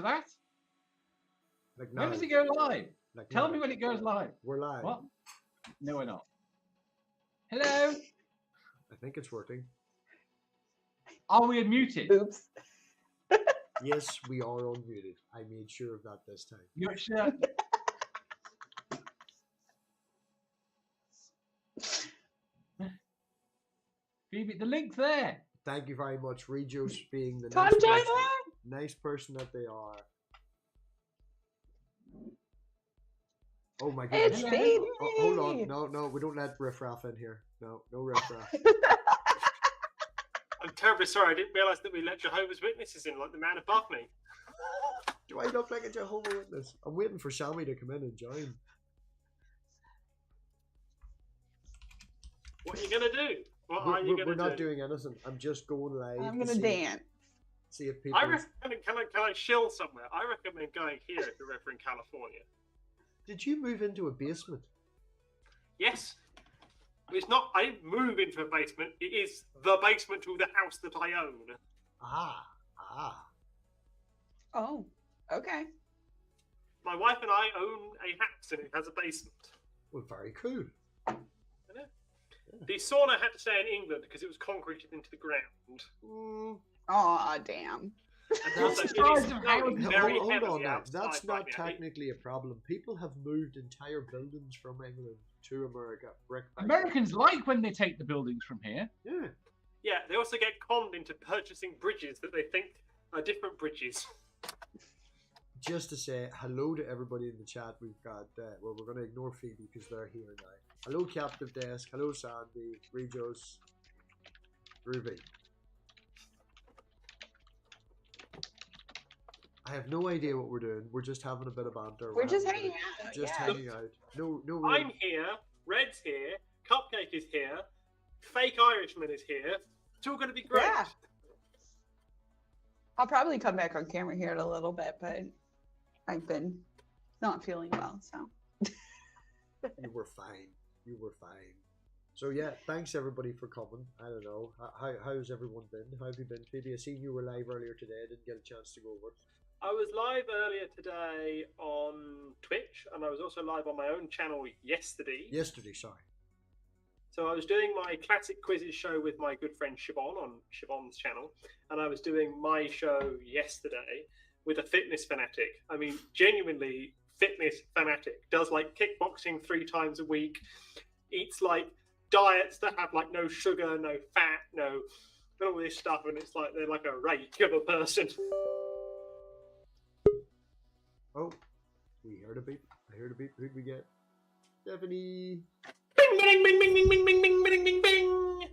that? Like When now. does it go live? Like Tell now. me when it goes live. We're live. What? No, we're not. Hello? I think it's working. Are we unmuted? Oops. Yes, we are unmuted. I made sure of that this time. You're sure? Phoebe, the link's there. Thank you very much, Regios, being the Time nice person that they are. Oh my goodness. It's Phoebe. Oh, hold on. No, we don't let riffraff in here. No riffraff. I'm terribly sorry. I didn't realise that we let Jehovah's Witnesses in, like the man above me. Do I look like a Jehovah's Witness? I'm waiting for Sammy to come in and join. What are you going to do? What are you going to do? We're not doing anything. I'm just going live. I'm going to dance. See if people... Can I shill somewhere? I recommend going here if you're ever in California. Did you move into a basement? Yes. It's not, I didn't move into a basement. It is the basement to the house that I own. Ah. Oh, okay. My wife and I own a house and it has a basement. Well, very cool. I know. The sauna had to stay in England because it was concreted into the ground. Aw, damn. And also, it is very Hold heavily on now. outside That's right not now. technically a problem. People have moved entire buildings from England to America. Americans like when they take the buildings from here. Yeah. Yeah, they also get conned into purchasing bridges that they think are different bridges. Just to say hello to everybody in the chat. We've got, well, we're going to ignore Phoebe because they're here now. Hello, Captive Desk. Hello, Sandy. Regios. Ruby. I have no idea what we're doing. We're just having a bit of banter. We're just hanging out. Just yeah. hanging out. No. I'm here. Red's here. Cupcake is here. Fake Irishman is here. It's all going to be great. Yeah. I'll probably come back on camera here in a little bit, but I've been not feeling well, so. You were fine. So yeah, thanks everybody for coming. I don't know. How's everyone been? How have you been, Phoebe? I seen you were live earlier today. I didn't get a chance to go over it. I was live earlier today on Twitch, and I was also live on my own channel yesterday. Sorry. So I was doing my classic quizzes show with my good friend Siobhan on Siobhan's channel, and I was doing my show yesterday with a fitness fanatic. I mean, genuinely fitness fanatic. Does like kickboxing 3 times a week, eats like diets that have like no sugar, no fat, no all this stuff, and it's like they're like a rake of a person. Oh, we heard a beep. I heard a beep. Who'd we get? Stephanie. Bing, bing, bing, bing, bing, bing, bing, bing, bing, bing, bing.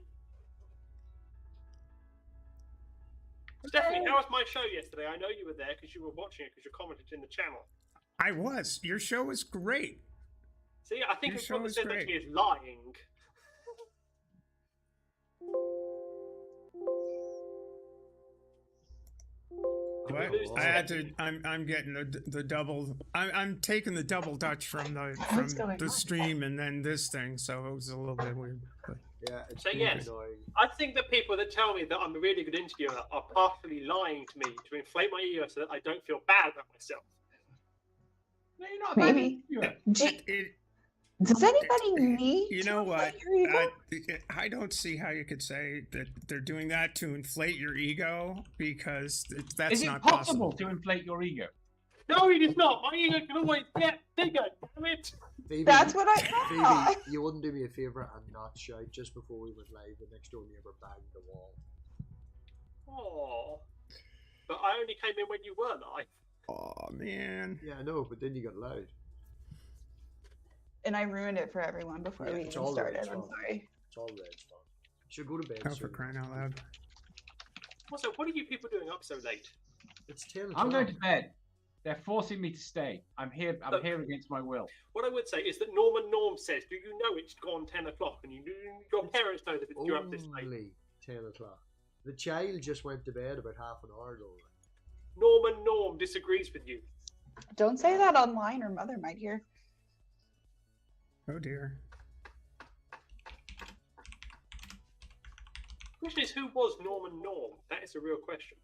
Stephanie, how was my show yesterday? I know you were there because you were watching it because you commented in the channel. I was. Your show was great. See, I think Your it's what show that is said that great. she is lying. What? lose I had to. I'm getting the double. I'm taking the double Dutch from What's going the on? stream and then this thing, so it was a little bit weird. But Yeah, it's So really yes, annoying. I think the people that tell me that I'm a really good interviewer are partially lying to me to inflate my ego so that I don't feel bad about myself. No, you're not. Maybe. Does anybody need you to know what? inflate your ego? I don't see how you could say that they're doing that to inflate your ego because that's Is it not possible to inflate your ego? No, it is not. My ego can always get bigger. Damn it! Phoebe, That's what I thought. Phoebe, you wouldn't do me a favour and not shout just before we went live. The next door neighbour banged the wall. Oh, but I only came in when you were live. Oh man. Yeah, I know, but then you got loud. And I ruined it for everyone before Yeah, we it's even all started. Red's I'm fault. sorry. It's all Red's fault. You should go to bed Oh, for soon. crying out loud. Also, what are you people doing up so late? It's 10 o'clock. I'm going to bed. They're forcing me to stay. I'm here. I'm Look. here against my will. What I would say is that Norm says, "Do you know it's gone 10 o'clock?" And your parents know that you're up this late. Only 10 o'clock. The child just went to bed about half an hour ago. Norm disagrees with you. Don't say that online or mother might hear. Oh dear. The question is, who was Norm? That is a real question.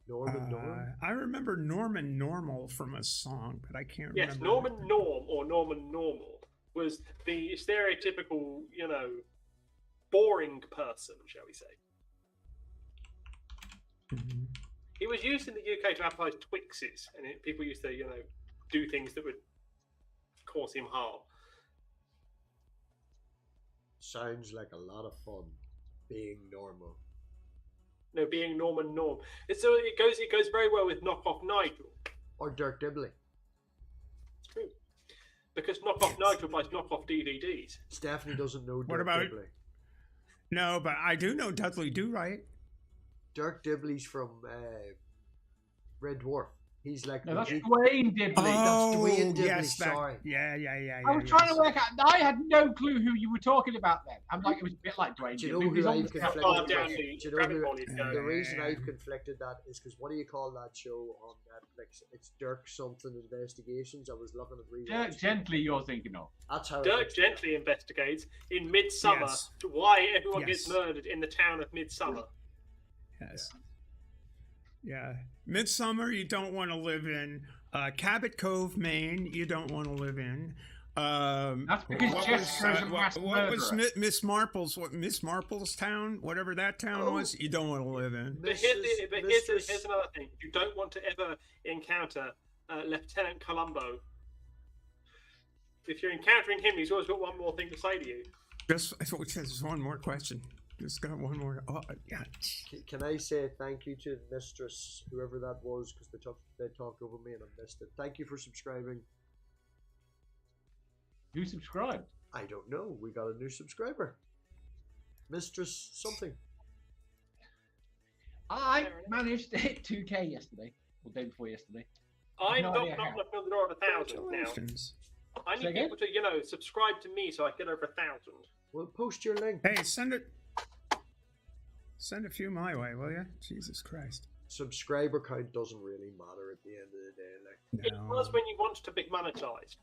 Norman. I remember Norman Normal from a song, but I can't Yes, remember. Norman Norm or Norman Normal was the stereotypical, boring person, shall we say. Mhm. He was used in the UK to advertise Twixes, and people used to, do things that would cause him harm. Sounds like a lot of fun being normal. No, being Norman Norm. It goes very well with Knockoff Nigel. Or Dirk Dibley. It's true. Because Knockoff Nigel buys knockoff DVDs. Stephanie doesn't know Dirk What about- Dibley. No, but I do know Dudley Do Right. Dirk Dibley's from Red Dwarf. He's like No, that's Duke. Dwayne Dibley. That's Dwayne Dibley, yes, that- sorry. Yeah. I was trying to work out. I had no clue who you were talking about then. I'm like, it was a bit like Dwayne Do you know Dibley. who He's I've almost- conflicted far with? down Do the you know rabbit who- hole he's going. the reason I've conflicted that is because what do you call that show on Netflix? It's Dirk something Investigations. I was looking at Dirk rewatch. Gently, you're thinking of. That's how Dirk Gently investigates in Midsummer Yes. why everyone Yes. gets murdered in the town of Midsummer. Yes. Yeah. Midsummer, you don't want to live in. Cabot Cove, Maine, you don't want to live in. That's because Jeffery's a mass what was murderer. Miss Marple's town, whatever that town was, you don't want to live in. But here's another thing. You don't want to ever encounter Lieutenant Columbo. If you're encountering him, he's always got one more thing to say to you. Just one more question. Just got one more. Oh, yeah. Can I say thank you to Mistress, whoever that was, because they talked over me and I missed it. Thank you for subscribing. Who subscribed? I don't know. We got a new subscriber. Mistress something. I managed to hit 2K yesterday, or day before yesterday. I'm No not idea how. knocking on the door of 1,000 now. Congratulations. I Say need again? people to, subscribe to me so I get over 1,000. Well, post your link. Hey, send a few my way, will you? Jesus Christ. Subscriber count doesn't really matter at the end of the day. Like, It was when you want to be monetized.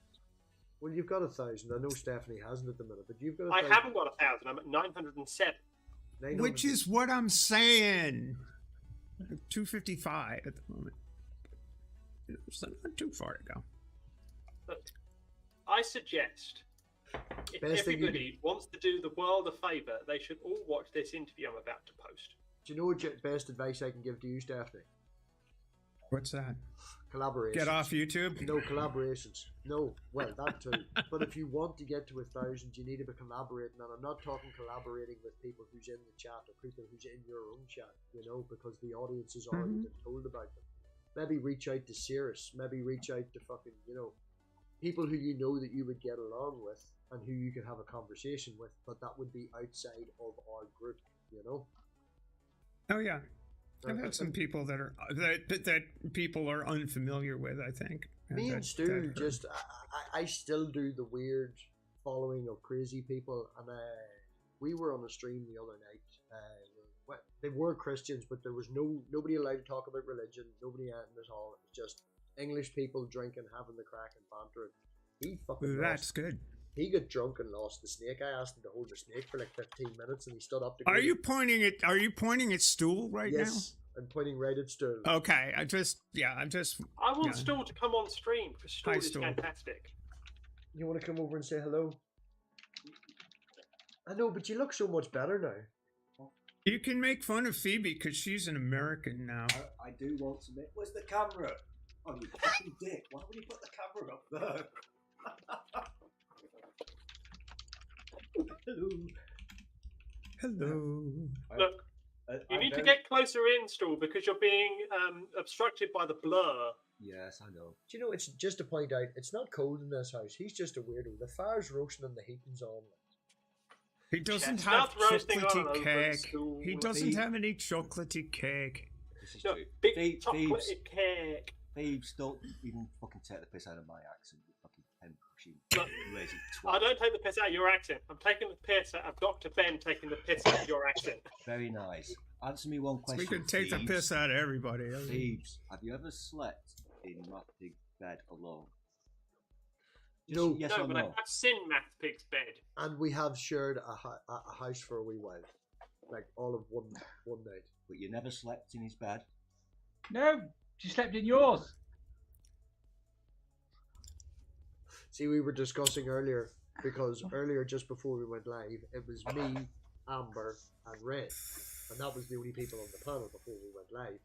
well, you've got 1,000. I know Stephanie hasn't at the minute, but you've got. I 1,000. haven't got 1,000. I'm at 907. 900. Which is what I'm saying. 255 at the moment. It's not too far to go. But I suggest if Best thing you everybody wants to do the world a favour, they should all watch this interview I'm about to post. Do you know what best advice I can give to you, Stephanie? What's that? Collaborations. Get off YouTube? No collaborations. No, well, that too. But if you want to get to 1,000, you need to be collaborating. And I'm not talking collaborating with people who's in the chat or people who's in your own chat, because the audience has already been told about them. Maybe reach out to Cirrus. Maybe reach out to fucking, people who you know that you would get along with and who you could have a conversation with, but that would be outside of our group, Oh yeah, I've had some people that people are unfamiliar with. I think Me and Stu I still do the weird following of crazy people, and we were on a stream the other night. They were Christians, but there was nobody allowed to talk about religion. Nobody at all. It was just English people drinking, having the crack, and bantering. He fucking That's lost. good. He got drunk and lost the snake. I asked him to hold the snake for like 15 minutes, and he stood up to. Are you pointing at Stool right Yes, I'm pointing right at Stu. now? Okay, I'm just. I want Stool to come on stream because Stool Hi, is Stool. fantastic. You want to come over and say hello? I know, but you look so much better now. You can make fun of Phoebe because she's an American now. I do want to make. Where's the camera? Oh, you fucking dick! Why would you put the camera up there? Hello. Hello. Look, you need to get closer in, Stool, because you're being obstructed by the blur. Yes, I know. Do you know, it's just to point out, it's not cold in this house. He's just a weirdo. The fire's roasting and the heating's on. He doesn't Chestnut have roasting on an chocolatey open cake. stool. He doesn't have any chocolatey cake. This is No, true. big chocolate cake. Thieves, don't even fucking take the piss out of my accent. You fucking pen pushing, Look, lazy I twat. don't take the piss out of your accent. I'm taking the piss out of Dr. Ben taking the piss out of your accent. Very nice. Answer me one question. We could take the Thieves. piss out of everybody. Thieves, have you ever slept in MathPig's bed alone? No. Yes No, or but no? I have seen MathPig's bed. And we have shared a house for a wee while. Like all of one night. But you never slept in his bed? No, she slept in yours. See, we were discussing earlier, because earlier, just before we went live, it was me, Amber, and Red. And that was the only people on the panel before we went live.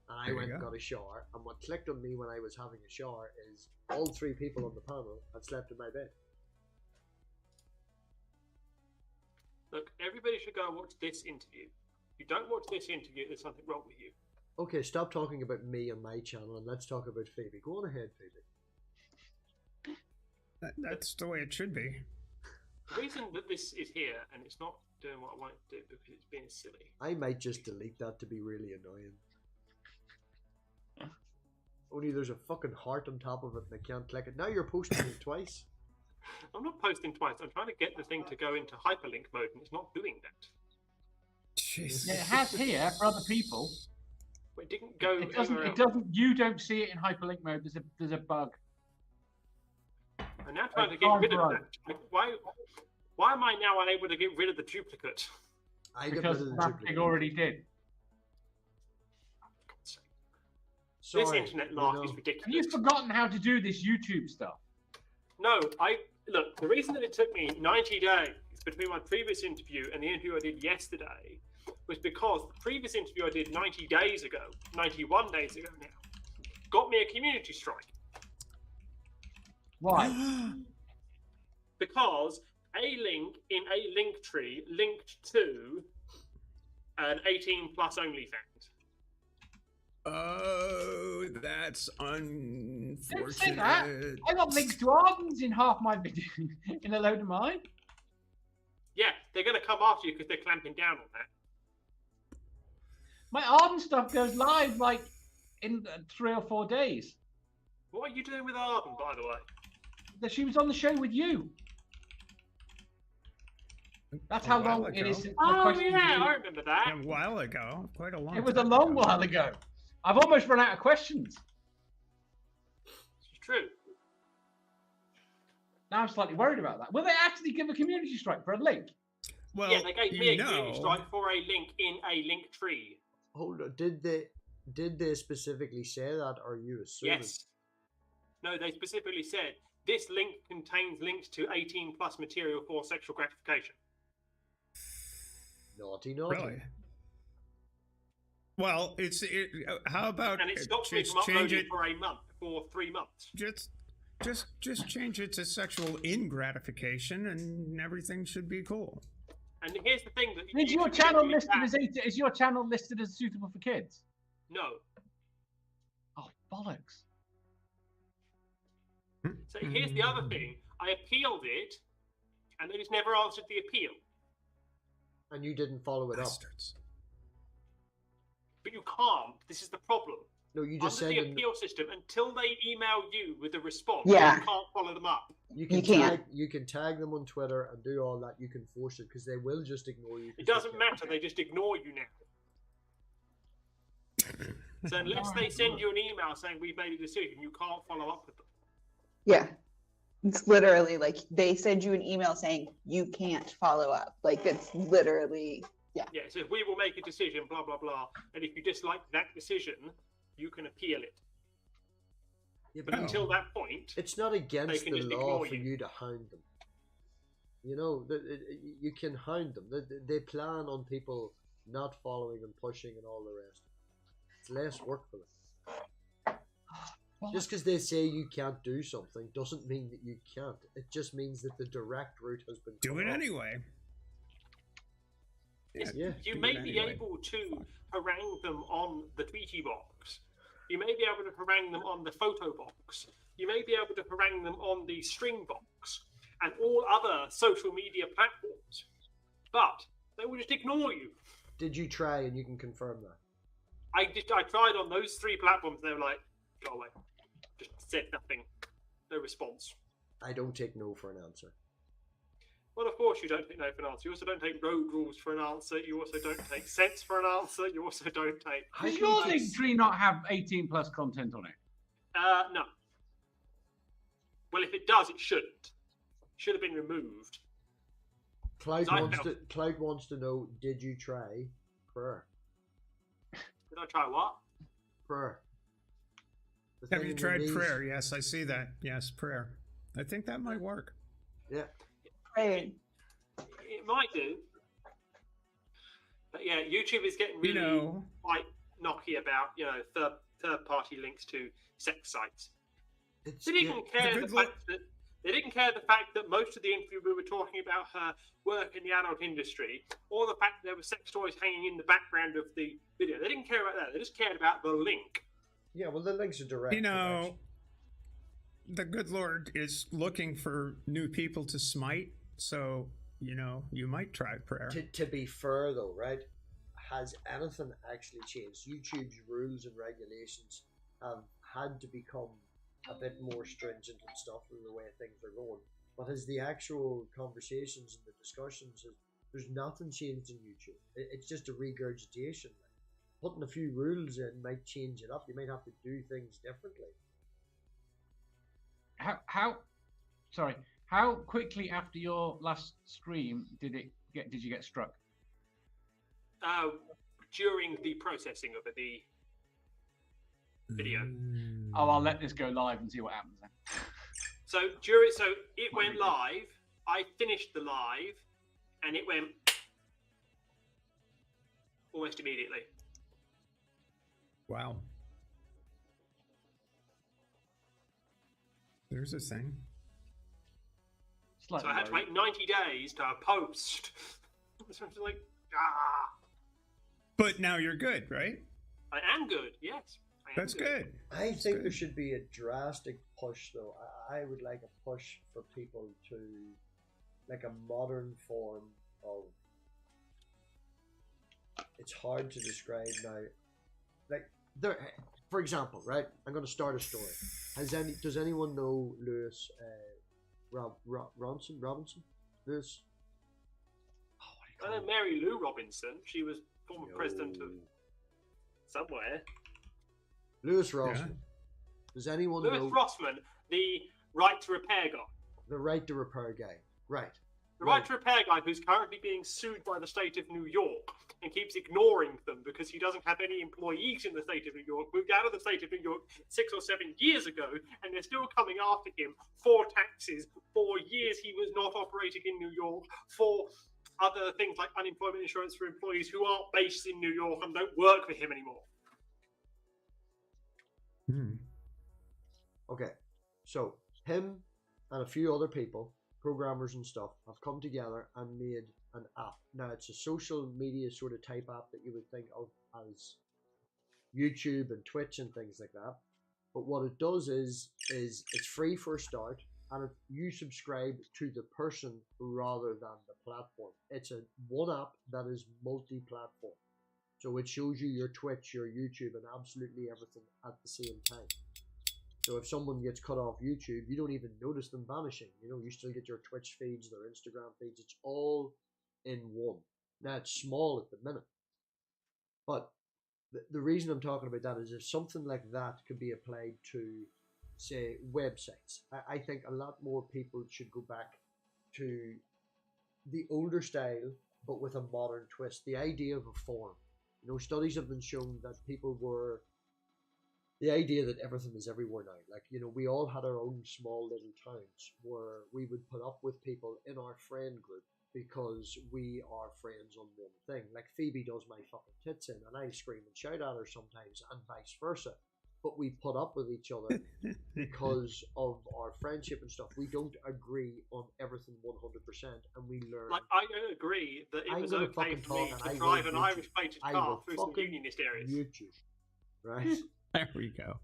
And I went and got a shower. And what clicked on me when I was having a shower is all 3 people on the panel had slept in my bed. Look, everybody should go and watch this interview. If you don't watch this interview, there's something wrong with you. Okay, stop talking about me and my channel and let's talk about Phoebe. Go on ahead, Phoebe. That's the way it should be. The reason that this is here and it's not doing what I want it to do because it's being silly. I might just delete that to be really annoying. Only there's a fucking heart on top of it and I can't click it. Now you're posting it twice. I'm not posting twice. I'm trying to get the thing to go into hyperlink mode and it's not doing that. Jesus. Yeah, it has here for other people. But it didn't go. It doesn't. anywhere It else. doesn't. You don't see it in hyperlink mode. There's a bug. I'm now trying to get rid of that. Why am I now unable to get rid of the duplicate? I got Because rid of the MathPig duplicate. already did. God's sake. Sorry, This internet you lark know. is Have ridiculous. you forgotten how to do this YouTube stuff? No, look. The reason that it took me 90 days between my previous interview and the interview I did yesterday was because the previous interview I did 90 days ago, 91 days ago now, got me a community strike. Why? Because a link in a link tree linked to an 18 plus OnlyFans. Oh, that's Don't say unfortunate. that. I got links to Ardens in half my video, in a load of mine. Yeah, they're going to come after you because they're clamping down on that. My Arden stuff goes live like in 3 or 4 days. What are you doing with Arden, by the way? That she was on the show with you. That's how long it is since my Oh, question yeah, to I you. remember that. A while ago, quite a long. It was a time long ago. while ago. I've almost run out of questions. It's true. Now I'm slightly worried about that. Will they actually give a community strike for a link? Well, Yeah, they gave me a you community know, strike for a link in a link tree. Hold on, did they specifically say that, or are you assuming? Yes. No, they specifically said this link contains links to 18 plus material for sexual gratification. Naughty, naughty. really. Well, how about And it stops me just from change uploading it? for a month, for 3 months. Just change it to sexual in gratification, and everything should be cool. And here's the thing that Is you your can channel really listed tag- as is your channel listed as suitable for kids? No. Oh bollocks! So here's the other thing. I appealed it, and they just never answered the appeal. And you didn't follow it up. Bastards. But you can't. This is the problem. No, you just Under said the appeal system, until they email you with a response, Yeah. you can't follow them up. you can You can't. tag them on Twitter and do all that. You can force it because they will just ignore you. 'cause It they doesn't can't. matter. They just ignore you now. So unless they send you an email saying we've made a decision, you can't follow up with them. Yeah. It's literally like they send you an email saying you can't follow up. Like it's literally, yeah. Yeah, it says we will make a decision, blah blah blah, and if you dislike that decision, you can appeal it. Yeah, But Oh. until that point, it's not against can the just law ignore for you. you to hound them. You know, you can hound them. They plan on people not following and pushing and all the rest. It's less work for them. Just because they say you can't do something doesn't mean that you can't. It just means that the direct route has been Do cut it off. anyway. Yeah. you do may it be anyway. able to harangue them on the Tweety box. You may be able to harangue them on the photo box. You may be able to harangue them on the string box and all other social media platforms. But they will just ignore you. Did you try and you can confirm that? I tried on those 3 platforms. They were like, go away. Just said nothing. No response. I don't take no for an answer. Well, of course you don't take no for an answer. You also don't take road rules for an answer. You also don't take sense for an answer. You also don't take... How Does can your you link just- tree not have 18 plus content on it? No. Well, if it does, it shouldn't. Should have been removed. Cloud I wants felt- to. Cloud wants to know. Did you try prayer? Did I try what? Prayer. The Have thing you in your tried knees. prayer? Yes, I see that. Yes, prayer. I think that might work. Yeah. Praying. It might do. But yeah, YouTube is getting really quite knocky about, third party links to sex sites. They didn't care the fact that most of the interview we were talking about her work in the adult industry, or the fact that there were sex toys hanging in the background of the video. They didn't care about that. They just cared about the link. Yeah, well, the links are direct. You know, the good Lord is looking for new people to smite, so, you might try prayer. To be fair, though, right? Has anything actually changed? YouTube's rules and regulations have had to become a bit more stringent and stuff with the way things are going. But as the actual conversations and the discussions, there's nothing changed in YouTube. It's just a regurgitation. Putting a few rules in might change it up. You might have to do things differently. How quickly after your last stream did you get struck? During the processing of the video. Oh, I'll let this go live and see what happens then. So it went live. I finished the live, and it went almost immediately. Wow. There's a thing. So I had to wait 90 days to post. So I'm just like, But now you're good, right? I am good, yes. That's good. I think there should be a drastic push, though. I would like a push for people to, like a modern form of, it's hard to describe now. Like, there, for example, right? I'm going to start a story. Does anyone know Lewis Robinson? Lewis? I know Mary Lou Robinson. She was former president of somewhere. Lewis Rossman. Yeah. Does anyone know? Lewis Rossman, the right to repair guy. The right to repair guy. Right. The right to repair guy who's currently being sued by the state of New York and keeps ignoring them because he doesn't have any employees in the state of New York, moved out of the state of New York 6 or 7 years ago, and they're still coming after him for taxes, for years he was not operating in New York, for other things like unemployment insurance for employees who aren't based in New York and don't work for him anymore. Okay, so him and a few other people, programmers and stuff, have come together and made an app. Now, it's a social media sort of type app that you would think of as YouTube and Twitch and things like that. But what it does is it's free for a start, and you subscribe to the person rather than the platform. It's a one app that is multi-platform. So it shows you your Twitch, your YouTube, and absolutely everything at the same time. So if someone gets cut off YouTube, you don't even notice them vanishing. You still get your Twitch feeds, their Instagram feeds. It's all in one. Now, it's small at the minute. But the reason I'm talking about that is if something like that could be applied to, say, websites. I think a lot more people should go back to the older style, but with a modern twist. The idea of a forum. Studies have been shown that the idea that everything is everywhere now. Like, we all had our own small little towns where we would put up with people in our friend group because we are friends on one thing. Like, Phoebe does my fucking tits in and I scream and shout at her sometimes, and vice versa. But we put up with each other because of our friendship and stuff. We don't agree on everything 100%, and we learn. Like, I don't agree that it was okay for me to drive an Irish plated car through some unionist areas. YouTube, right? There we go.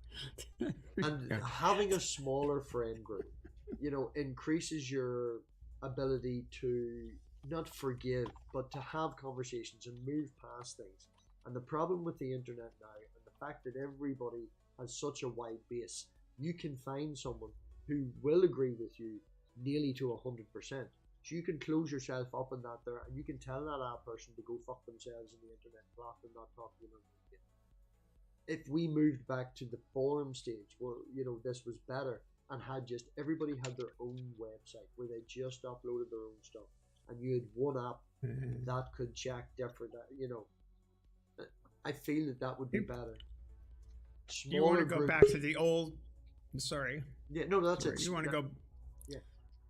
And having a smaller friend group, increases your ability to not forgive, but to have conversations and move past things. And the problem with the internet now, and the fact that everybody has such a wide base, you can find someone who will agree with you nearly to 100%. So you can close yourself up in that there, and you can tell that person to go fuck themselves in the internet, block them, not talk to them again. If we moved back to the forum stage where, this was better and had just, everybody had their own website where they just uploaded their own stuff, and you had one app that could check different, I feel that would be better. smaller You want to go group. back to the old? Sorry. Yeah, no, that's it. You want to go? Yeah.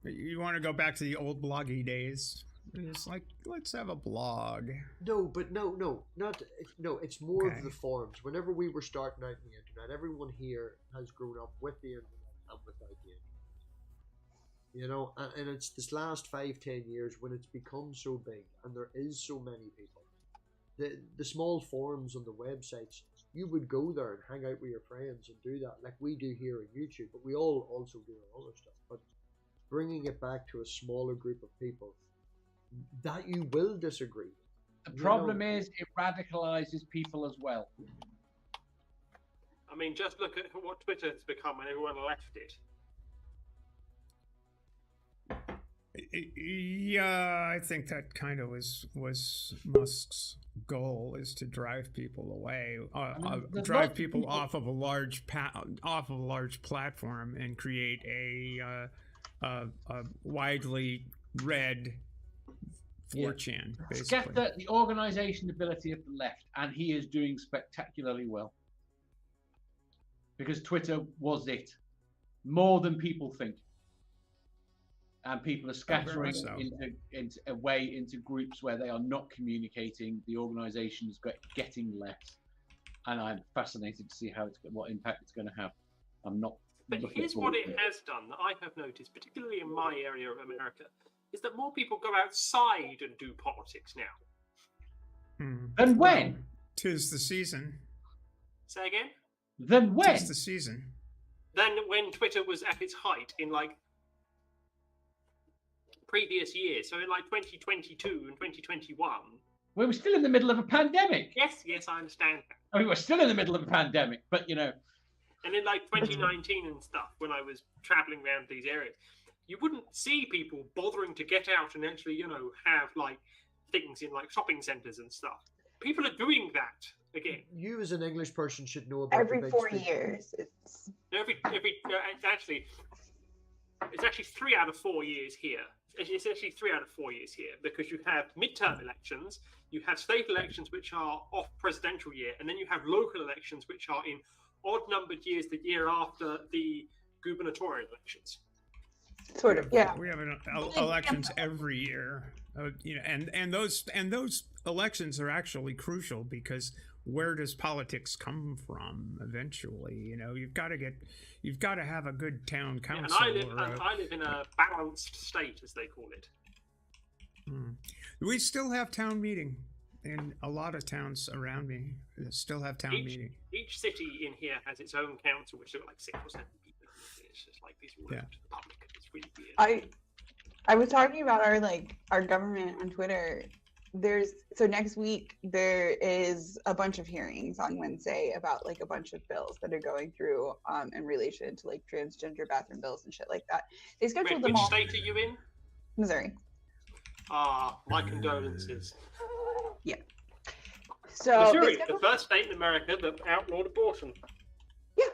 You want to go back to the old bloggy days? It's like, let's have a blog. No, but no, it's more Okay. of the forums. Whenever we were starting out in the internet, everyone here has grown up with the internet and without the internet. You know, and it's this last 5-10 years when it's become so big and there is so many people. The small forums on the websites, you would go there and hang out with your friends and do that like we do here on YouTube, but we all also do our other stuff. But bringing it back to a smaller group of people that you will disagree. The problem is it radicalizes people as well. I mean, just look at what Twitter has become when everyone left it. Yeah, I think that kind of was Musk's goal, is to drive people away, drive people off of a large platform and create a widely read 4chan. Basically, Get the organization ability of the left, and he is doing spectacularly well because Twitter was it more than people think. And people are scattering into away into groups where they are not communicating. The organisation is getting less, and I'm fascinated to see what impact it's going to have. I'm not. But here's what it has done that I have noticed, particularly in my area of America, is that more people go outside and do politics now. Then when? 'Tis the season. Say again? Then when? 'Tis the season. Then when Twitter was at its height in like previous years, so in like 2022 and 2021. We were still in the middle of a pandemic. Yes, I understand that. I mean, we're still in the middle of a pandemic, but you know. And in like 2019 and stuff, when I was traveling around these areas, you wouldn't see people bothering to get out and actually, have like things in like shopping centres and stuff. People are doing that again. You as an English person should know about every the big 4 speech. years. It's it's actually 3 out of 4 years here. It's actually 3 out of 4 years here because you have midterm elections, you have state elections which are off presidential year, and then you have local elections which are in odd-numbered years the year after the gubernatorial elections. Sort of, yeah. We have elections every year, and those elections are actually crucial because where does politics come from eventually? You've got to have a good town council. And I live in a balanced state, as they call it. We still have town meeting in a lot of towns around me. Still have town meeting. Each city in here has its own council, which are like 6 or 7 people. It's just like these all open to the public. It's really weird. I was talking about our government on Twitter. So next week there is a bunch of hearings on Wednesday about like a bunch of bills that are going through in relation to like transgender bathroom bills and shit like that. They scheduled them all. Which state are you in? Missouri. My condolences. Yeah. So Missouri, the first state in America that outlawed abortion. Yeah,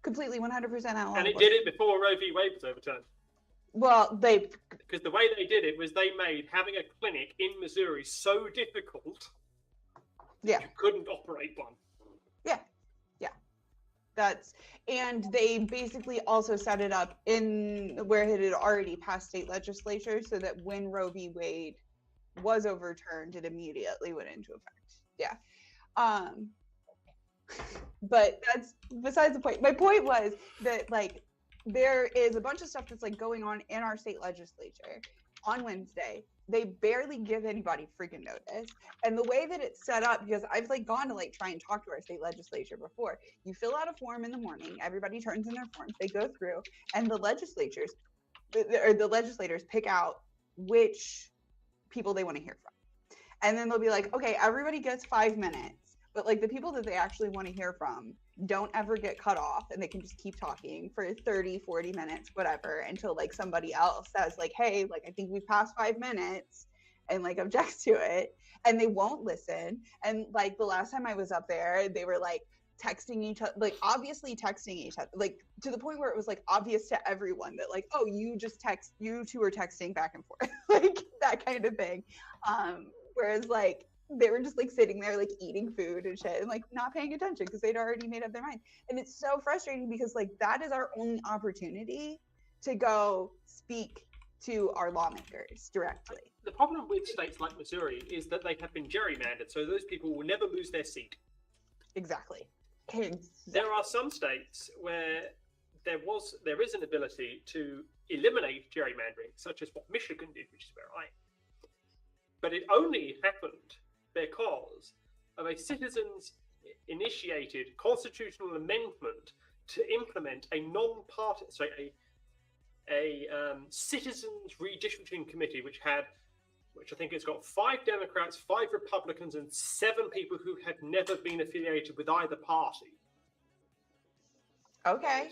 completely 100% outlawed. And it did it before Roe v. Wade was overturned. Well, because the way they did it was they made having a clinic in Missouri so difficult. Yeah. You couldn't operate one. Yeah. And they basically also set it up in where it had already passed state legislature so that when Roe v. Wade was overturned, it immediately went into effect. Yeah. But that's besides the point. My point was that there is a bunch of stuff that's going on in our state legislature on Wednesday. They barely give anybody freaking notice. And the way that it's set up, because I've gone to try and talk to our state legislature before, you fill out a form in the morning, everybody turns in their forms, they go through, and the legislators pick out which people they want to hear from. And then they'll be like, okay, everybody gets 5 minutes, but the people that they actually want to hear from don't ever get cut off, and they can just keep talking for 30, 40 minutes, whatever, until somebody else says hey, I think we've passed 5 minutes, and objects to it, and they won't listen. And the last time I was up there, they were texting each other, obviously texting each other, to the point where it was obvious to everyone that oh, you two are texting back and forth, that kind of thing. Whereas They were just like sitting there like eating food and shit and like not paying attention because they'd already made up their mind. And it's so frustrating because like that is our only opportunity to go speak to our lawmakers directly. The problem with states like Missouri is that they have been gerrymandered, so those people will never lose their seat. Exactly. There are some states where there is an ability to eliminate gerrymandering, such as what Michigan did, which is where I am. But it only happened because of a citizens-initiated constitutional amendment to implement a citizens redistricting committee, which I think it's got 5 Democrats, 5 Republicans, and 7 people who had never been affiliated with either party. Okay.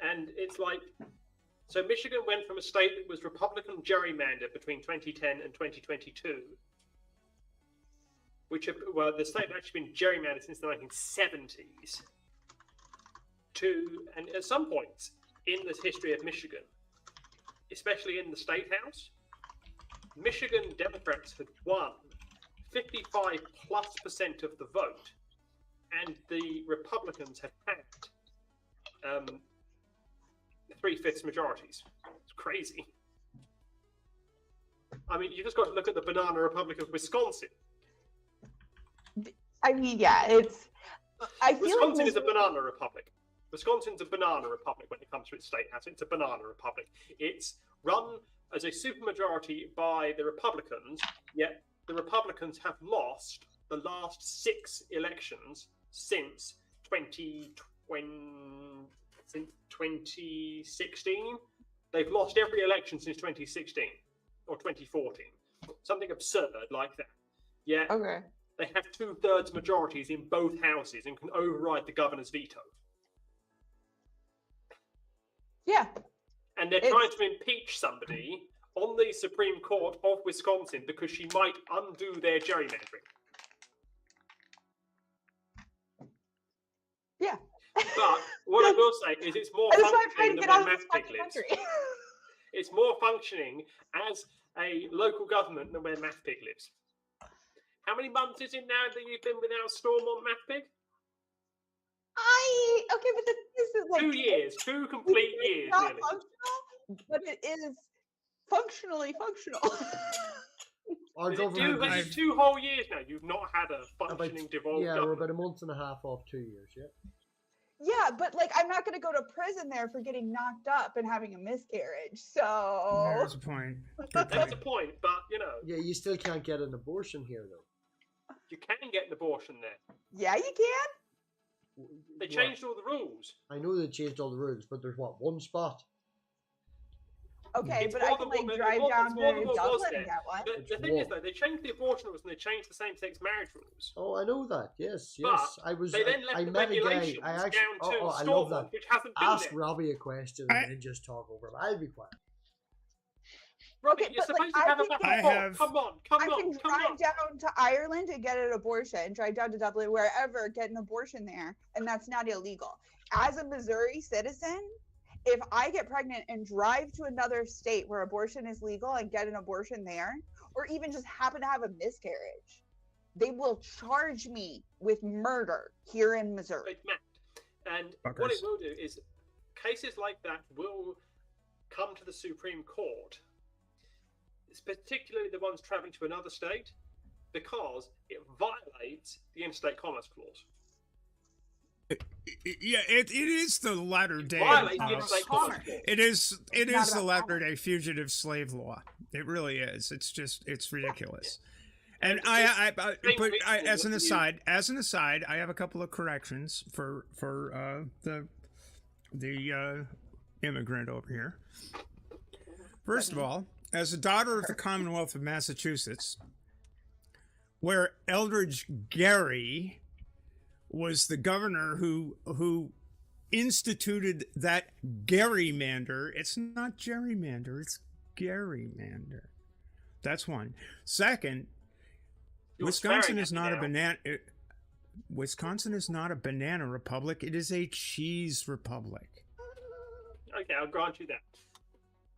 And it's like, so Michigan went from a state that was Republican gerrymandered between 2010 and 2022, the state had actually been gerrymandered since the 1970s, and at some points in the history of Michigan, especially in the state house, Michigan Democrats had won 55+% of the vote, and the Republicans had had 3/5 majorities. It's crazy. I mean, you just got to look at the banana republic of Wisconsin. I mean, yeah, it's. Wisconsin is a banana republic. Wisconsin's a banana republic when it comes to its state house. It's a banana republic. It's run as a supermajority by the Republicans, yet the Republicans have lost the last 6 elections since 2016. They've lost every election since 2016 or 2014. Something absurd like that. Yeah. Okay. They have 2/3 majorities in both houses and can override the governor's veto. Yeah. And they're trying to impeach somebody on the Supreme Court of Wisconsin because she might undo their gerrymandering. Yeah. But what I will say is it's more functioning than where MathPig lives. It's more functioning as a local government than where MathPig lives. How many months is it now that you've been without Storm on MathPig? Okay, but this is like 2 years, 2 complete years, not nearly. functional, but it is functionally functional. It's 2 whole years now. You've not had a functioning devolved government. We're about a month and a half off 2 years, yeah. Yeah, but like I'm not going to go to prison there for getting knocked up and having a miscarriage. So there's a point. That's a point, but you know. Yeah, you still can't get an abortion here, though. You can get an abortion there. Yeah, you can. They changed all the rules. I know they changed all the rules, but there's one spot. Okay, but I can like drive down to Dublin and get one. The thing is, though, they changed the abortion rules and they changed the same-sex marriage rules. Oh, I know that. Yes. But they then left the regulations down to I love that. which hasn't been Ask there. Robbie a question and then just talk over him. I'll be quiet. Robbie, you're supposed to have a back. Come on. I can drive down to Ireland and get an abortion, drive down to Dublin, wherever, get an abortion there, and that's not illegal. As a Missouri citizen, if I get pregnant and drive to another state where abortion is legal and get an abortion there, or even just happen to have a miscarriage, they will charge me with murder here in Missouri. And what it will do is cases like that will come to the Supreme Court. It's particularly the ones traveling to another state because it violates the Interstate Commerce Clause. Yeah, it is the latter day. It is the latter day fugitive slave law. It really is. It's ridiculous. And as an aside, I have a couple of corrections for the immigrant over here. First of all, as a daughter of the Commonwealth of Massachusetts, where Eldridge Gerry was the governor who instituted that gerrymander. It's not gerrymander, it's gerrymander. That's one. Second, Wisconsin is not a banana. Wisconsin is not a banana republic. It is a cheese republic. Okay, I'll grant you that.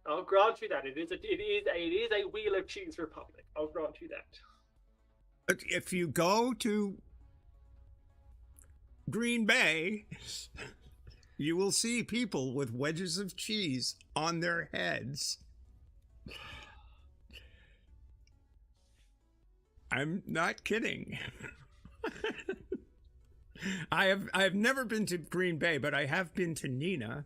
I'll grant you that it is a wheel of cheese republic. I'll grant you that. If you go to Green Bay, you will see people with wedges of cheese on their heads. I'm not kidding. I have never been to Green Bay, but I have been to Nina,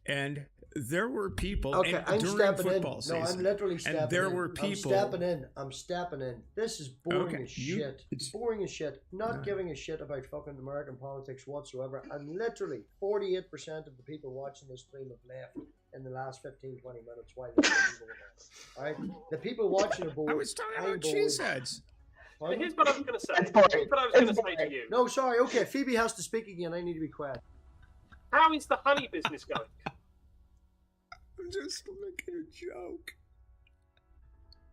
and there were people I'm during stepping football in. season. No, I'm literally stepping and there in. were people. I'm stepping in. This is boring as shit. It's boring as shit. Not giving a shit about fucking American politics whatsoever. And literally 48% of the people watching this stream have left in the last 15-20 minutes. Why? Alright? The people watching are bored. I was talking about cheeseheads. Here's what I was going to say. It's boring. Here's what I was going to say to you. No, sorry. Okay, Phoebe has to speak again. I need to be quiet. How is the honey business going? I'm just making a joke.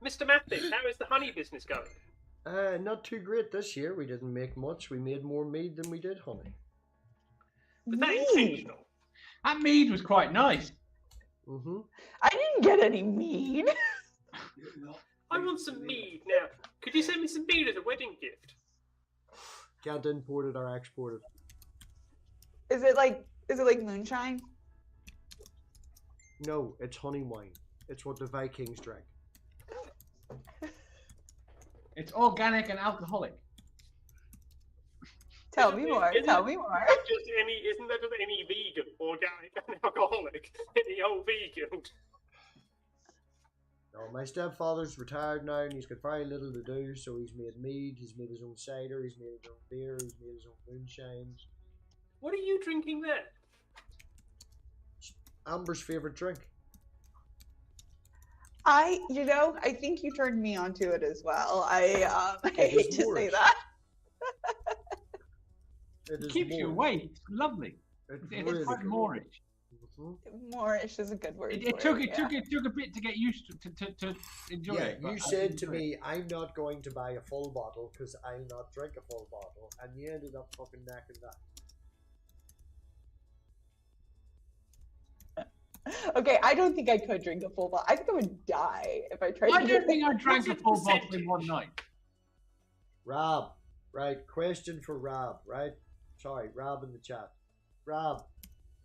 Mr. MathPig, how is the honey business going? Not too great this year. We didn't make much. We made more mead than we did honey. Was that intentional? That mead was quite nice. Mm-hmm. I didn't get any mead. I want some mead now. Could you send me some mead as a wedding gift? Can't import it or export it. Is it like moonshine? No, it's honey wine. It's what the Vikings drank. It's organic and alcoholic. Tell me more. Tell me more. Isn't that just any vegan, organic, and alcoholic? Any old vegan? No, my stepfather's retired now and he's got very little to do, so he's made mead, he's made his own cider, he's made his own beer, he's made his own moonshines. What are you drinking there? Amber's favourite drink. I think you turned me onto it as well. I hate to say that. It keeps you awake. It's lovely. It's quite Moorish. Moorish is a good word. It took a bit to get used to enjoy it. You said to me, "I'm not going to buy a full bottle because I'll not drink a full bottle," and you ended up fucking necking that. Okay, I don't think I could drink a full bottle. I think I would die if I tried. I don't think I drank a full bottle in one night. Rob, right? Question for Rob, right? Sorry, Rob in the chat. Rob,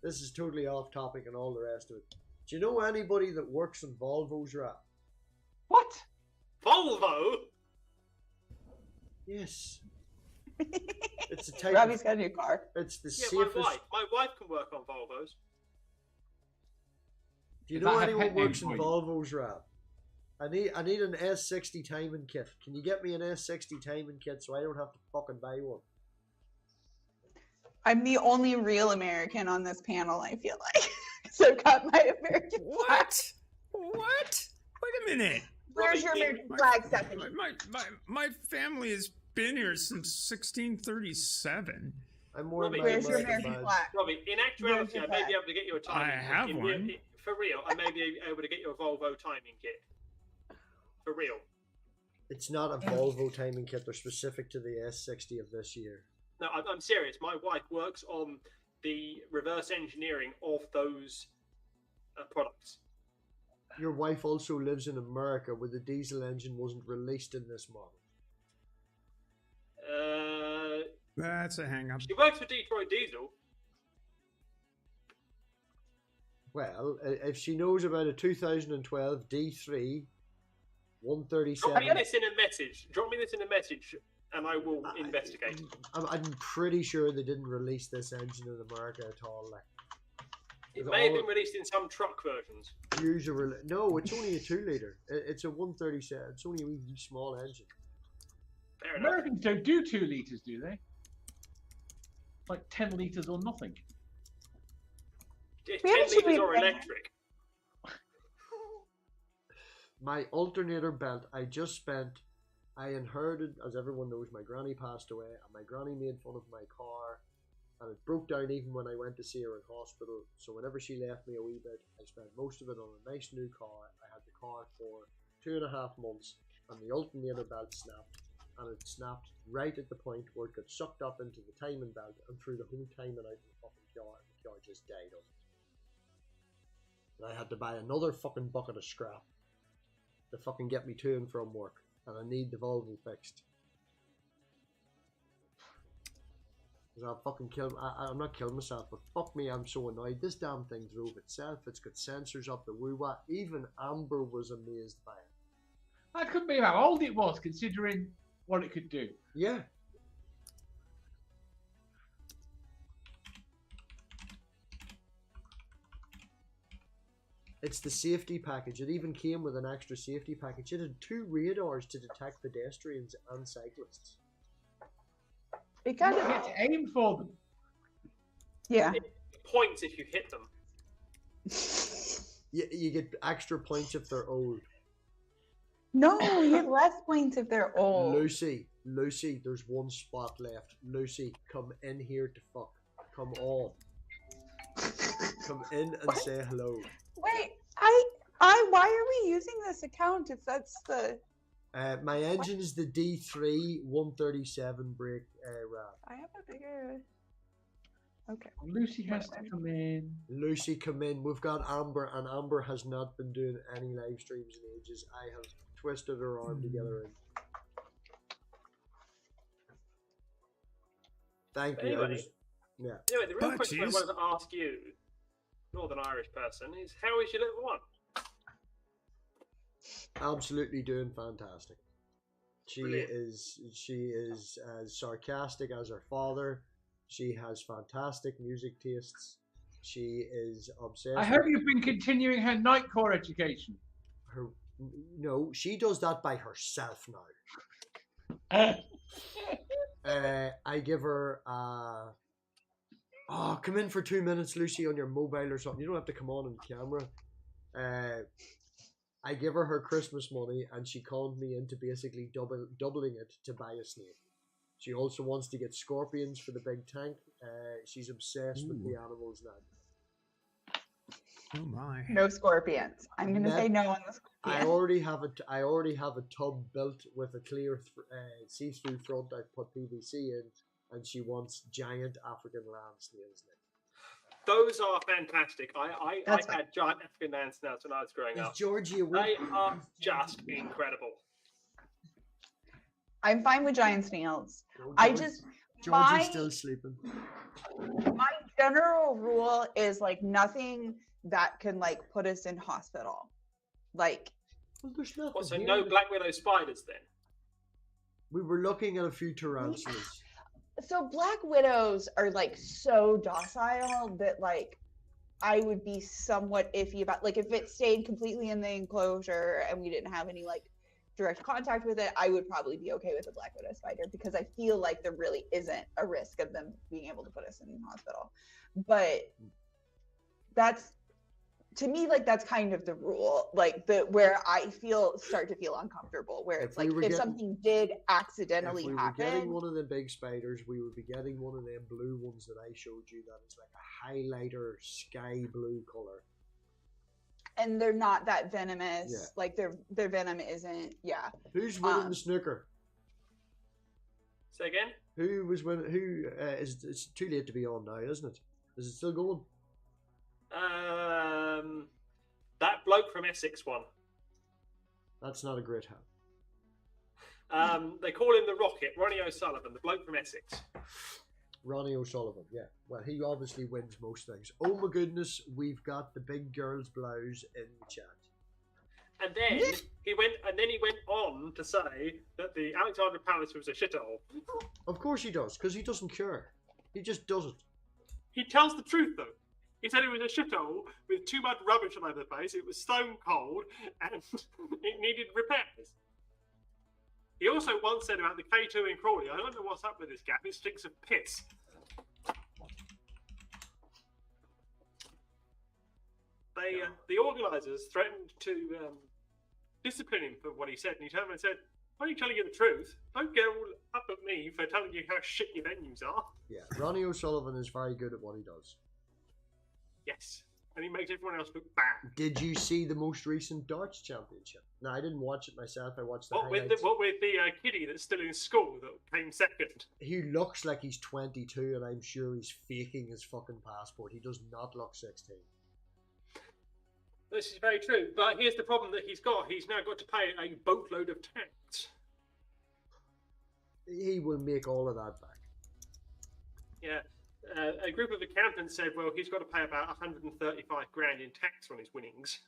this is totally off topic and all the rest of it. Do you know anybody that works in Volvos, Rob? What? Volvo? Yes. It's a type. Robbie's got a new car. It's the safest. safest. My wife can work on Volvos. Do you know anyone who works in Volvos, Rob? I need an S60 timing kit. Can you get me an S60 timing kit so I don't have to fucking buy one? I'm the only real American on this panel, I feel like. So I've got my American flag. What? Wait a minute. Where's your American flag, Stephanie? My family has been here since 1637. I'm more Robbie, where's your American flag? Robbie, in actuality, I may be able to get you a timing kit. I have one. For real, I may be able to get you a Volvo timing kit. For real. It's not a Volvo timing kit. They're specific to the S60 of this year. No, I'm serious. My wife works on the reverse engineering of those products. Your wife also lives in America where the diesel engine wasn't released in this model. That's a hang-up. She works for Detroit Diesel. Well, if she knows about a 2012 D3 137... Drop me this in a message. Drop me this in a message and I will investigate. I'm pretty sure they didn't release this engine in America at all. Like, it may have been released in some truck versions. No, it's only a 2-litre. It's a 137. It's only a wee small engine. Fair enough. Americans don't do 2 litres, do they? Like 10 litres or nothing. 10 litres or electric. My alternator belt, I inherited, as everyone knows, my granny passed away, and my granny made fun of my car, and it broke down even when I went to see her in hospital. So whenever she left me a wee bit, I spent most of it on a nice new car. I had the car for 2.5 months, and the alternator belt snapped, and it snapped right at the point where it got sucked up into the timing belt and through the whole timing out of the fucking car, and the car just died on it. And I had to buy another fucking bucket of scrap to fucking get me to and from work. And I need the Volvo fixed. Because I'll fucking kill... I'm not killing myself, but fuck me, I'm so annoyed. This damn thing drove itself. It's got sensors up the woo-wah. Even Amber was amazed by it. I couldn't believe how old it was, considering what it could do. Yeah. It's the safety package. It even came with an extra safety package. It had 2 radars to detect pedestrians and cyclists. It kind You of get to aim for them. yeah. It points if you hit them. You get extra points if they're old. No, you get less points if they're old. Lucy, there's one spot left. Lucy, come in here to fuck. Come on. Come in and say hello. Wait, why are we using this account if that's the... My engine's the D3 137 brake RAM. I have a bigger... Okay. Lucy has to come in. Lucy, come in. We've got Amber, and Amber has not been doing any live streams in ages. I have twisted her arm together. Thank you. Anyway, yeah. Anyway, the real question I wanted to ask you, Northern Irish person, is how is your little one? Absolutely doing fantastic. She Brilliant. is as sarcastic as her father. She has fantastic music tastes. She is obsessed. I hope you've been continuing her night core education. No, she does that by herself now. I give her come in for 2 minutes, Lucy, on your mobile or something. You don't have to come on camera. I give her Christmas money, and she conned me into basically doubling it to buy a snake. She also wants to get scorpions for the big tank. She's obsessed with the animals now. Oh my! No scorpions. I'm gonna say no on the scorpion. I already have a tub built with a clear see-through front. I put PVC in, and she wants giant African land snails now. Those are fantastic. I had giant African land snails when I was growing up. Georgie They are just incredible. I'm fine with giant snails. Georgie's still sleeping. My general rule is like nothing that can like put us in hospital. Like, well, there's nothing so here. no black widow spiders then? We were looking at a few tarantulas. So black widows are like so docile that like I would be somewhat iffy about, like, if it stayed completely in the enclosure and we didn't have any like direct contact with it, I would probably be okay with a black widow spider because I feel like there really isn't a risk of them being able to put us in the hospital. But that's, to me, like, that's kind of the rule, like where I start to feel uncomfortable, where it's like if something did accidentally happen. If we were getting one of the big spiders, we would be getting one of them blue ones that I showed you, that is like a highlighter sky blue color. And they're not that venomous. Like their venom isn't. Yeah. Who's winning the snooker? Say again. Who was winning? It's too late to be on now, isn't it? Is it still going? That bloke from Essex won. That's not a great hand. They call him the Rocket, Ronnie O'Sullivan, the bloke from Essex. Ronnie O'Sullivan, yeah. Well, he obviously wins most things. Oh my goodness, we've got the big girl's blouse in the chat. And then he went on to say that the Alexandra Palace was a shithole. Of course he does, because he doesn't care. He just does it. He tells the truth though. He said it was a shithole with too much rubbish all over the place. It was stone cold and it needed repairs. He also once said about the K2 in Crawley, I don't know what's up with this gap, it stinks of piss. The organisers threatened to discipline him for what he said, and he turned around and said, I'm only telling you the truth. Don't get all up at me for telling you how shit your venues are. Yeah, Ronnie O'Sullivan is very good at what he does. Yes, and he makes everyone else look bad. Did you see the most recent darts championship? No, I didn't watch it myself. I watched the highlights. What with the kiddie that's still in school that came second? He looks like he's 22, and I'm sure he's faking his fucking passport. He does not look 16. This is very true. But here's the problem that he's got. He's now got to pay a boatload of tax. He will make all of that back. Yeah. A group of accountants said, well, he's got to pay about 135 grand in tax on his winnings.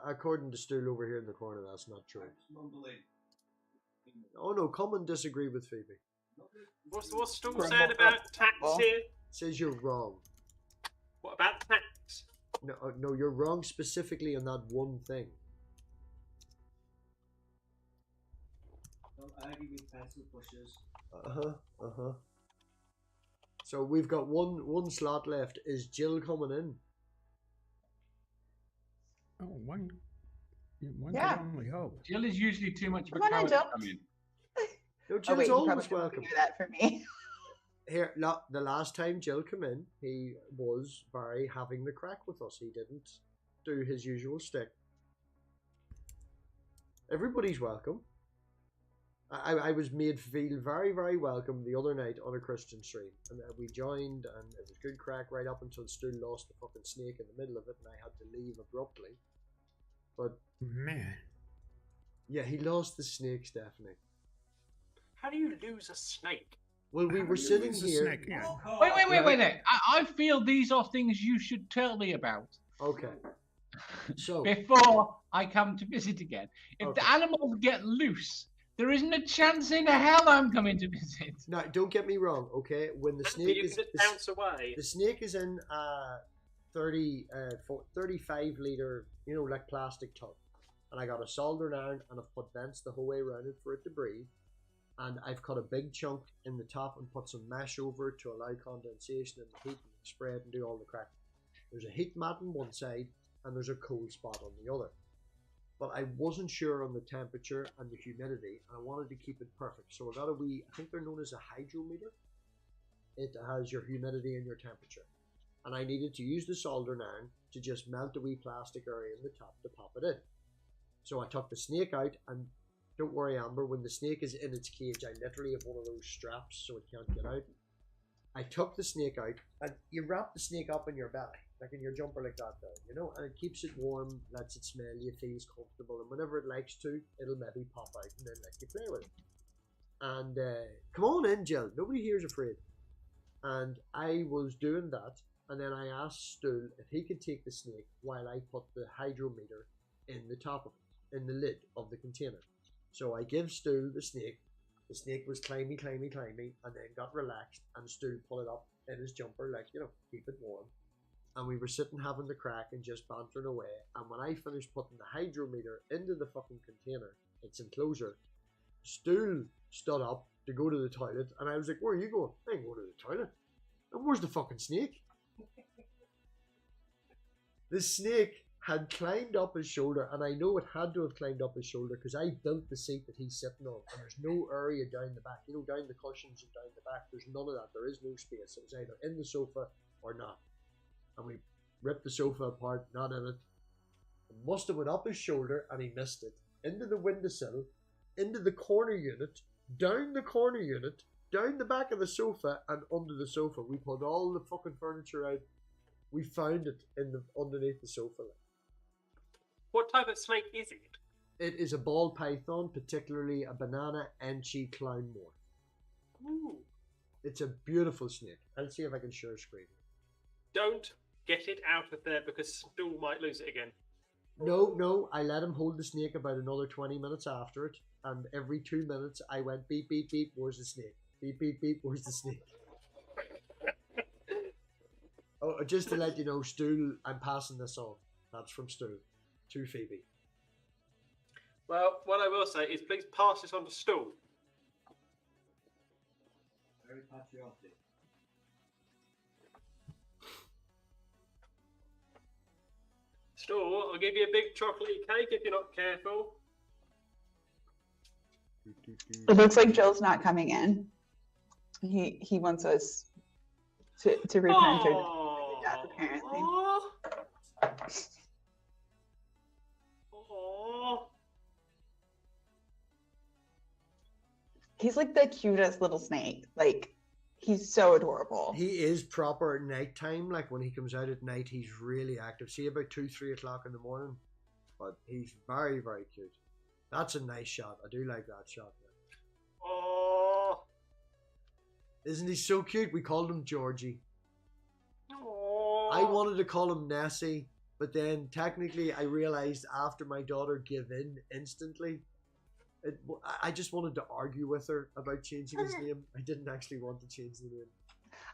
According to Stool over here in the corner, that's not true. Oh no, come and disagree with Phoebe. What's Stool saying about tax here? Says you're wrong. What about tax? No, you're wrong specifically on that one thing. Don't argue with pencil pushers. So we've got one slot left. Is Jill coming in? Oh, one Yeah. can only hope. Jill is usually too much of a Come on, coward to Jill. come in. No, Oh Jill's wait, you always probably welcome. do that for me. Here, the last time Jill came in, he was very having the crack with us. He didn't do his usual stick. Everybody's welcome. I was made feel very, very welcome the other night on a Christian stream. And we joined, and it was good crack right up until Stu lost the fucking snake in the middle of it, and I had to leave abruptly. But, Man. yeah, he lost the snake, Stephanie. How do you lose a snake? Well, we How were do you sitting lose a here. snake? Yeah. Wait. I feel these are things you should tell me about Okay. So, before I come to visit again. If Okay. the animals get loose, there isn't a chance in hell I'm coming to visit. now don't get me wrong, okay? When the Andy, snake you is can just bounce away. the snake is in a 35 litre, like plastic tub, and I got a soldering iron and I've put vents the whole way around it for it to breathe, and I've cut a big chunk in the top and put some mesh over it to allow condensation and heat and spray it and do all the crack. There's a heat mat on one side and there's a cold spot on the other. But I wasn't sure on the temperature and the humidity, and I wanted to keep it perfect. So I got I think they're known as a hydrometer. It has your humidity and your temperature. And I needed to use the soldering iron to just melt the wee plastic area in the top to pop it in. So I took the snake out, and don't worry, Amber, when the snake is in its cage, I literally have one of those straps so it can't get out. I took the snake out, and you wrap the snake up in your belly, like in your jumper like that there, and it keeps it warm, lets it smell, you feels comfortable, and whenever it likes to, it'll maybe pop out and then let you play with it. And come on in, Jill, nobody here's afraid. And I was doing that, and then I asked Stu if he could take the snake while I put the hydrometer in the top of it, in the lid of the container. So I give Stu the snake. The snake was climby, and then got relaxed, and Stu pulled it up in his jumper, like, keep it warm. And we were sitting having the crack and just bantering away. And when I finished putting the hydrometer into the fucking container, its enclosure, Stu stood up to go to the toilet, and I was like, where are you going? I ain't going to the toilet. And where's the fucking snake? The snake had climbed up his shoulder, and I know it had to have climbed up his shoulder because I built the seat that he's sitting on, and there's no area down the back, down the cushions and down the back, there's none of that, there is no space. It was either in the sofa or not. And we ripped the sofa apart, not in it. It must have went up his shoulder, and he missed it, into the windowsill, into the corner unit, down the corner unit, down the back of the sofa, and under the sofa. We pulled all the fucking furniture out. We found it underneath the sofa. What type of snake is it? It is a ball python, particularly a banana enchi clown morph. Ooh. It's a beautiful snake. I'll see if I can share a screen. Don't get it out of there because Stool might lose it again. No, I let him hold the snake about another 20 minutes after it, and every 2 minutes I went beep, beep, beep, where's the snake? Beep, beep, beep, where's the snake? Oh, just to let you know, Stool, I'm passing this on. That's from Stool to Phoebe. Well, what I will say is please pass this on to Stool. Very patriotic. Stool, I'll give you a big chocolatey cake if you're not careful. It looks like Jill's not coming in. He wants us to repent or death, apparently. He's like the cutest little snake. Like, He's so adorable. He is proper at nighttime. Like when he comes out at night, he's really active. See, about 2-3 o'clock in the morning. But he's very, very cute. That's a nice shot. I do like that shot. Oh. Isn't he so cute? We called him Georgie. Oh. I wanted to call him Nessie, but then technically I realized after my daughter gave in instantly, I just wanted to argue with her about changing his name. I didn't actually want to change the name.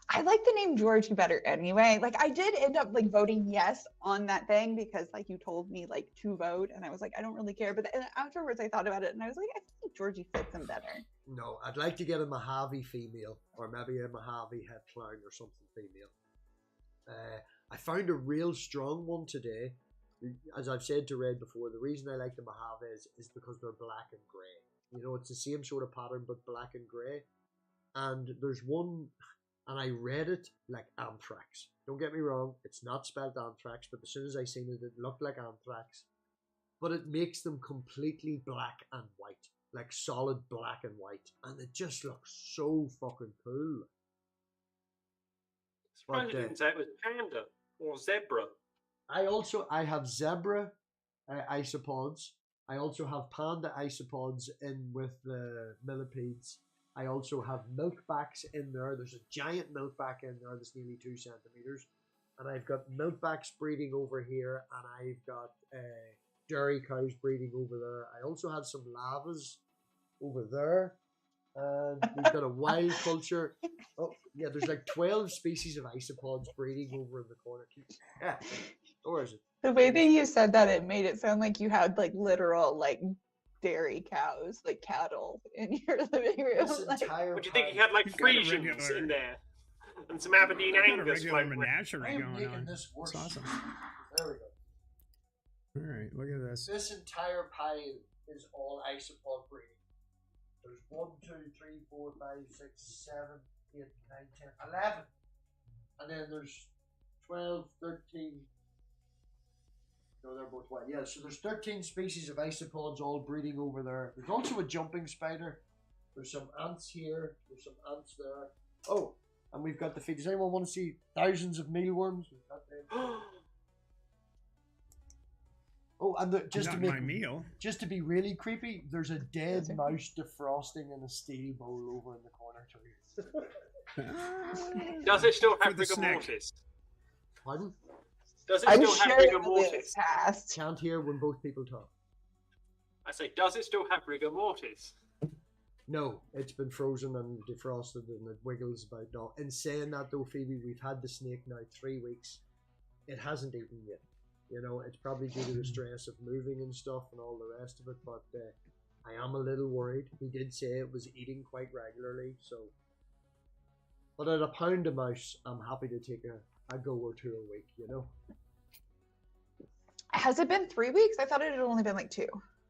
I like the name Georgie better anyway. Like I did end up like voting yes on that thing because like you told me like to vote and I was like, I don't really care. But then afterwards I thought about it and I was like, I think Georgie fits him better. No, I'd like to get a Mojave female or maybe a Mojave head clown or something female. I found a real strong one today. As I've said to Red before, the reason I like the Mojaves is because they're black and grey. You know, it's the same sort of pattern but black and grey. And there's one, and I read it like anthrax. Don't get me wrong, it's not spelled anthrax, but as soon as I seen it, it looked like anthrax. But it makes them completely black and white. Like solid black and white. And it just looks so fucking cool. Surprised you didn't say it was panda or zebra. I have zebra isopods. I also have panda isopods in with the millipedes. I also have milkbacks in there. There's a giant milkback in there that's nearly 2 centimeters. And I've got milkbacks breeding over here. And I've got dairy cows breeding over there. I also had some lavas over there. And we've got a wild culture. Oh, yeah, there's like 12 species of isopods breeding over in the corner. Yeah. Or is it? The way that you said that, it made it sound like you had like literal like dairy cows, like cattle in your living room. What do you think? He had like Frisians in there and some Aberdeen Angus. Regular menagerie going on. This worse. That's awesome. There we go. All right, look at this. This entire pile is all isopod breeding. There's 1, 2, 3, 4, 5, 6, 7, 8, 9, 10, 11. And then there's 12, 13. No, they're both white. Yeah, so there's 13 species of isopods all breeding over there. There's also a jumping spider. There's some ants here. There's some ants there. Oh, and we've got the feed. Does anyone want to see thousands of mealworms? We've got them. Oh, and just to be really creepy, there's a dead mouse defrosting in a steel bowl over in the corner too. Does it still have rigor mortis? Pardon? Does it still have rigor mortis? Can't hear when both people talk. I say, does it still have rigor mortis? No, it's been frozen and defrosted and it wiggles about now. In saying that though, Phoebe, we've had the snake now 3 weeks. It hasn't eaten yet. You know, it's probably due to the stress of moving and stuff and all the rest of it, but I am a little worried. He did say it was eating quite regularly, so. But at £1 a mouse, I'm happy to take a go or two a week, you know. Has it been 3 weeks? I thought it had only been like 2.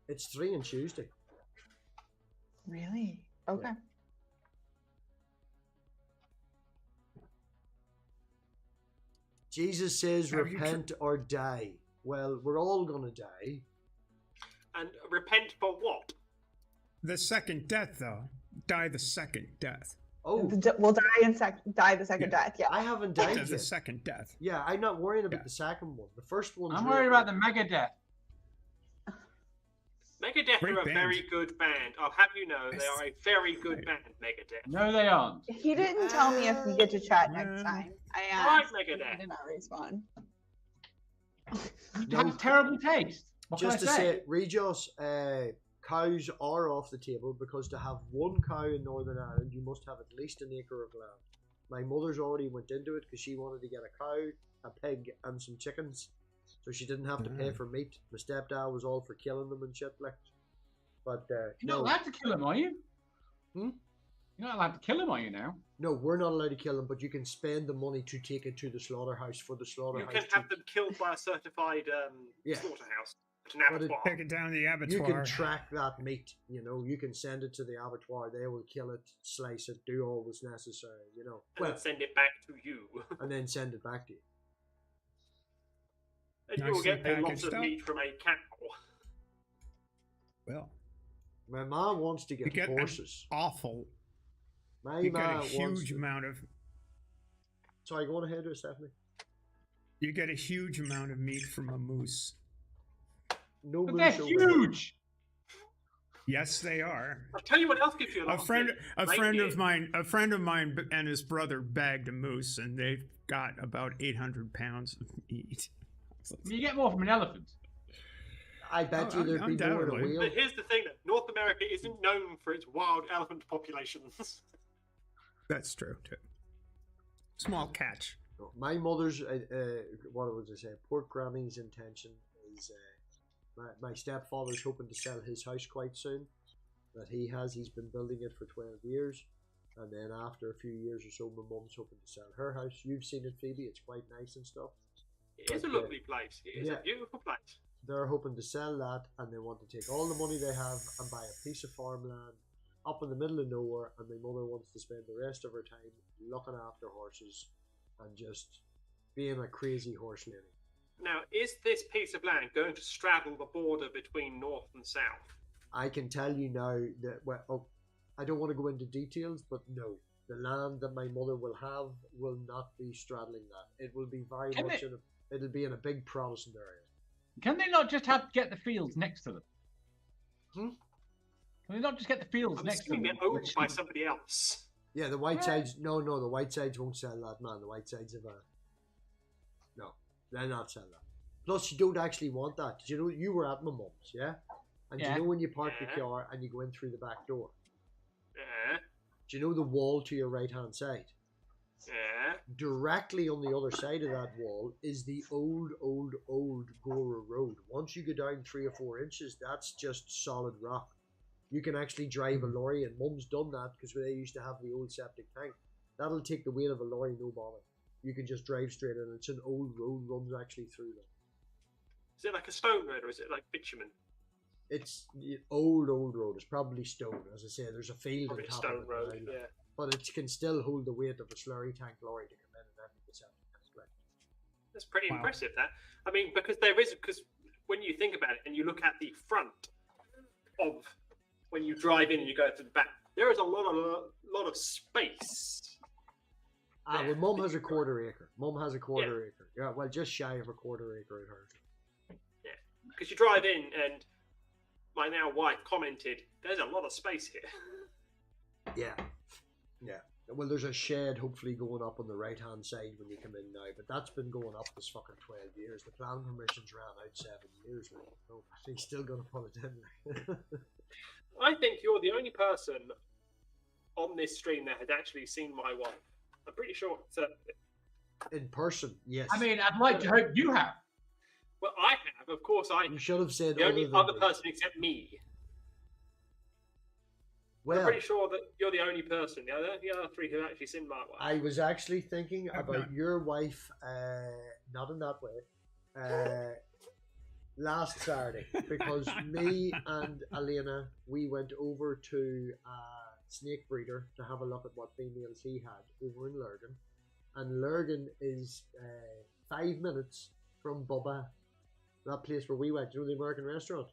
It's 3 on Tuesday. Really? Okay. Yeah. Jesus says, repent or die. Well, we're all going to die. And repent for what? The second death, though. Die the second death. Oh. We'll die the second death, yeah. I haven't died yet. The second death. Yeah, I'm not worrying about the second one. The first one. I'm worried about the Megadeth. Megadeth are a very good band. I'll have you know, they are a very good band, Megadeth. No, they aren't. He didn't tell me if we get to chat next time. I asked. Megadeth. He did not respond. You have terrible taste. What Just can to I say, Regios, cows are off the table because to have one cow in Northern Ireland, you must have at least an acre of land. My mother's already went into it because she wanted to get a cow, a pig, and some chickens. So she didn't have to pay for meat. My stepdad was all for killing them and shit like. But you're not allowed to kill them, are you? Hmm? You're not allowed to kill them, are you now? No, we're not allowed to kill them, but you can spend the money to take it to the slaughterhouse for the slaughterhouse. You can have them killed by a certified slaughterhouse. An abattoir. Take it down to the abattoir. You can track that meat, you know. You can send it to the abattoir. They will kill it, slice it, do all that's necessary, you know. And then send it back to you. And then send it back to you. And you will get lots of meat from a cow. Well, my mom wants to get horses. Awful. You get a huge amount of. Sorry, go on ahead, Stephanie. You get a huge amount of meat from a moose. No But moose they're over here. huge. Yes, they are. I'll tell you what else gives you a lot A friend Reindeer. of mine, and his brother bagged a moose, and they've got about 800 pounds of meat. You get more from an elephant. I bet you there'd be more in a undoubtedly. wheel. But here's the thing: that North America isn't known for its wild elephant populations. That's true too. Small catch. My mother's, what was I say? Poor Granny's intention is, my stepfather's hoping to sell his house quite soon. That he's been building it for 12 years, and then after a few years or so, my mum's hoping to sell her house. You've seen it, Phoebe. It's quite nice and stuff. It is a lovely place. It is a beautiful place. They're hoping to sell that, and they want to take all the money they have and buy a piece of farmland up in the middle of nowhere, and my mother wants to spend the rest of her time looking after horses and just being a crazy horse lady. Now, is this piece of land going to straddle the border between north and south? I can tell you now that, I don't want to go into details, but no, the land that my mother will have will not be straddling that. It will be very much it'll be in a big Protestant area. Can they not just get the fields next to them? Can they not just get the fields next to them? They're owned by somebody else. Yeah, the Whitesides. No, the Whitesides won't sell that, man. The Whitesides have no, they're not selling that. Plus, you don't actually want that. Did you know you were at my mum's, yeah? And you know when you park the car and you go in through the back door? Yeah. Do you know the wall to your right-hand side? Yeah. Directly on the other side of that wall is the old Gora Road. Once you go down 3 or 4 inches, that's just solid rock. You can actually drive a lorry, and Mum's done that because they used to have the old septic tank. That'll take the weight of a lorry, no bother. You can just drive straight in. It's an old road, runs actually through there. Is it like a stone road or is it like bitumen? It's the old road. It's probably stone. As I say, there's a field on Probably top stone of it. road, now, yeah. But it can still hold the weight of a slurry tank lorry to come in and empty the septic tank. That's pretty impressive, that. I mean, because when you think about it and you look at the front of when you drive in and you go to the back, there is a lot of space. Well, Mum has a quarter acre. Mum has a quarter acre. Yeah, well, just shy of a quarter acre at hers. Yeah, because you drive in and my now wife commented, "There's a lot of space here." Yeah. Well, there's a shed hopefully going up on the right-hand side when you come in now, but that's been going up this fucking 12 years. The planning permissions ran out 7 years now. So he's still going to put it in. I think you're the only person on this stream that had actually seen my wife. I'm pretty sure it's in person, yes. I mean, I'd like to hope you have. Well, I have, of course. You should have said the only other me. person except me. Well, I'm pretty sure that you're the only person. The other three who have actually seen my wife. I was actually thinking about your wife, not in that way, last Saturday, because me and Elena, we went over to Snake Breeder to have a look at what females he had over in Lurgan. And Lurgan is 5 minutes from Bubba, that place where we went, you know, the American restaurant.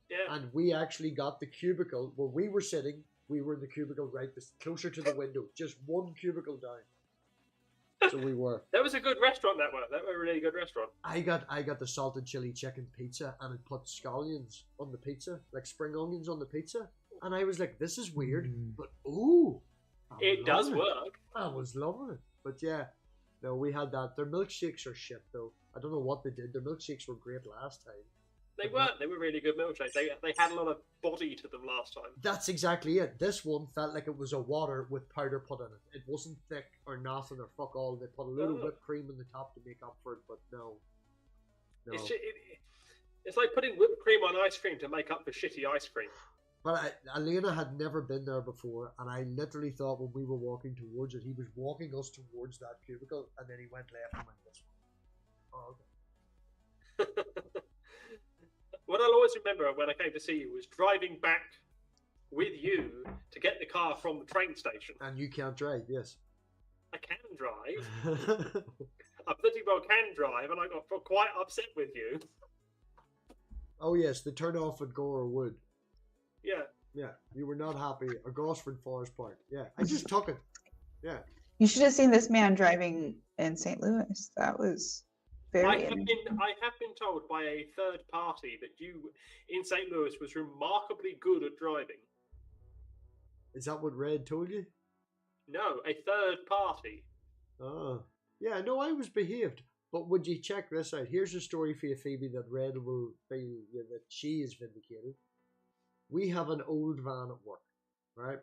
Yeah. And we actually got the cubicle where we were sitting. We were in the cubicle right closer to the window, just one cubicle down. So we were. That was a good restaurant. That was a really good restaurant. I got the salted chili chicken pizza, and it put scallions on the pizza, like spring onions on the pizza. And I was like, this is weird, but ooh, it does work. I was loving it. But yeah, no, we had that. Their milkshakes are shit though. I don't know what they did. Their milkshakes were great last time. They weren't. They were really good milkshakes. They had a lot of body to them last time. That's exactly it. This one felt like it was a water with powder put in it. It wasn't thick or nothing or fuck all. They put a little whipped cream in the top to make up for it, but no. It's like putting whipped cream on ice cream to make up for shitty ice cream. But Elena had never been there before, and I literally thought when we were walking towards it, he was walking us towards that cubicle, and then he went left and went this one. Oh, okay. What I'll always remember when I came to see you was driving back with you to get the car from the train station. And you can't drive, yes. I can drive. I bloody well can drive, and I got quite upset with you. Oh yes, the turn off at Gora Wood. Yeah. Yeah, you were not happy. Or Gosford Forest Park. Yeah, I just took it. Yeah. You should have seen this man driving in St. Louis. That was very I have been told by a third party that you in St. Louis was remarkably good at driving. Is that what Red told you? No, a third party. Oh. Yeah, no, I was behaved. But would you check this out? Here's a story for you, Phoebe, that Red will feel that she is vindicated. We have an old van at work, right?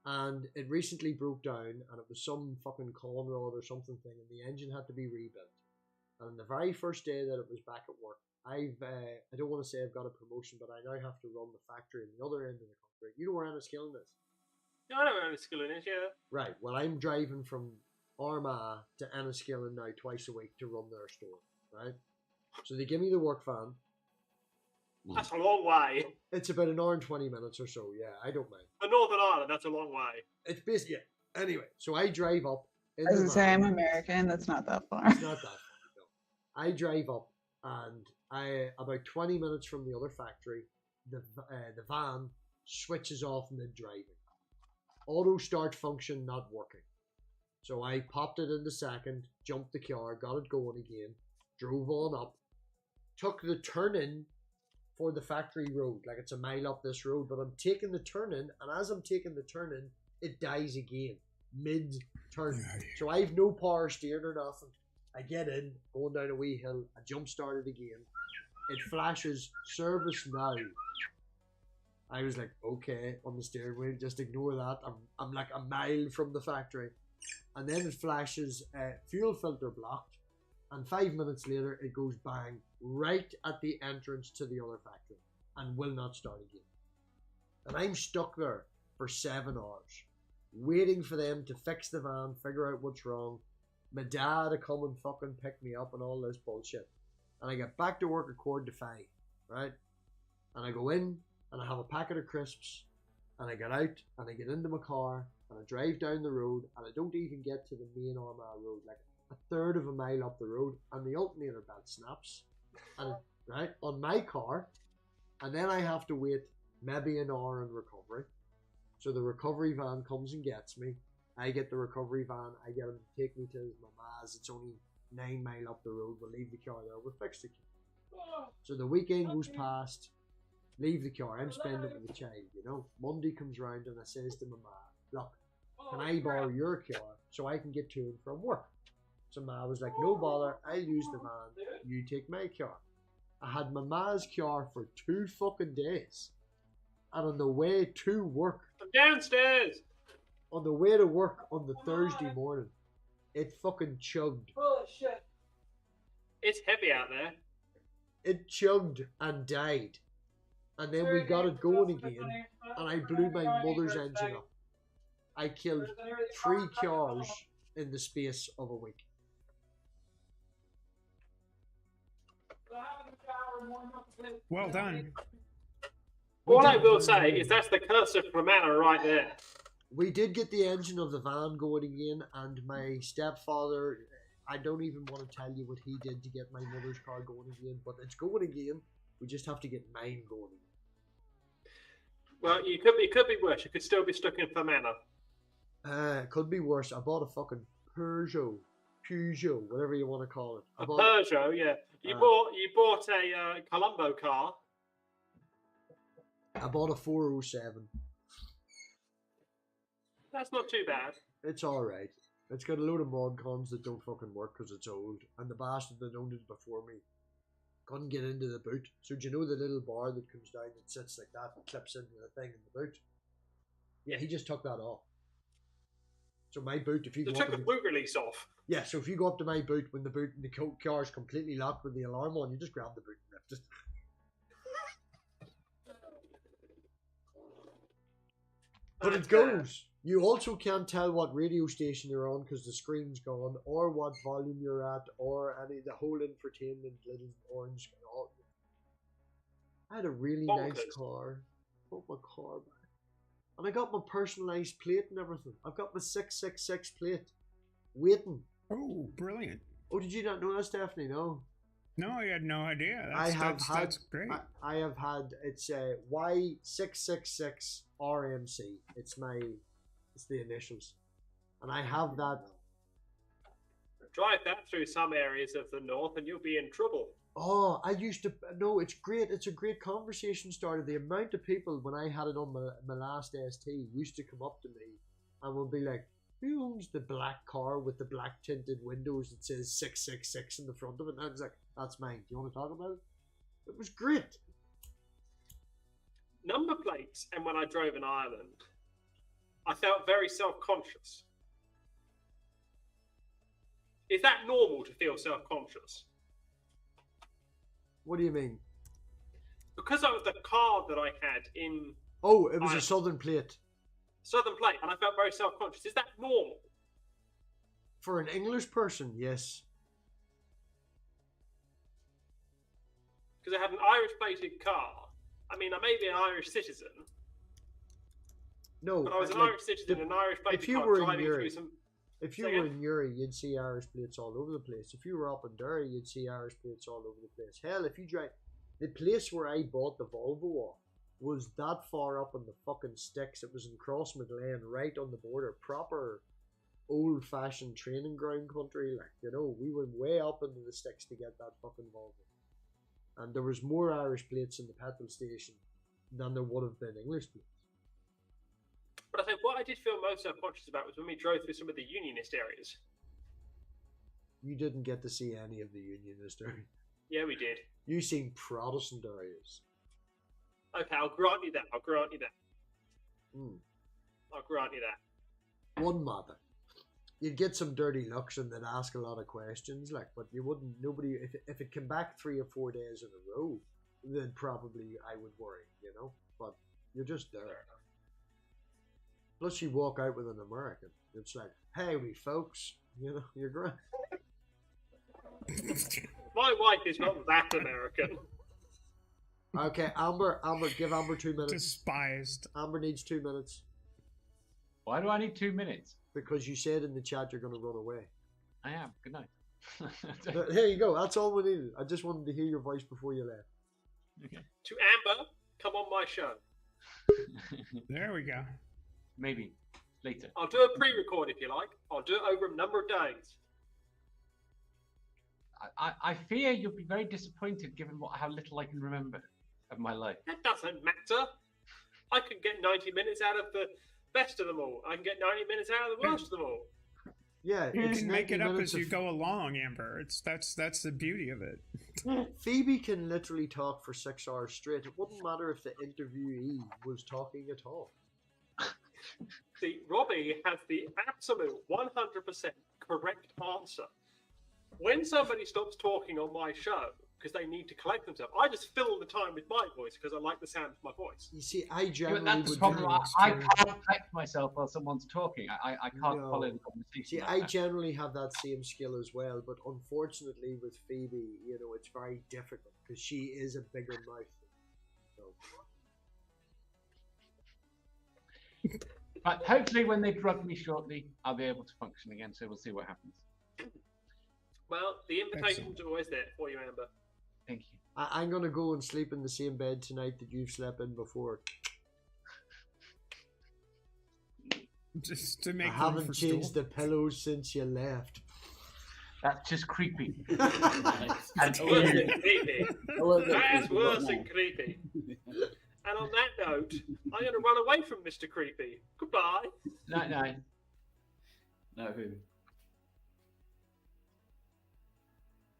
And it recently broke down, and it was some fucking Conrod or something thing, and the engine had to be rebuilt. And the very first day that it was back at work, I don't want to say I've got a promotion, but I now have to run the factory on the other end of the country. You know where Enniskillen is? I know where Enniskillen is, yeah. Right. Well, I'm driving from Armagh to Enniskillen now twice a week to run their store, right? So they give me the work van. That's a long way. It's about an hour and 20 minutes or so, yeah, I don't mind. For Northern Ireland, that's a long way. It's basically, yeah. Anyway, so I drive up. I was going to say, I'm American, that's not that far. It's not that far, no. I drive up, and about 20 minutes from the other factory, the van switches off mid-driving. Auto start function not working. So I popped it in the second, jumped the car, got it going again, drove on up, took the turn in for the factory road. Like, it's a mile up this road, but I'm taking the turn in, and as I'm taking the turn in, it dies again mid-turn. So I have no power steering or nothing. I get in, going down a wee hill, I jump started again. It flashes service now. I was like, okay, on the steering wheel, just ignore that. I'm like a mile from the factory. And then it flashes fuel filter blocked. And 5 minutes later, it goes bang right at the entrance to the other factory and will not start again. And I'm stuck there for 7 hours, waiting for them to fix the van, figure out what's wrong. My dad to come and fucking pick me up and all this bullshit. And I get back to work at 5:15, right? And I go in, and I have a packet of crisps, and I get out, and I get into my car, and I drive down the road, and I don't even get to the main Armagh road, like a third of a mile up the road, and the alternator belt snaps, and right on my car, and then I have to wait maybe an hour in recovery. So the recovery van comes and gets me. I get the recovery van. I get him to take me to his mama's. It's only 9 mile up the road. We'll leave the car there. We'll fix the car. So the weekend goes past. Leave the car. I'm spending it with the child, you know. Monday comes round and I says to Mama, look, can I borrow your car so I can get to and from work? So Ma was like, no bother. I'll use the van. You take my car. I had Mama's car for 2 fucking days. And on the way to work. I'm downstairs. On the way to work on the Thursday morning, it fucking chugged. Oh shit. It's heavy out there. It chugged and died. And then we got it going again, and I blew my mother's engine up. I killed 3 cars in the space of a week. Well done. What I will say is that's the curse of Romana right there. We did get the engine of the van going again, and my stepfather, I don't even want to tell you what he did to get my mother's car going again, but it's going again. We just have to get mine going again. Well, it could be worse. You could still be stuck in Fermanagh. It could be worse. I bought a fucking Peugeot, whatever you want to call it. A Peugeot, yeah. You bought a Colombo car. I bought a 407. That's not too bad. It's alright. It's got a load of mod cons that don't fucking work because it's old. And the bastard that owned it before me couldn't get into the boot. So do you know the little bar that comes down that sits like that and clips into the thing in the boot? Yeah, he just took that off. So my boot, if you they go took up the boot release off. Yeah, so if you go up to my boot when the car is completely locked with the alarm on, you just grab the boot and lift it. But it goes. You also can't tell what radio station you're on because the screen's gone, or what volume you're at, or the whole infotainment little orange. I had a really nice car. Put my car back. And I got my personalised plate and everything. I've got my 666 plate. Waiting. Oh, brilliant. Oh, did you not know that, Stephanie? No. No, I had no idea. That's great. I have had it's Y666 RMC. It's the initials, and I have that. Drive that through some areas of the north, and you'll be in trouble. Oh, I used to no. It's great. It's a great conversation starter. The amount of people when I had it on my last ST used to come up to me and would be like, "Who owns the black car with the black tinted windows that says 666 in the front of it?" And I was like, "That's mine. Do you want to talk about it?" It was great. Number plates, and when I drove in Ireland, I felt very self-conscious. Is that normal to feel self-conscious? What do you mean? Because of the car that I had in... Oh, it was a Southern plate. Southern plate, and I felt very self-conscious. Is that normal? For an English person, yes. Because I had an Irish-plated car. I mean, I may be an Irish citizen. No, but I was an Irish citizen in an Irish-plated car driving through some... If you were in Uri, you'd see Irish plates all over the place. If you were up in Derry, you'd see Irish plates all over the place. Hell, if you drive... The place where I bought the Volvo off was that far up in the fucking sticks. It was in Crossmaglen, right on the border. Proper old-fashioned training ground country. Like, you know, we went way up into the sticks to get that fucking Volvo. And there was more Irish plates in the petrol station than there would have been English plates. But I think what I did feel most self-conscious about was when we drove through some of the unionist areas. You didn't get to see any of the unionist areas. Yeah, we did. You seen Protestant areas. Okay, I'll grant you that. I'll grant you that. One matter. You'd get some dirty looks and they'd ask a lot of questions, like, but you wouldn't. Nobody. If it came back 3 or 4 days in a row, then probably I would worry, you know. But you're just there. Plus, you walk out with an American. It's like, hey, we folks, you know, you're great. My wife is not that American. Okay, Amber, give Amber 2 minutes. Despised. Amber needs 2 minutes. Why do I need 2 minutes? Because you said in the chat you're going to run away. I am. Good night. There you go. That's all we needed. I just wanted to hear your voice before you left. Okay. To Amber, come on my show. There we go. Maybe later. I'll do a pre-record if you like. I'll do it over a number of days. I fear you'll be very disappointed given how little I can remember of my life. That doesn't matter. I can get 90 minutes out of the best of them all. I can get 90 minutes out of the worst of them all. Yeah, you can make it up as you go along, Amber. That's the beauty of it. Phoebe can literally talk for 6 hours straight. It wouldn't matter if the interviewee was talking at all. See, Robbie has the absolute 100% correct answer. When somebody stops talking on my show because they need to collect themselves, I just fill the time with my voice because I like the sound of my voice. You see, I generally that's the problem. I can't collect myself while someone's talking. I can't follow the conversation. See, I generally have that same skill as well, but unfortunately with Phoebe, you know, it's very difficult because she is a bigger mouth. So. But hopefully when they drug me shortly, I'll be able to function again, so we'll see what happens. Well, the invitation's always there for you, Amber. Thank you. I'm going to go and sleep in the same bed tonight that you've slept in before. Just to make I haven't changed the pillows since you left. That's just creepy. That's worse than creepy. That's worse than creepy. And on that note, I'm going to run away from Mr. Creepy. Goodbye. Night. No, who?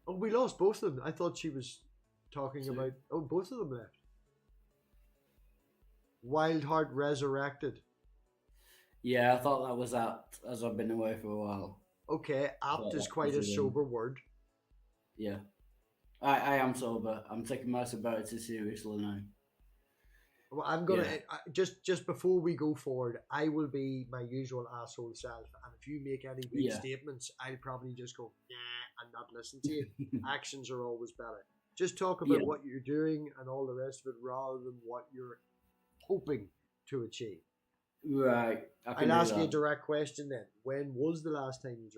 Oh, we lost both of them. I thought she was talking about... Oh, both of them left. Wildheart resurrected. Yeah, I thought that was apt, as I've been away for a while. Okay, apt is quite a sober word. Yeah. I am sober. I'm taking my sobriety seriously now. Well, I'm gonna just before we go forward, I will be my usual asshole self, and if you make any big statements, I'll probably just go and not listen to you. Actions are always better. Just talk about what you're doing and all the rest of it, rather than what you're hoping to achieve. Right. I'll ask you a direct question then. When was the last time you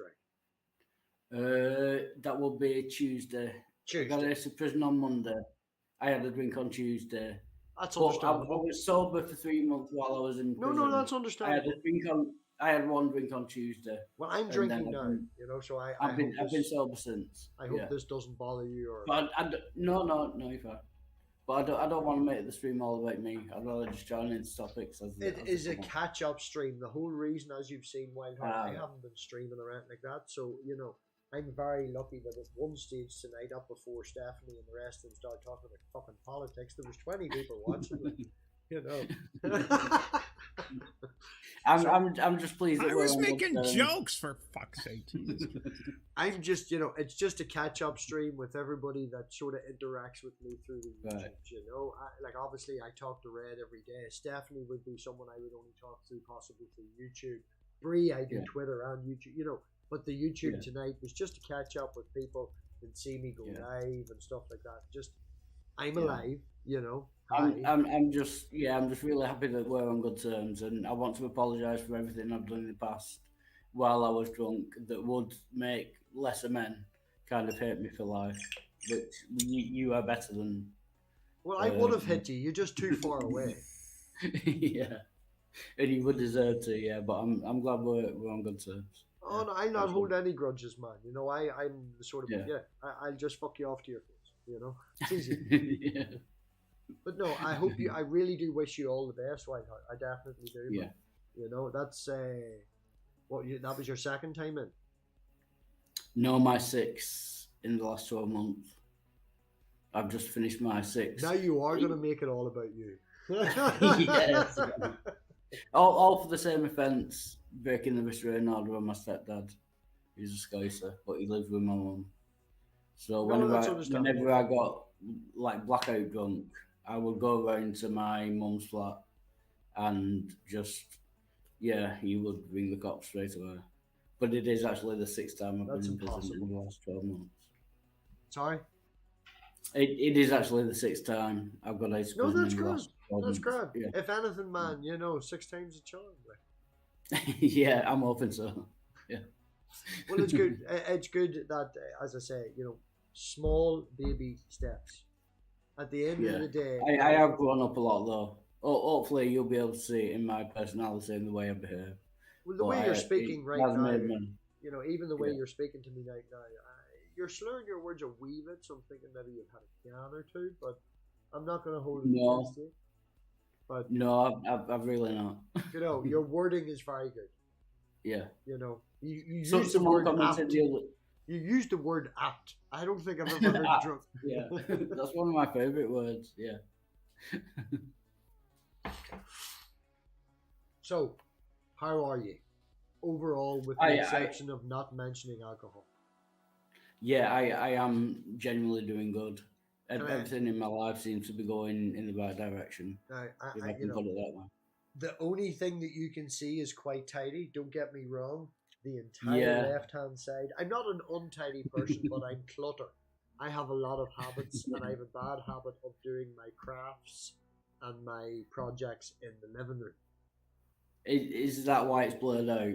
drank? That will be Tuesday. Tuesday. I got released to prison on Monday. I had a drink on Tuesday. That's But I understandable. was sober for 3 months while I was in prison. No, that's understandable. I had one drink on Tuesday. Well, I'm drinking now, you know, so I've been sober since. I hope this doesn't bother you. Or but no, you're fine. But I don't want to make the stream all about me. I'd rather just join into topics. It is a catch-up stream. The whole reason, as you've seen, Wildheart, I haven't been streaming around like that. So, you know, I'm very lucky that at one stage tonight, up before Stephanie and the rest of them started talking about fucking politics, there was 20 people watching it. You know. I'm just pleased. I was making jokes, for fuck's sake. I'm just, you know, it's just a catch-up stream with everybody that sort of interacts with me through the YouTube. Right. You know, like obviously I talk to Red every day. Stephanie would be someone I would only talk to possibly through YouTube. Bree, I do Twitter and YouTube. You know, but the YouTube tonight was just to catch up with people and see me go live and stuff like that. Just, I'm alive. You know. I'm just really happy that we're on good terms, and I want to apologise for everything I've done in the past while I was drunk that would make lesser men kind of hate me for life. But you are better than. Well, I would have hit you. You're just too far away. Yeah, and you would deserve to. Yeah, but I'm glad we're on good terms. Oh, no, I'm not holding any grudges, man. You know, I'm the sort of I'll just fuck you off to your face. You know, it's easy. Yeah. But no, I really do wish you all the best, Wildheart. I definitely do. Yeah. But, you know, that's that was your second time in? No, my 6th in the last 12 months. I've just finished my 6th. Now you are going to make it all about you. Yes. all for the same offence, breaking the restraining order on my stepdad. He's a Scouser, but he lives with my mum. So whenever I got like blackout drunk, I would go around to my mum's flat and just, he would ring the cops straight away. But it is actually the 6th time I've been in prison in the last 12 months. Sorry? It is actually the 6th time I've got out of prison. No, that's good. That's good. Yeah. If anything, man, you know, 6 times a charm. Like. Yeah, I'm hoping so. Yeah. Well, it's good. It's good that, as I say, you know, small baby steps. At the end of the day, I have grown up a lot though. Hopefully, you'll be able to see it in my personality and the way I behave. Well, the way you're speaking right now, you know, even the way you're speaking to me right now, you're slurring your words a wee bit. So I'm thinking maybe you've had a can or two, but I'm not going to hold it against you. But no, I've really not. You know, your wording is very good. Yeah. You know, you use the word apt. You used the word apt. I don't think I've ever heard drunk. Yeah, that's one of my favourite words. Yeah. So, how are you overall, with the exception of not mentioning alcohol? Yeah, I am genuinely doing good. Everything in my life seems to be going in the right direction. If I can put it that way. The only thing that you can see is quite tidy. Don't get me wrong. The entire left-hand side. I'm not an untidy person, but I'm cluttered. I have a lot of habits, and I have a bad habit of doing my crafts and my projects in the living room. Is that why it's blurred out?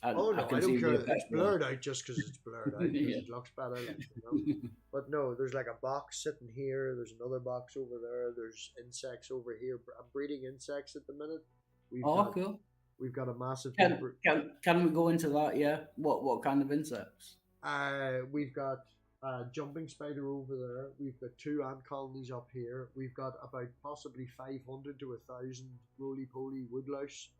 I don't care. It's blurred out just because it's blurred out. It looks better. Like, you know? But no, there's like a box sitting here. There's another box over there. There's insects over here. I'm breeding insects at the minute. Cool. We've got a massive. Can we go into that? Yeah. What kind of insects? We've got a jumping spider over there. We've got 2 ant colonies up here. We've got about possibly 500 to 1,000 roly-poly woodlouse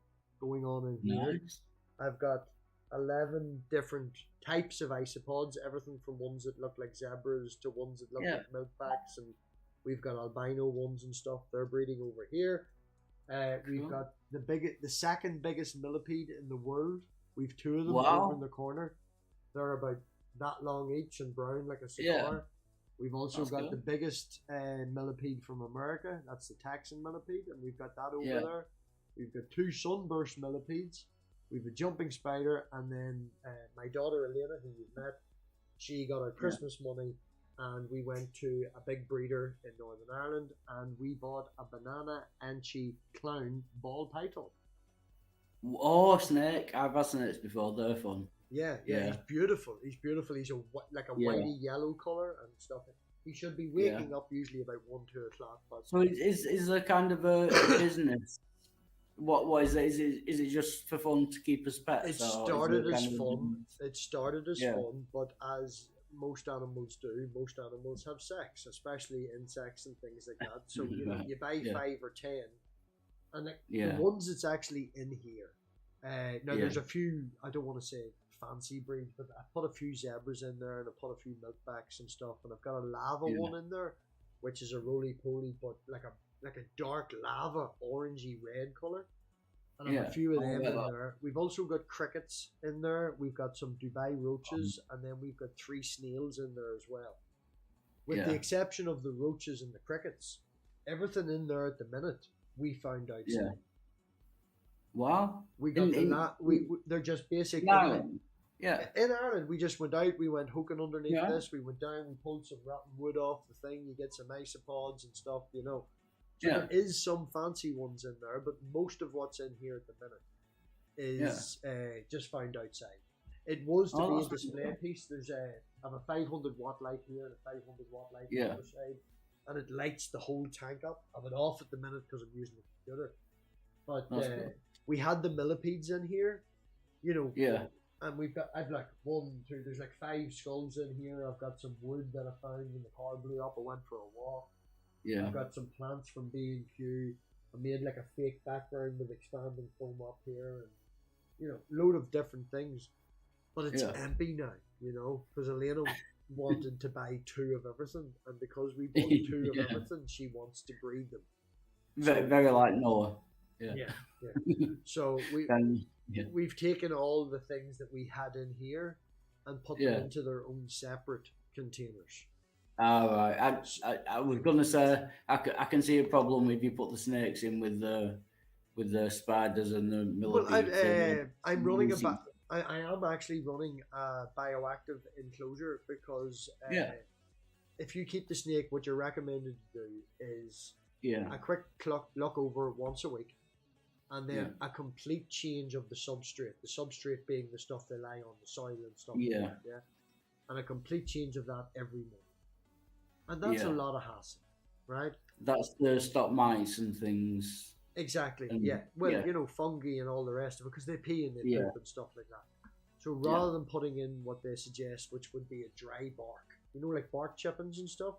going on in here. Nice. I've got 11 different types of isopods, everything from ones that look like zebras to ones that look like milkbacks, and we've got albino ones and stuff. They're breeding over here. We've got the second biggest millipede in the world. We've 2 of them over in the corner. They're about that long each and brown like a cigar. Yeah. We've also got the biggest millipede from America. That's the Texan millipede, and we've got that over there. We've got 2 sunburst millipedes. We've a jumping spider, and then my daughter Elena, who you've met, she got her Christmas money, and we went to a big breeder in Northern Ireland, and we bought a banana Anchi clown ball python. Oh, snake! I've had snakes before. They're fun. Yeah, Yeah. he's beautiful. He's beautiful. He's like a whitey yellow color and stuff. He should be waking up usually about 1-2 o'clock. But So is there kind of a business? What is it? Is it just for fun to keep as pets? it started as fun. It started as fun, but as most animals do, most animals have sex, especially insects and things like that. So you buy 5 or 10, and the ones that's actually in here. Now there's a few. I don't want to say fancy breeds, but I put a few zebras in there, and I put a few milkbacks and stuff, and I've got a lava one in there, which is a roly-poly, but like a dark lava, orangey red color. And I have a few of them in there. We've also got crickets in there. We've got some Dubai roaches, and then we've got 3 snails in there as well. With the exception of the roaches and the crickets, everything in there at the minute we found outside. Yeah. Wow. We got they're just basic. In Ireland. Yeah. In Ireland, we just went out. We went hooking underneath this. We went down. We pulled some rotten wood off the thing. You get some isopods and stuff. So there is some fancy ones in there, but most of what's in here at the minute is just found outside. It was to be a display piece. There's I have a 500-watt light here and a 500-watt light on the other side, and it lights the whole tank up. I have it off at the minute because I'm using the computer. But we had the millipedes in here, and I've like 1, 2, there's like 5 skulls in here. I've got some wood that I found when the car blew up. I went for a walk. Yeah. I've got some plants from B&Q. I made like a fake background with expanding foam up here, and load of different things. But it's empty now, because Elena wanted to buy 2 of everything, and because we bought 2 of everything, she wants to breed them. Very like Noah. Yeah. So we've taken all the things that we had in here and put them into their own separate containers. All right. I was gonna say I can see a problem if you put the snakes in with the spiders and the millipedes. Well, I'm running I am actually running a bioactive enclosure because if you keep the snake, what you're recommended to do is a quick look over once a week, and then a complete change of the substrate being the stuff they lie on, the soil and stuff like that, and a complete change of that every month. And that's a lot of hassle, right? That's the stop mice and things. Exactly, Well, fungi and all the rest of it, because they pee and they poop and stuff like that. So rather than putting in what they suggest, which would be a dry bark, like bark chippings and stuff,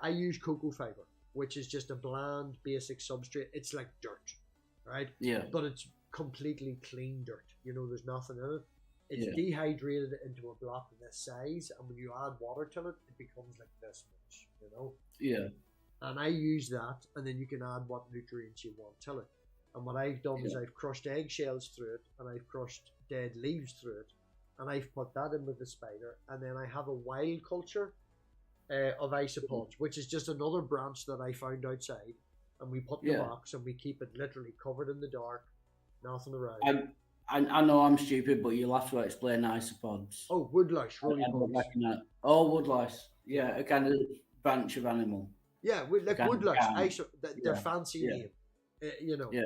I use cocoa fiber, which is just a bland, basic substrate. It's like dirt, right? Yeah. But it's completely clean dirt. There's nothing in it. It's dehydrated into a block of this size, and when you add water to it, it becomes like this much, Yeah. And I use that, and then you can add what nutrients you want to it. And what I've done is I've crushed eggshells through it, and I've crushed dead leaves through it, and I've put that in with the spider, and then I have a wild culture of isopods, which is just another branch that I found outside, and we put in the box, and we keep it literally covered in the dark, nothing around. I know I'm stupid, but you'll have to explain isopods. Oh, woodlice, roly-polies. Woodlice. Yeah, a kind of branch of animal. Yeah, like woodlice. Their fancy name.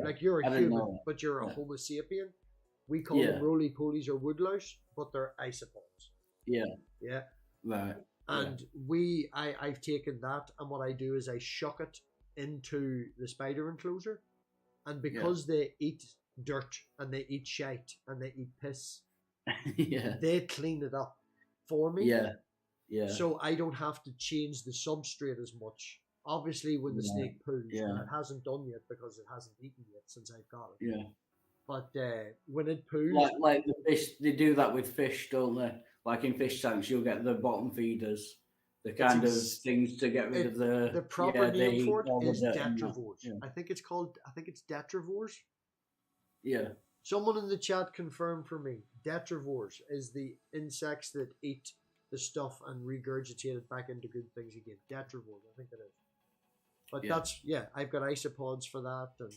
Like you're a human, but you're a Homo sapien. We call them roly-polies or woodlice, but they're isopods. Yeah. Yeah. Right. And I've taken that, and what I do is I shuck it into the spider enclosure, and because they eat dirt and they eat shite and they eat piss, they clean it up for me. So I don't have to change the substrate as much. Obviously, when the snake poos, and it hasn't done yet because it hasn't eaten yet since I've got it. Yeah. But when it poos, like the fish, they do that with fish, don't they? Like in fish tanks, you'll get the bottom feeders, the kind of things to get rid of the proper name for it is detrivores. I think it's detrivores. Yeah. Someone in the chat confirmed for me. Detrivores is the insects that eat the stuff and regurgitate it back into good things again. Detrivores, I think it is. But I've got isopods for that, and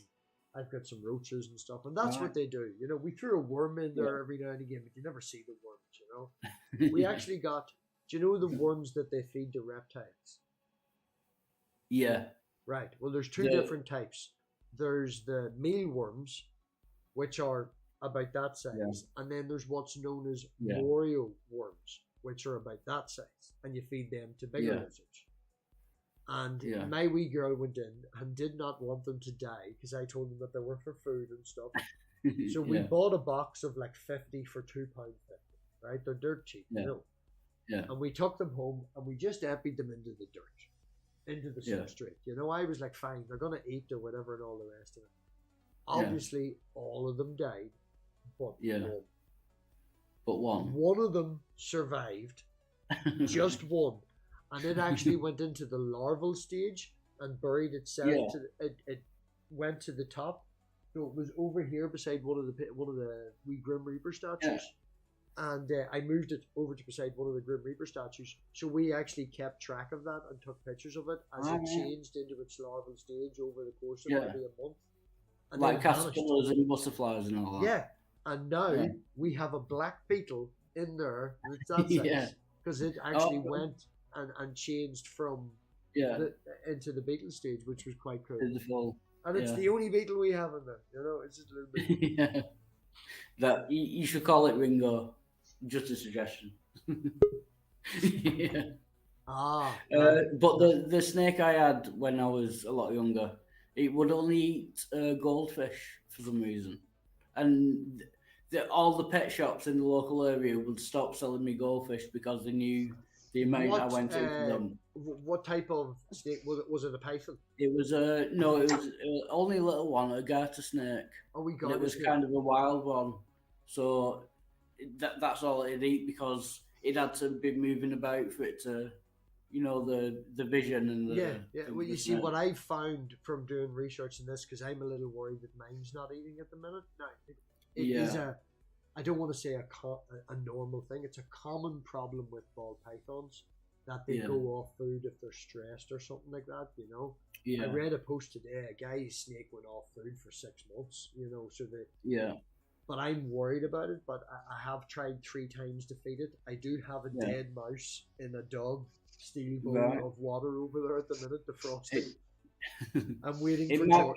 I've got some roaches and stuff, and that's what they do. We threw a worm in there every now and again, but you never see the worms, We actually got, do you know the worms that they feed to reptiles? Yeah. Right. Well, there's 2 different types. There's the mealworms, which are about that size, and then there's what's known as Yeah. Morio worms, which are about that size, and you feed them to bigger lizards. And Yeah. my wee girl went in and did not want them to die because I told them that they were for food and stuff. So we bought a box of like 50 for £2.50, right? They're dirt cheap, you know. Yeah. And we took them home and we just emptied them into the dirt, into the substrate. You know, I was like, fine, they're gonna eat or whatever and all the rest of it. Obviously, all of them died, but one. But one. One of them survived, just one, and it actually went into the larval stage and buried itself. It went to the top, so it was over here beside one of the wee Grim Reaper statues, and I moved it over to beside one of the Grim Reaper statues. So we actually kept track of that and took pictures of it as it changed into its larval stage over the course of maybe a month. And like caterpillars and butterflies and all that. Yeah, and now we have a black beetle in there that's that size because it actually went and changed from into the beetle stage, which was quite cool. Beautiful. And it's the only beetle we have in there. You know, it's just a little bit. That you should call it Ringo. Just a suggestion. But the snake I had when I was a lot younger, it would only eat goldfish for some reason, and all the pet shops in the local area would stop selling me goldfish because they knew the amount I went through for them. What type of snake was it? Was it a python? It was no, it was only a little one, a garter snake. Oh, we got it. It was kind of a wild one, so that's all it'd eat because it had to be moving about for it to. You know, the vision and the... Yeah. Well, you see, what I've found from doing research in this, because I'm a little worried that mine's not eating at the minute. Now, it is I don't want to say a normal thing. It's a common problem with ball pythons that they go off food if they're stressed or something like that, you know? I read a post today, a guy's snake went off food for 6 months, you know, so but I'm worried about it, but I have tried 3 times to feed it. I do have a dead mouse in a dog steel bowl of water over there at the minute to frost it. I'm waiting for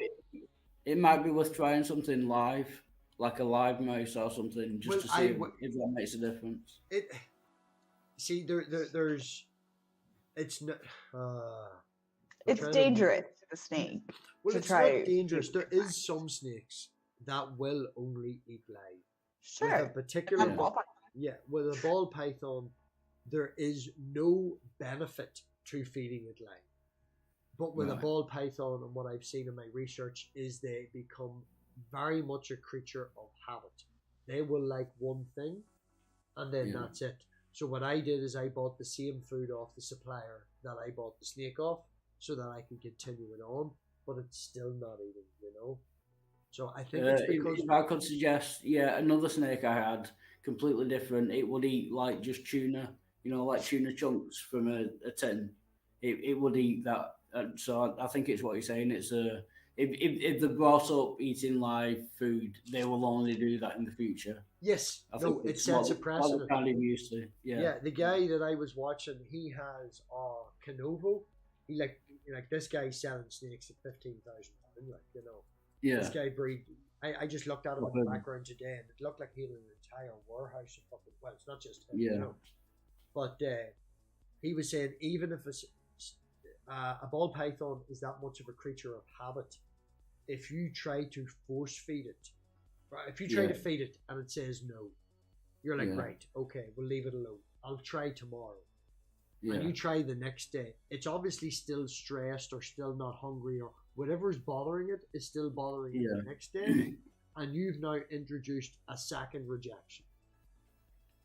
it might be worth trying something live, like a live mouse or something, just to see if that makes a difference. There's it's not it's dangerous to the snake. Well, it's not dangerous. There is some snakes that will only eat live. Sure. With a particular with a ball python, there is no benefit to feeding it live. But with a ball python, and what I've seen in my research, is they become very much a creature of habit. They will like one thing, and then that's it. So what I did is I bought the same food off the supplier that I bought the snake off, so that I can continue it on, but it's still not eating, you know? So I think it's because... If I could suggest, another snake I had, completely different, it would eat like just tuna, you know, like tuna chunks from a tin. It would eat that. So I think it's what you're saying. It's if they're brought up eating live food, they will only do that in the future. Yes, it sets a precedent. Kind of used to. Yeah, the guy that I was watching, he has a Canovo. He like this guy's selling snakes at £15,000. Like, you know, this guy breed. I just looked at him in the background today, and it looked like he had an entire warehouse of fucking. Well, it's not just him, you know. But he was saying even if a ball python is that much of a creature of habit, if you try to force feed it, right? If you try to feed it and it says no, you're like, right, okay, we'll leave it alone. I'll try tomorrow. And you try the next day. It's obviously still stressed or still not hungry or whatever's bothering it is still bothering it the next day. And you've now introduced a second rejection.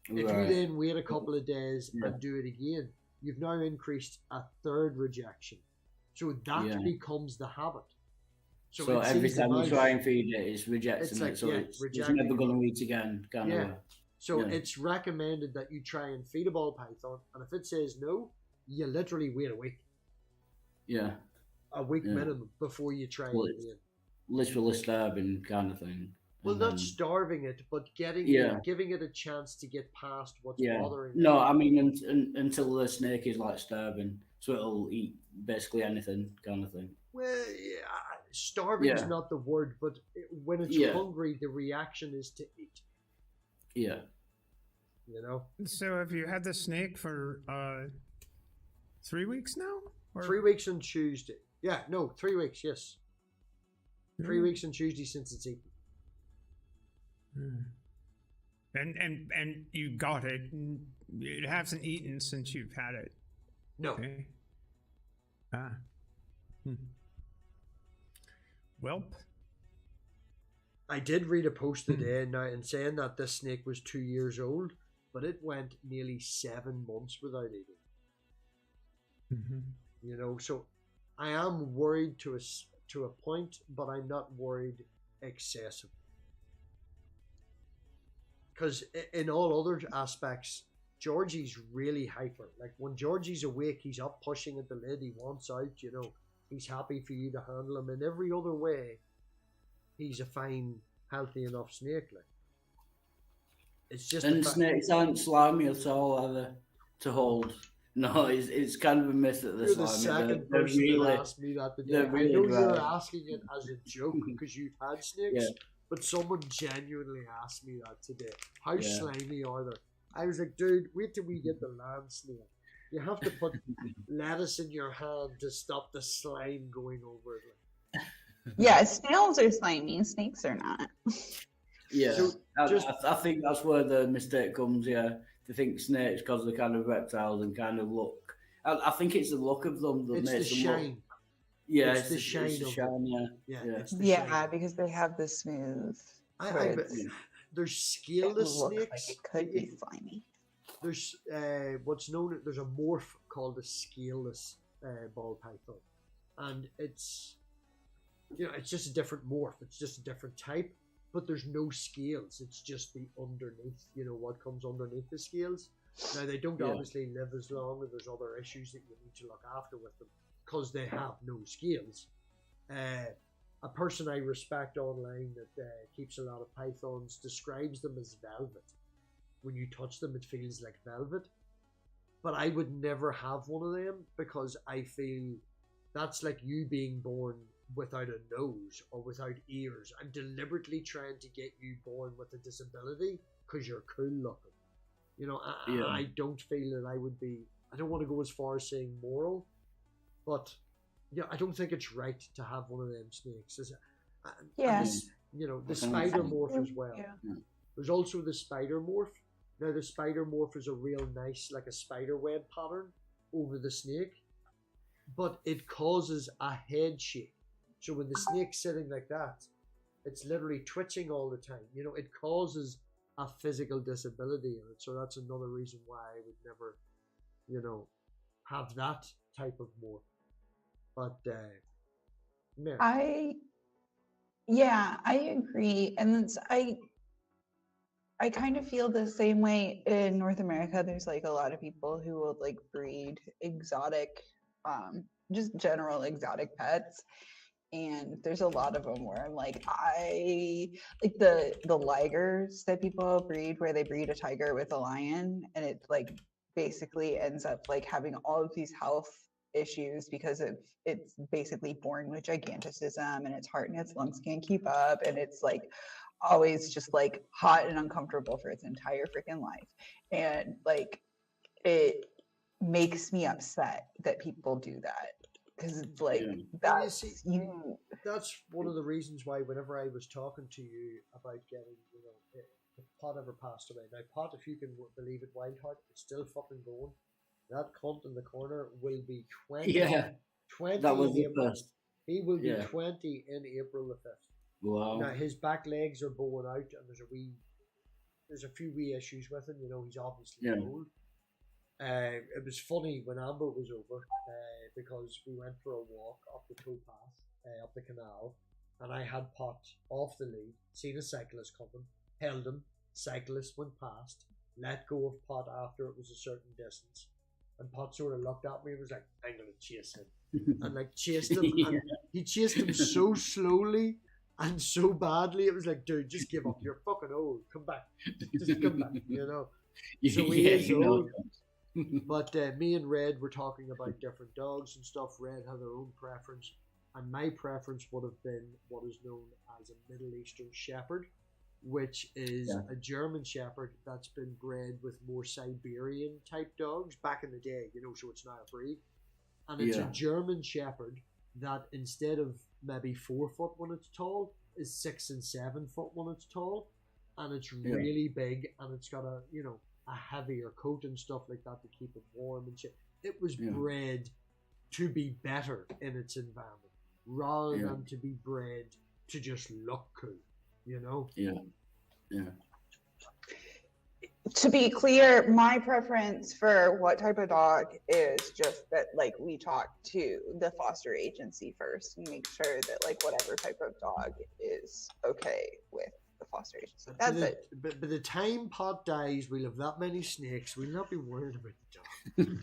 If you then wait a couple of days and do it again, you've now increased a third rejection. So that becomes the habit. So every time you try and feed it, it's rejecting it. So it's never going to eat again. So it's recommended that you try and feed a ball python, and if it says no, you literally wait a week. Yeah. A week minimum before you try it again. Literally starving kind of thing. Well, not starving it, but giving it a chance to get past what's bothering it. No, I mean until the snake is like starving, so it'll eat basically anything kind of thing. Well, starving is not the word, but when it's hungry, the reaction is to eat. Yeah. You know. So have you had the snake for 3 weeks now? Or? 3 weeks on Tuesday. Yeah, no, 3 weeks. Yes. 3 weeks on Tuesday since it's eaten. And you got it. It hasn't eaten since you've had it. No. Okay. Welp. I did read a post today now and saying that this snake was 2 years old, but it went nearly 7 months without eating. You know, so I am worried to a point, but I'm not worried excessively. Because in all other aspects, Georgie's really hyper. Like when Georgie's awake, he's up pushing at the lid. He wants out, you know. He's happy for you to handle him. In every other way, he's a fine, healthy enough snake. Like it's just. And snakes aren't slimy at all, are they? To hold. No, it's kind of a myth that they're You're the slimy. second person that asked me that today. Really I know you're asking it as a joke because you've had snakes. Yeah. But someone genuinely asked me that today. How slimy are they? I was like, dude, wait till we get the land snail. You have to put lettuce in your hand to stop the slime going over it. Yeah, snails are slimy. Snakes are not. Yeah, So I think that's where the mistake comes. Yeah, they think snakes because they're kind of reptiles and kind of look. I think it's the look of them that it's makes the them shine. look. Yeah, it's the shine. It's the shine. Yeah. Yeah. Yeah, because they have the smooth. There's scaleless snakes. Like it could be slimy. There's there's a morph called a scaleless ball python, and it's just a different morph. It's just a different type, but there's no scales. It's just the underneath. You know what comes underneath the scales. Now they don't obviously live as long, and there's other issues that you need to look after with them because they have no scales. A person I respect online that keeps a lot of pythons describes them as velvet. When you touch them, it feels like velvet. But I would never have one of them because I feel that's like you being born without a nose or without ears. I'm deliberately trying to get you born with a disability because you're cool looking. You know, I don't feel that I would be. I don't want to go as far as saying moral, but yeah, I don't think it's right to have one of them snakes. The spider morph as well. Yeah. There's also the spider morph. Now the spider morph is a real nice, like a spider web pattern over the snake, but it causes a head shake. So when the snake's sitting like that, it's literally twitching all the time. You know, it causes a physical disability in it. So that's another reason why I would never, have that type of morph. But I agree, and I kind of feel the same way in North America. There's like a lot of people who will like breed exotic, just general exotic pets, and there's a lot of them where I'm like, I like the ligers that people breed, where they breed a tiger with a lion, and it like basically ends up like having all of these health issues because it's basically born with giganticism, and its heart and its lungs can't keep up, and it's like always just like hot and uncomfortable for its entire freaking life, and like it makes me upset that people do that because it's like that's one of the reasons why whenever I was talking to you about getting if Pot ever passed away. Now Pot, if you can believe it, Wildheart, it's still fucking going. That cunt in the corner will be 20. Yeah, 20. That was the first. He will be 20 in April the 5th. Wow. Now his back legs are bowing out, and there's a few wee issues with him. You know, he's obviously old. It was funny when Amber was over because we went for a walk up the towpath, up the canal, and I had Pot off the lead, seen a cyclist coming, held him. Cyclist went past, let go of Pot after it was a certain distance. And Pot sort of looked at me and was like, I'm going to chase him. And like chased him. And he chased him so slowly and so badly. It was like, dude, just give up. You're fucking old. Come back. Just come back, So he is old. But me and Red were talking about different dogs and stuff. Red had her own preference. and my preference would have been what is known as a Middle Eastern Shepherd, which is a German Shepherd that's been bred with more Siberian type dogs back in the day, so it's not a breed. And it's a German Shepherd that instead of maybe 4 foot when it's tall, is 6 and 7 foot when it's tall. And it's really big, and it's got a heavier coat and stuff like that to keep it warm and shit. It was bred to be better in its environment, rather than to be bred to just look cool, To be clear, my preference for what type of dog is just that, like, we talk to the foster agency first and make sure that, like, whatever type of dog is okay with the foster agency. That's it. But by the time Pot dies, we'll have that many snakes. We'll not be worried about the dog.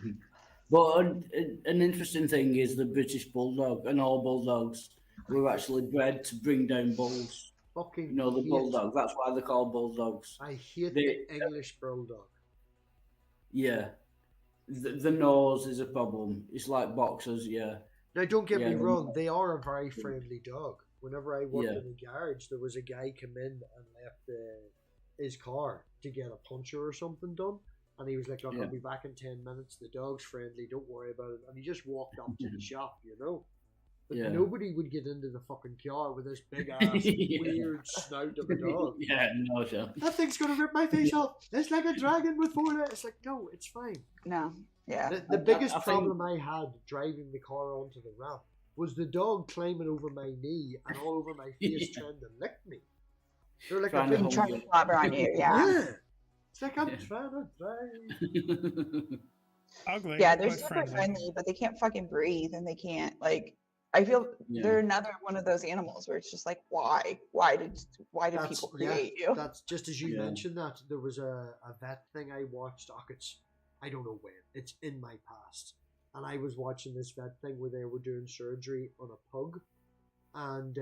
But an interesting thing is the British Bulldog and all Bulldogs were actually bred to bring down bulls. Fucking the Bulldog. That's why they're called Bulldogs. I hate the English Bulldog. Yeah. The nose is a problem. It's like boxers, Now, don't get me wrong. They are a very friendly dog. Whenever I worked in a garage, there was a guy come in and left his car to get a puncture or something done. And he was like, look, I'll be back in 10 minutes. The dog's friendly. Don't worry about it. And he just walked up to the shop, But nobody would get into the fucking car with this big ass weird snout of a dog. No, sure. That thing's going to rip my face off. It's like a dragon with 4 legs. It's like, no, it's fine. No. Yeah. The biggest problem I had driving the car onto the ramp was the dog climbing over my knee and all over my face trying to lick me. They're like trying to clobber on you, yeah. It's like I'm trying to drive. Ugly. Yeah, they're super friendly, but they can't fucking breathe, and they can't, like, I feel they're another one of those animals where it's just like, why? Why did people create you? That's just as you mentioned that. There was a vet thing I watched. I don't know when. It's in my past. And I was watching this vet thing where they were doing surgery on a pug. And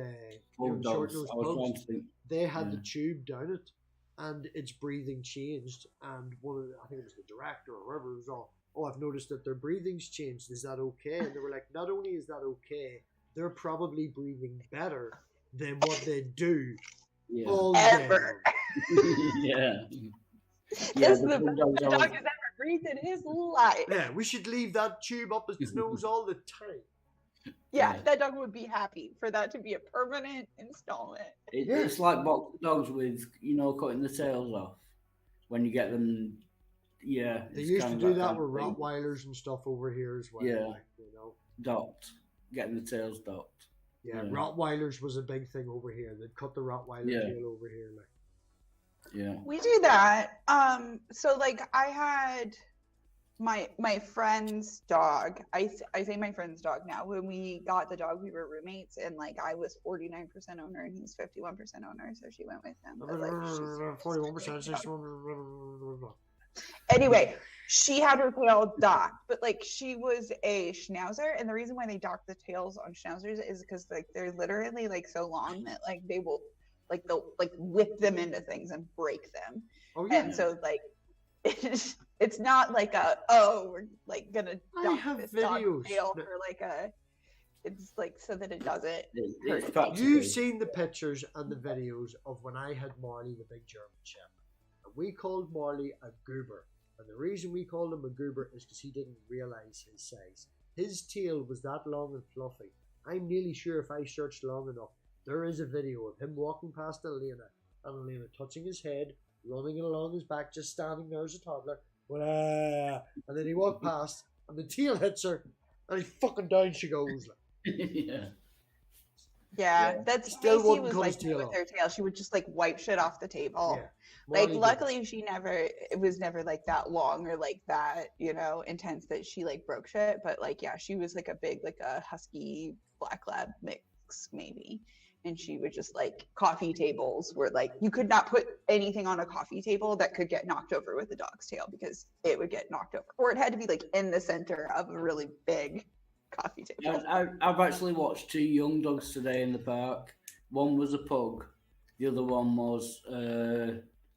they had the tube down it, and its breathing changed. And I think it was the director or whoever was all, I've noticed that their breathing's changed. Is that okay? And they were like, not only is that okay, they're probably breathing better than what they do all day. That's the best the dog has ever breathed in his life. Yeah, we should leave that tube up its nose all the time. Yeah, that dog would be happy for that to be a permanent installment. It's like box dogs with, cutting the tails off when you get them. Yeah, they used to do that with Rottweilers and stuff over here as well. Yeah, docked, getting the tails docked. Yeah, Rottweilers was a big thing over here. They'd cut the Rottweiler tail over here, like. Yeah, we do that. So like I had my friend's dog. I say my friend's dog now. When we got the dog, we were roommates, and like I was 49% owner, and he's 51% owner, so she went with him. But, like, 41%. Anyway, she had her tail docked, but like she was a schnauzer, and the reason why they dock the tails on schnauzers is because like they're literally like so long that like they'll whip them into things and break them. Oh, yeah. And so like it's not like we're like gonna dock this dog's tail for like it's like so that it doesn't hurt. You've seen the pictures and the videos of when I had Marley, the big German Shepherd. We called Marley a goober, and the reason we called him a goober is because he didn't realize his size. His tail was that long and fluffy. I'm nearly sure if I searched long enough, there is a video of him walking past Elena, and Elena touching his head, running along his back, just standing there as a toddler, and then he walked past, and the tail hits her, and he fucking down she goes. Yeah, that's still Stacy was like with her tail. She would just like wipe shit off the table. Yeah. Like luckily it was never like that long or like that, intense that she like broke shit. But like, yeah, she was like a big, like a husky black lab mix maybe. And she would just like coffee tables were like, you could not put anything on a coffee table that could get knocked over with a dog's tail because it would get knocked over. Or it had to be like in the center of a really big coffee table. I've actually watched 2 young dogs today in the park. One was a pug. The other one was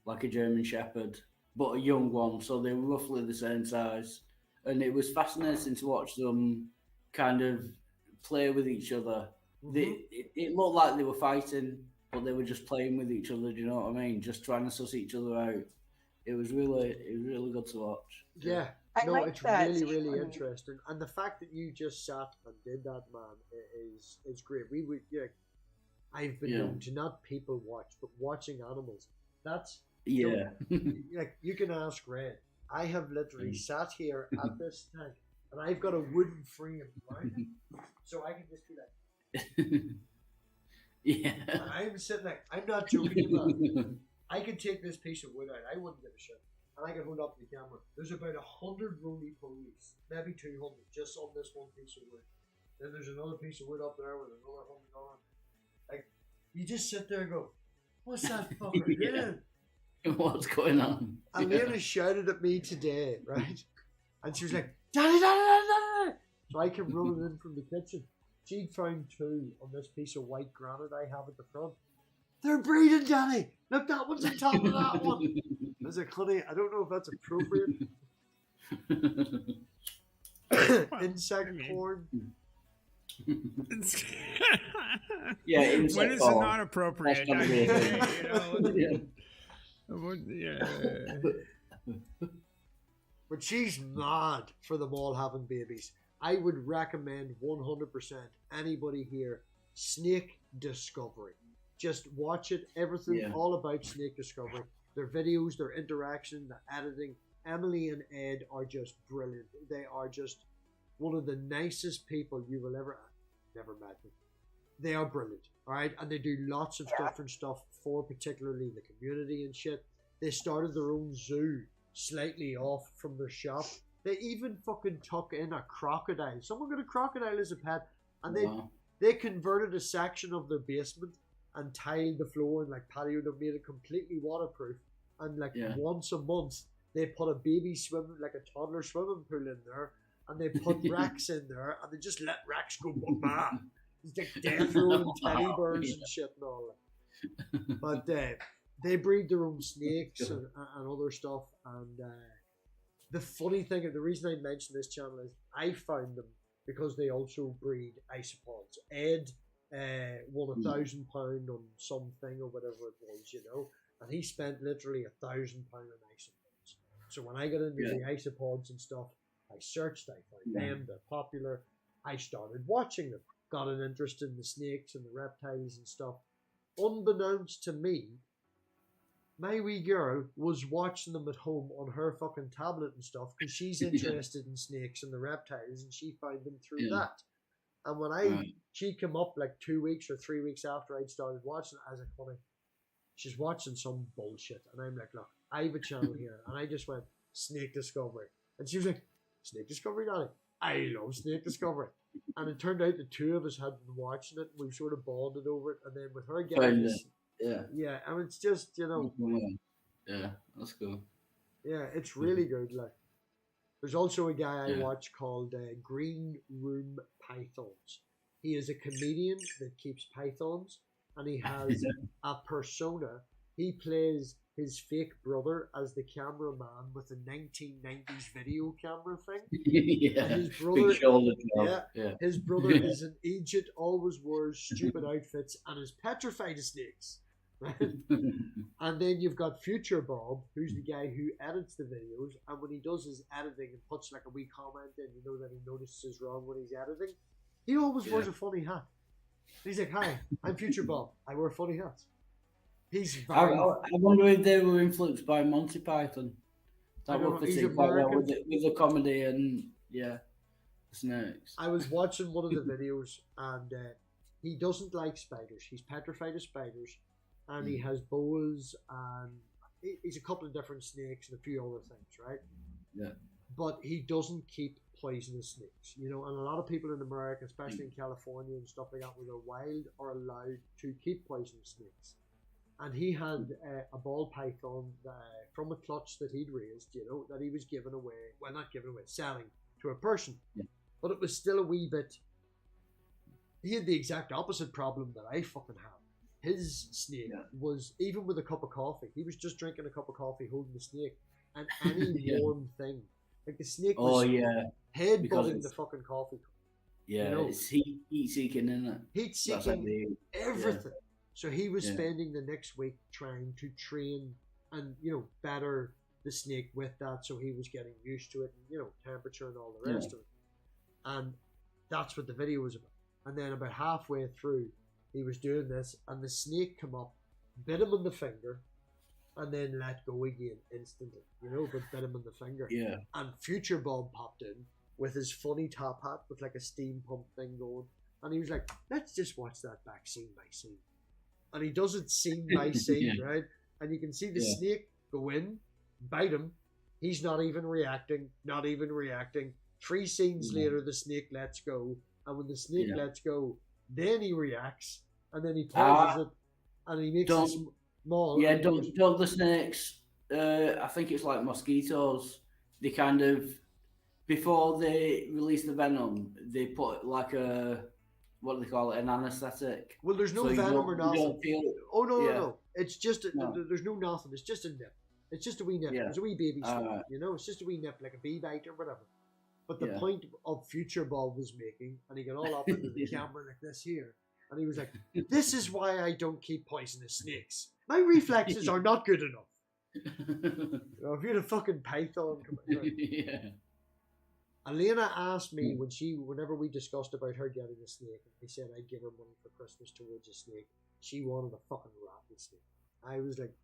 like a German Shepherd, but a young one. So they were roughly the same size. And it was fascinating to watch them kind of play with each other It looked like they were fighting, but they were just playing with each other. Do you know what I mean? Just trying to suss each other out. It was really good to watch. Yeah. I No, like it's that. really interesting, and the fact that you just sat and did that, man, is great. We would, I've been known to not people watch, but watching animals. That's like you can ask Red. I have literally sat here at this tank, and I've got a wooden frame around it, so I can just be like, And I'm sitting like, I'm not joking about it. I could take this piece of wood out. I wouldn't give a shit. And I can hold up the camera. There's about 100 roly-polies, maybe 200, just on this one piece of wood. Then there's another piece of wood up there with another 100 on. Like, you just sit there and go, what's that fucker doing? What's going on? And Lena shouted at me today, right? And she was like, Daddy, Daddy, Daddy, Daddy. So I came running in from the kitchen. She'd found 2 on this piece of white granite I have at the front. They're breeding, Daddy. Look, that one's on top of that one. I was like, honey, I don't know if that's appropriate. Insect porn. Insect when is it not appropriate? But she's mad for them all having babies. I would recommend 100% anybody here Snake Discovery. Just watch it. Everything all about Snake Discovery. Their videos, their interaction, the editing. Emily and Ed are just brilliant. They are just one of the nicest people you will ever never met them. They are brilliant, all right? And they do lots of different stuff for particularly the community and shit. They started their own zoo slightly off from their shop. They even fucking tuck in a crocodile. Someone got a crocodile as a pet, and they converted a section of their basement and tiled the floor and like patio. They made it completely waterproof. And like once a month, they put a baby like a toddler swimming pool in there, and they put Rex in there, and they just let Rex go bam. He's like death rolling teddy bears and shit and all that. But they breed their own snakes and other stuff. And the funny thing, the reason I mention this channel is I found them because they also breed isopods. Ed won £1,000 on something or whatever it was, you know, and he spent literally £1,000 on isopods. So when I got into the isopods and stuff, I searched, I found them, they're popular. I started watching them, got an interest in the snakes and the reptiles and stuff. Unbeknownst to me, my wee girl was watching them at home on her fucking tablet and stuff because she's interested in snakes and the reptiles, and she found them through that. And when she came up like 2 weeks or 3 weeks after I'd started watching it, I was like, honey, she's watching some bullshit. And I'm like, look, I have a channel here. And I just went, Snake Discovery. And she was like, Snake Discovery, Daddy? I love Snake Discovery. And it turned out the two of us had been watching it. We sort of bonded over it. And then with her getting this, and it's just, you know. Yeah, that's cool. Yeah, it's really good. Like, there's also a guy I watch called Green Room Pythons. He is a comedian that keeps pythons, and he has a persona. He plays his fake brother as the cameraman with a 1990s video camera thing. And his brother, his brother is an agent, always wears stupid outfits, and is petrified of snakes. Right? And then you've got Future Bob, who's the guy who edits the videos, and when he does his editing and puts like a wee comment in, you know that he notices wrong when he's editing, he always wears a funny hat. He's like, hi, I'm Future Bob, I wear funny hats. He's very... I wonder if they were influenced by Monty Python. That would fit quite well with the comedy and snakes. I was watching one of the videos, and he doesn't like spiders. He's petrified of spiders. And he has boas, and he's a couple of different snakes and a few other things, right? Yeah. But he doesn't keep poisonous snakes, you know. And a lot of people in America, especially in California and stuff like that, where they're wild, are allowed to keep poisonous snakes. And he had a ball python from a clutch that he'd raised, you know, that he was giving away. Well, not giving away, selling to a person. Yeah. But it was still a wee bit. He had the exact opposite problem that I fucking have. His snake was, even with a cup of coffee, he was just drinking a cup of coffee, holding the snake, and any warm thing. Like the snake was headbutting the fucking coffee cup. Yeah, you know? it's heat seeking, isn't it? Heat That's like seeking everything. So he was Yeah. spending the next week trying to train and better the snake with that. So he was getting used to it, and, temperature and all the rest of it. And that's what the video was about. And then about halfway through, he was doing this, and the snake come up, bit him on the finger, and then let go again instantly. But bit him on the finger. Yeah. And Future Bob popped in with his funny top hat with like a steam pump thing going, and he was like, "Let's just watch that back scene by scene." And he does it scene by scene, right? And you can see the snake go in, bite him. He's not even reacting. 3 scenes later, the snake lets go, and when the snake lets go, then he reacts, and then he pauses it, and he makes it small. Yeah, don't the snakes. I think it's like mosquitoes. They kind of, before they release the venom, they put like what do they call it, an anesthetic. Well, there's no So venom or you nothing. don't feel, No. It's just No. there's no nothing. It's just a nip. It's just a wee nip. Yeah. It's a wee baby snake. Alright. It's just a wee nip, like a bee bite or whatever. But the Yeah. point of Future Bob was making, and he got all up into the camera like this here, and he was like, "This is why I don't keep poisonous snakes. My reflexes are not good enough. If you had a fucking python come out." Yeah. Elena asked me whenever we discussed about her getting a snake, and I said I'd give her money for Christmas towards a snake. She wanted a fucking rattlesnake. I was like,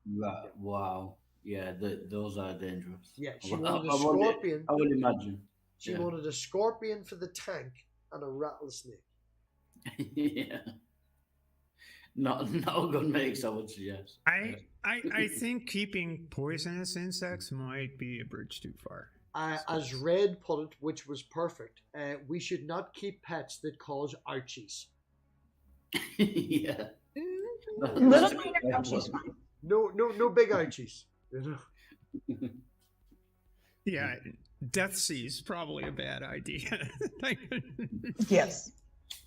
Wow. Yeah, those are dangerous. yeah, she wanted a scorpion. I would imagine. She wanted a scorpion for the tank and a rattlesnake. Yeah. Not a good mix, I would suggest. I think keeping poisonous insects might be a bridge too far. As Red put it, which was perfect, we should not keep pets that cause Archies. Yeah. Little minor Archie's fine. No big Archies. Yeah, Death Sea is probably a bad idea. Yes.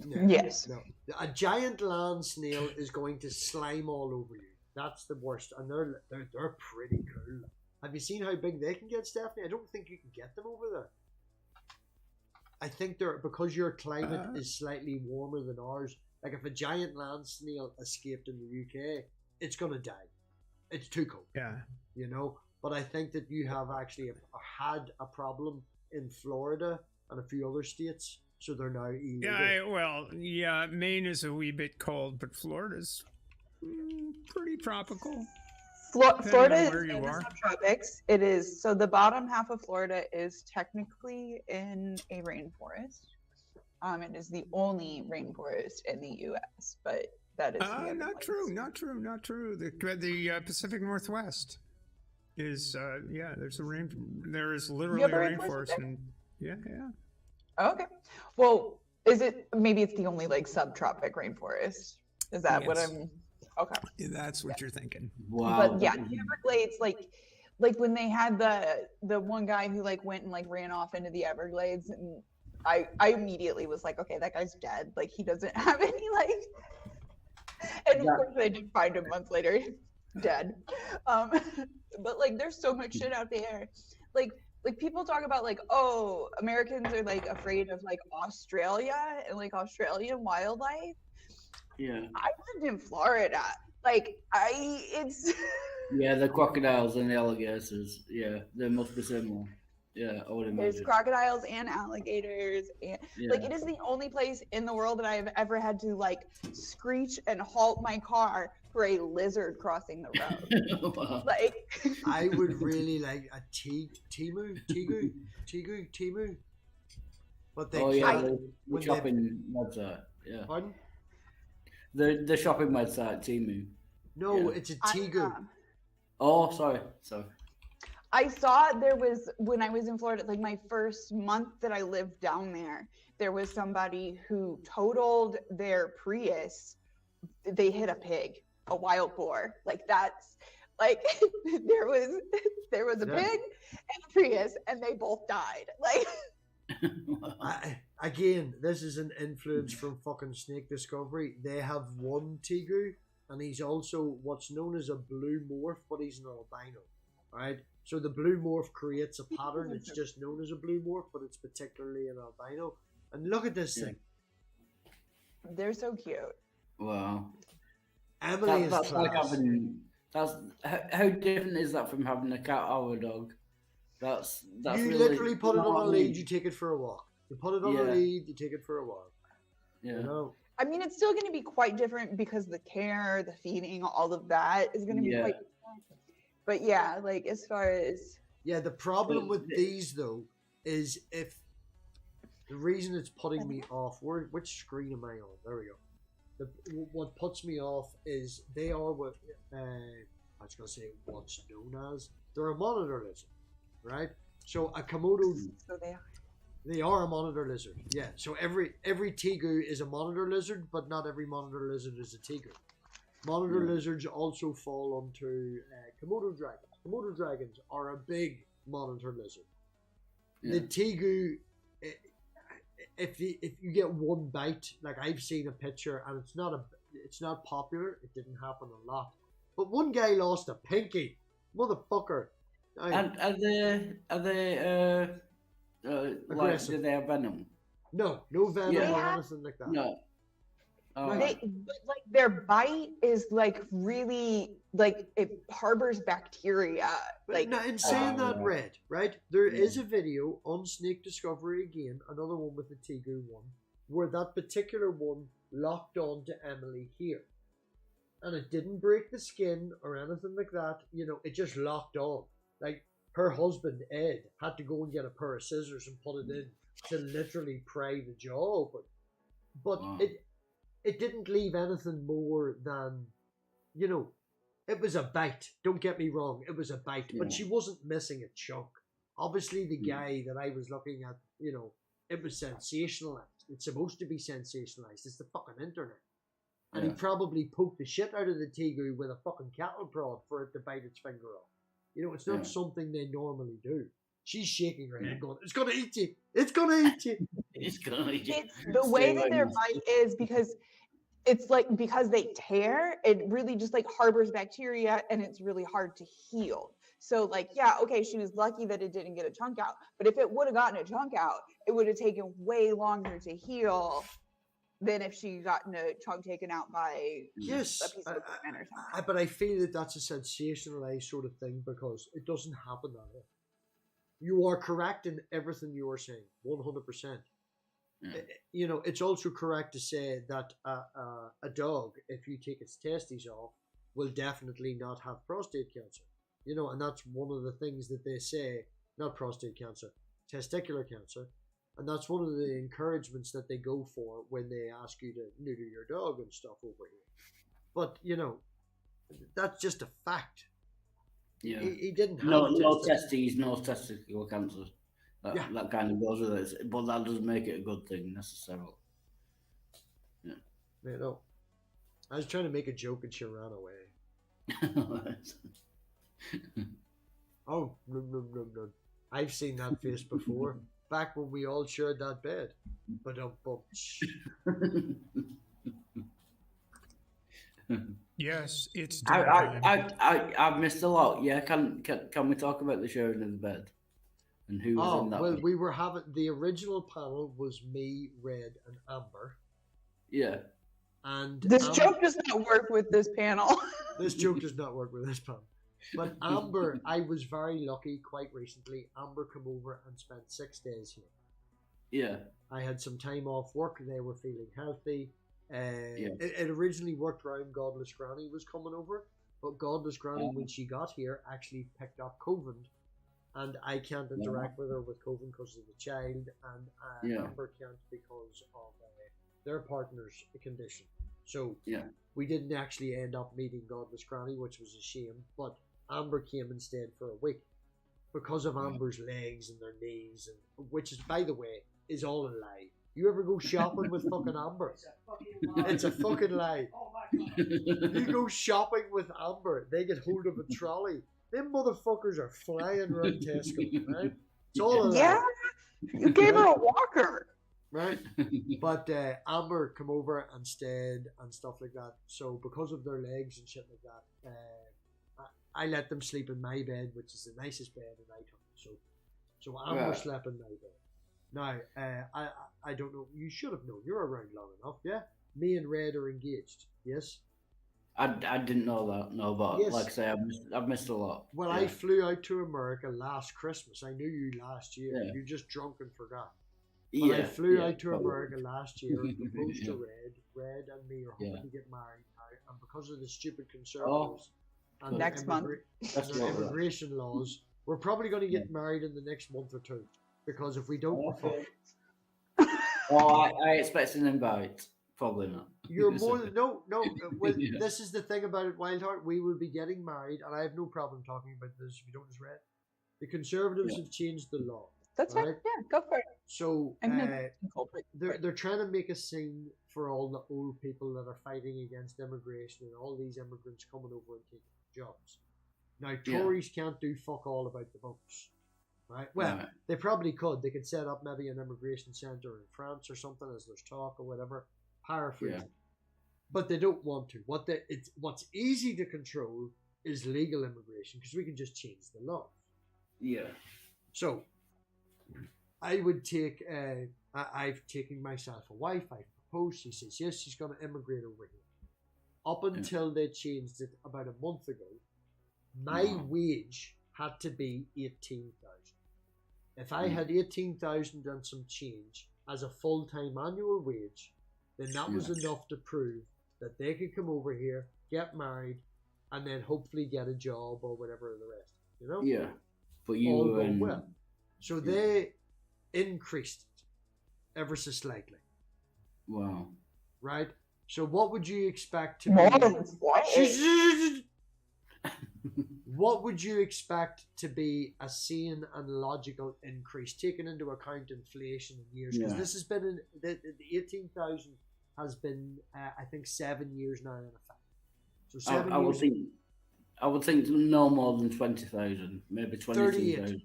No, Yes. No. A giant land snail is going to slime all over you. That's the worst, and they're pretty cool. Have you seen how big they can get, Stephanie? I don't think you can get them over there. I think because your climate is slightly warmer than ours. Like if a giant land snail escaped in the UK, it's gonna die. It's too cold. Yeah. But I think that you have actually had a problem in Florida and a few other states, so they're now illegal. Yeah, Maine is a wee bit cold, but Florida's pretty tropical. Florida is where in you the are. subtropics. It is, so the bottom half of Florida is technically in a rainforest. It is the only rainforest in the U.S., but that is not true. The Pacific Northwest is there's a rain. There is literally a rainforest, and yeah. Okay. Well, is it? Maybe it's the only like subtropic rainforest. Is that what I'm? Okay. Yeah, that's what you're thinking. Wow. But yeah, the Everglades, like when they had the one guy who like went and like ran off into the Everglades, and I immediately was like, okay, that guy's dead. Like he doesn't have any like. And of course, they did find him months later, dead. But like, there's so much shit out there. Like people talk about like, oh, Americans are like afraid of like Australia and like Australian wildlife. Yeah. I lived in Florida. It's. Yeah, the crocodiles and the alligators. Yeah, they must be similar. Yeah, I would imagine. There's crocodiles and alligators, and like it is the only place in the world that I have ever had to like screech and halt my car for a lizard crossing the road. Wow. Like, I would really like a timu. But they the shopping website. Yeah. Pardon? The shopping website, Temu. No, it's a tigu. Oh, sorry. I saw there was, when I was in Florida, like my first month that I lived down there was somebody who totaled their Prius. They hit a pig, a wild boar. Like that's like there was a pig and a Prius, and they both died. Like. Again, this is an influence from fucking Snake Discovery. They have one Tegu, and he's also what's known as a blue morph, but he's an albino, right? So the blue morph creates a pattern. It's just known as a blue morph, but it's particularly an albino. And look at this thing. They're so cute. Wow. Emily is That's like class. having. That's how different is that from having a cat or a dog? That's You really, literally put it you know on what a I lead, mean? you take it for a walk. You put it on a Yeah. lead, you take it for a walk. Yeah. You know? I mean, it's still going to be quite different because the care, the feeding, all of that is going to be Yeah. quite different. But yeah, like as far as Yeah, the problem with these though is if the reason it's putting me off. Which screen am I on? There we go. What puts me off is they are what I was gonna say what's known as they're a monitor lizard, right? So a Komodo. so they are. They are a monitor lizard. Yeah. So every tegu is a monitor lizard, but not every monitor lizard is a tegu. Monitor lizards also fall onto Komodo dragons. Komodo dragons are a big monitor lizard. Yeah. The tegu, if you get one bite, like I've seen a picture, and it's not popular. It didn't happen a lot, but one guy lost a pinky, motherfucker. And are they like Aggressive. do they have venom? No venom Yeah. or anything like that. No. Oh, But like their bite is like really like it harbors bacteria. But Like now, in saying that, yeah. Red, right? There is a video on Snake Discovery again, another one with the Tegu one, where that particular one locked on to Emily here. And it didn't break the skin or anything like that. You know, it just locked on. Like, her husband, Ed, had to go and get a pair of scissors and put it in to literally pry the jaw open. But Wow. it didn't leave anything more than, you know, it was a bite. Don't get me wrong, it was a bite, but she wasn't missing a chunk. Obviously, the guy that I was looking at, you know, it was sensationalized. It's supposed to be sensationalized. It's the fucking internet. And he probably poked the shit out of the tegu with a fucking cattle prod for it to bite its finger off. You know, it's not something they normally do. She's shaking her head going, it's going to eat you. It's going to eat you. It's gonna eat you. it's the way that their bite is because it's like because they tear, it really just like harbors bacteria and it's really hard to heal. So like, yeah, okay, she was lucky that it didn't get a chunk out. But if it would have gotten a chunk out, it would have taken way longer to heal than if she gotten a chunk taken out by Yes, a piece of equipment or something. but I feel that that's a sensationalized sort of thing because it doesn't happen that way. You are correct in everything you are saying, 100%. You know, it's also correct to say that a dog, if you take its testes off, will definitely not have prostate cancer. You know, and that's one of the things that they say, not prostate cancer, testicular cancer. And that's one of the encouragements that they go for when they ask you to neuter your dog and stuff over here. But, you know, that's just a fact. Yeah. He didn't have no testes, no testicular cancer. That kind of goes with it, but that doesn't make it a good thing necessarily. Yeah. You know, I was trying to make a joke and she ran away. Oh, no. I've seen that face before. Back when we all shared that bed. But Yes, it's. I've missed a lot. Yeah, can we talk about the sharing of the bed and who was in that? Well, we were having the original panel was me, Red, and Amber. Yeah. And this joke does not work with this panel. This joke does not work with this panel. But Amber, I was very lucky quite recently. Amber came over and spent 6 days here. Yeah. I had some time off work. They were feeling healthy. It originally worked around Godless Granny was coming over, but Godless Granny, when she got here, actually picked up COVID, and I can't interact with her with COVID because of the child, and Amber can't because of their partner's condition. So we didn't actually end up meeting Godless Granny, which was a shame, but Amber came and stayed for a week because of Amber's legs and their knees, and which is, by the way, is all a lie. You ever go shopping with fucking Amber? It's a fucking lie. Oh my god. You go shopping with Amber, they get hold of a trolley. Them motherfuckers are flying around Tesco, right? It's all a lie. Yeah, you gave her a walker. Right? But Amber come over and stayed and stuff like that. So because of their legs and shit like that, I let them sleep in my bed, which is the nicest bed in Iton. So Amber slept in my bed. Now, I don't know. You should have known. You're around long enough, yeah? me and Red are engaged. Yes. I didn't know that. No, but Yes. like I say, I've missed a lot. Well, I flew out to America last Christmas. I knew you last year. Yeah. You just drunk and forgot. But I flew out to America last year and proposed to Red. Red and me are hoping to get married now. And because of the stupid conservatives and next month, their immigration laws, we're probably going to get married in the next month or two. Because if we don't, we're fucked. I expect an invite. Probably not. You're more than no. Well, this is the thing about it, Wildheart. We will be getting married, and I have no problem talking about this. If you don't just read, the Conservatives have changed the law. That's right. Yeah, go for it. So they're trying to make a scene for all the old people that are fighting against immigration and all these immigrants coming over and taking jobs. Now Tories can't do fuck all about the votes. Right? Well, they probably could. They could set up maybe an immigration centre in France or something, as there's talk or whatever. Paraphrasing. But they don't want to. What's easy to control is legal immigration because we can just change the law. Yeah. So I would take. I've taken myself a wife. I've proposed. She says yes. She's going to immigrate over here. Up until they changed it about a month ago, my wage had to be 18,000. If I had 18,000 and some change as a full-time annual wage, then that was enough to prove that they could come over here, get married, and then hopefully get a job or whatever the rest. You know? Yeah. But you all going well. So they increased it ever so slightly. Wow. Right? So what would you expect to be? What would you expect to be a sane and logical increase, taking into account inflation in years? Because this has been the 18,000 has been, I think, 7 years now in effect. So 7 years. I would think no more than 20,000, maybe 22,000.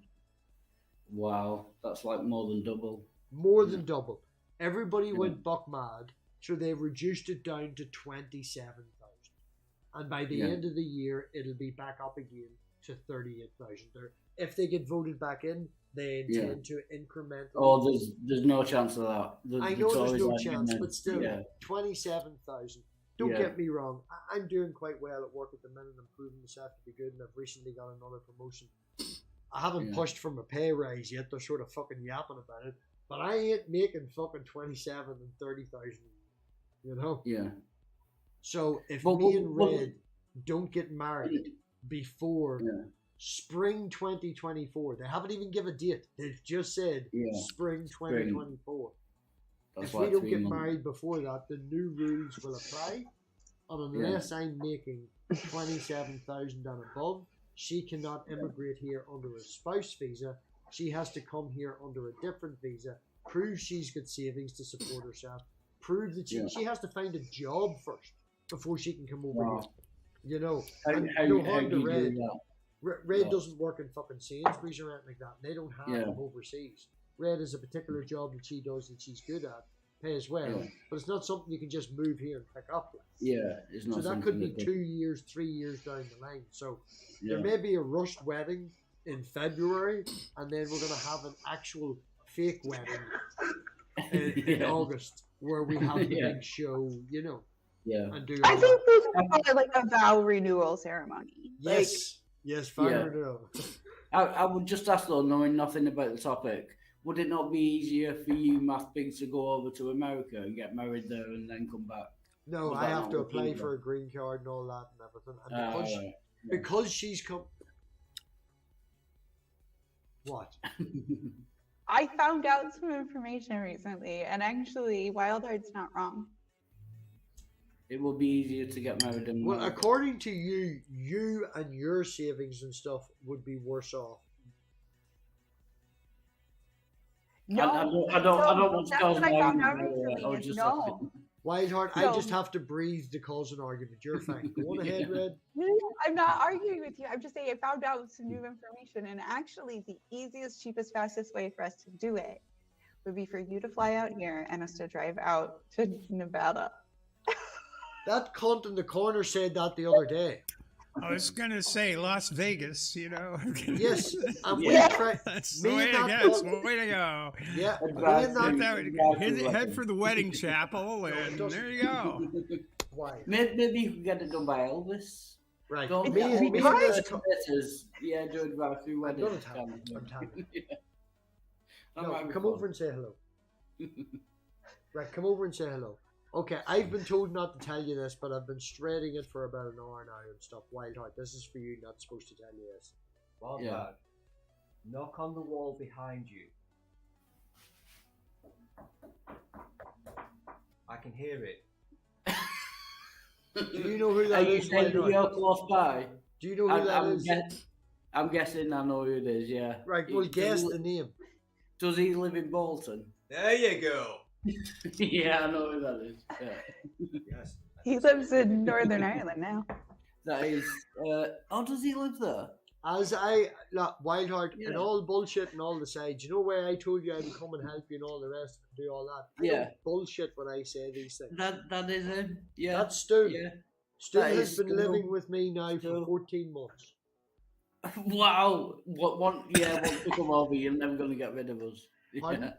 Wow, that's like more than double. More than double. Everybody went buck mad, so they reduced it down to 27,000. And by the end of the year, it'll be back up again to 38,000. If they get voted back in, they intend to incrementally. Oh, there's no chance of that. I know there's no chance, but still, 27,000. Don't get me wrong. I'm doing quite well at work at the minute. I'm proving myself to be good, and I've recently got another promotion. I haven't pushed for my pay rise yet. They're sort of fucking yapping about it. But I ain't making fucking 27 and 30,000. You know? Yeah. So if me and Red don't get married before spring 2024, they haven't even given a date. They've just said spring 2024. If we don't get married before that, the new rules will apply. And unless I'm making 27,000 and above, she cannot immigrate here under a spouse visa. She has to come here under a different visa, prove she's got savings to support herself, prove that she has to find a job first before she can come over here. You know, no harm to Red. Red doesn't work in fucking Sainsbury's or anything like that. They don't have them overseas. Red is a particular job that she does that she's good at, pays well, but it's not something you can just move here and pick up with. It's not. So that could be 2 years, 3 years down the line. So there may be a rushed wedding in February, and then we're going to have an actual fake wedding in August where we have the big show, you know. And do I think we should call it like a vow renewal ceremony. Yes. Yes, vow renewal. I would just ask though, knowing nothing about the topic, would it not be easier for you, MathPig, to go over to America and get married there and then come back? No, I have to apply for a green card and all that and everything. And because she's come. What? I found out some information recently, and actually, Wildheart's not wrong. It will be easier to get married in Well, according to you, you and your savings and stuff would be worse off. No, I don't want to cause an argument. Wildheart, I just have to breathe to cause an argument. You're fine. Go on ahead, Red. No, I'm not arguing with you. I'm just saying I found out some new information, and actually the easiest, cheapest, fastest way for us to do it would be for you to fly out here and us to drive out to Nevada. That cunt in the corner said that the other day. I was gonna say Las Vegas, Yes, and we Yeah. try. That's the Me way and to that go. dog- Way to go. Yeah, me Advance and Get that. that, head for the wedding chapel, and doesn't- there you go. Why? Maybe you can get it done by Elvis. Right. Don't Me, we me and tried. this. Yeah, do it by through I'm wedding. gonna tell you. I'm telling you. That No, might be come fun. over and say hello. Right, come over and say hello. Okay, I've been told not to tell you this, but I've been straighting it for about an hour now and stuff. Wildheart, this is for you, not supposed to tell you this. Wildheart, Yeah. knock on the wall behind you. I can hear it. Do you know who Are that you is, saying that Wildheart? you're close by? Do you know who that is? I'm guessing I know who it is, yeah. Right, well, guess the name. Does he live in Bolton? There you go. Yeah, I know who that is. Yeah. Yes. He lives in Northern Ireland now. That is. Oh, does he live there? As look, Wildheart, Yeah. and all bullshit and all the sides. You know where I told you I would come and help you and all the rest and do all that? I Yeah. don't bullshit when I say these things. That is him. Yeah. That's Stu. Yeah. Stu that has is been Stu. living with me now Stu. for 14 months. Wow. Once we come over, you're never going to get rid of us. Pardon? Yeah.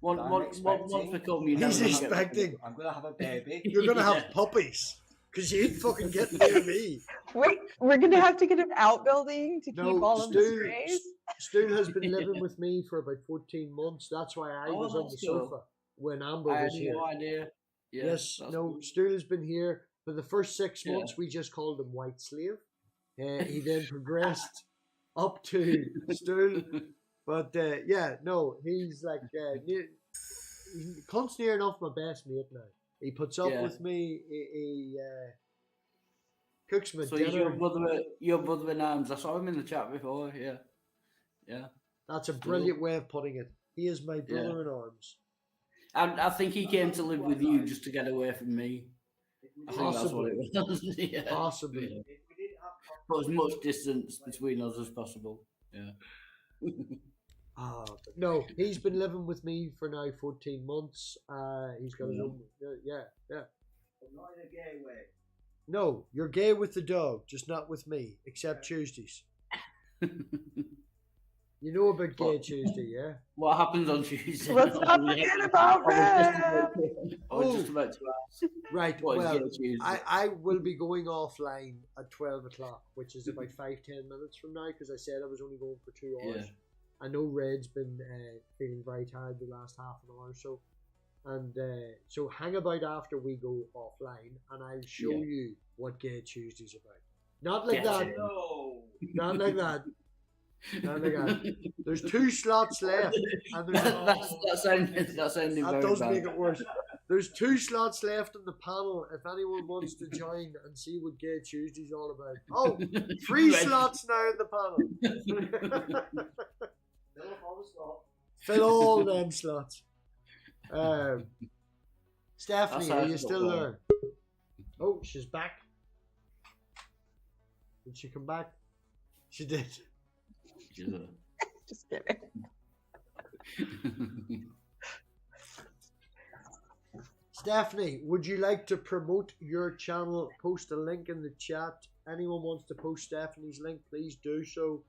Once we come, you're never He's going to get rid of us. expecting. I'm gonna have a baby. You're gonna Yeah. have puppies. Because you ain't fucking get near me. Wait, we're gonna have to get an outbuilding to keep No, all of the Stu, strays. Stu has been living with me for about 14 months. That's why I Oh, was on the that's cool. sofa when Amber I had was here. no idea. Yeah, Yes, that's no, cool. Stu has been here for the first 6 Yeah. months. We just called him White Slave. He then progressed up to Stu. But yeah, no, he's like, he comes near enough my best mate now. He puts up Yeah. with me. He cooks my So he's dinner. your brother in arms. I saw him in the chat before. Yeah. Yeah. That's a brilliant way of putting it. He is my brother in arms. I think he came to live with you just to get away from me. I think that's what Possibly. it was. Yeah. Possibly. Yeah. Put as much distance between us as possible. Yeah. But no, he's been living with me for now 14 months. He's got his own. Yeah. But not in a gay way. No, you're gay with the dog, just not with me, except Tuesdays. You know about Gay Tuesday, yeah? What happens on Tuesday? Let's not forget about that. I was just about to ask. Right, What is well, Gay Tuesday? I will be going offline at 12 o'clock, which is about 5-10 minutes from now, because I said I was only going for 2 hours. Yeah. I know Red's been feeling very tired the last half an hour or so. And so hang about after we go offline, and I'll show you what Gay Tuesday's about. Not like that. No. Not like that. Not like that. There's 2 slots left, and there's That sounded that very does bad. make it worse. There's 2 slots left in the panel if anyone wants to join and see what Gay Tuesday's all about. Oh, 3 Right. slots now in the panel. Fill up all the slots. Fill all them slots. Stephanie, That's are how you it's still got there? Oh, she's back. Did she come back? She did. Just kidding. Stephanie, would you like to promote your channel? Post a link in the chat. Anyone wants to post Stephanie's link, please do so.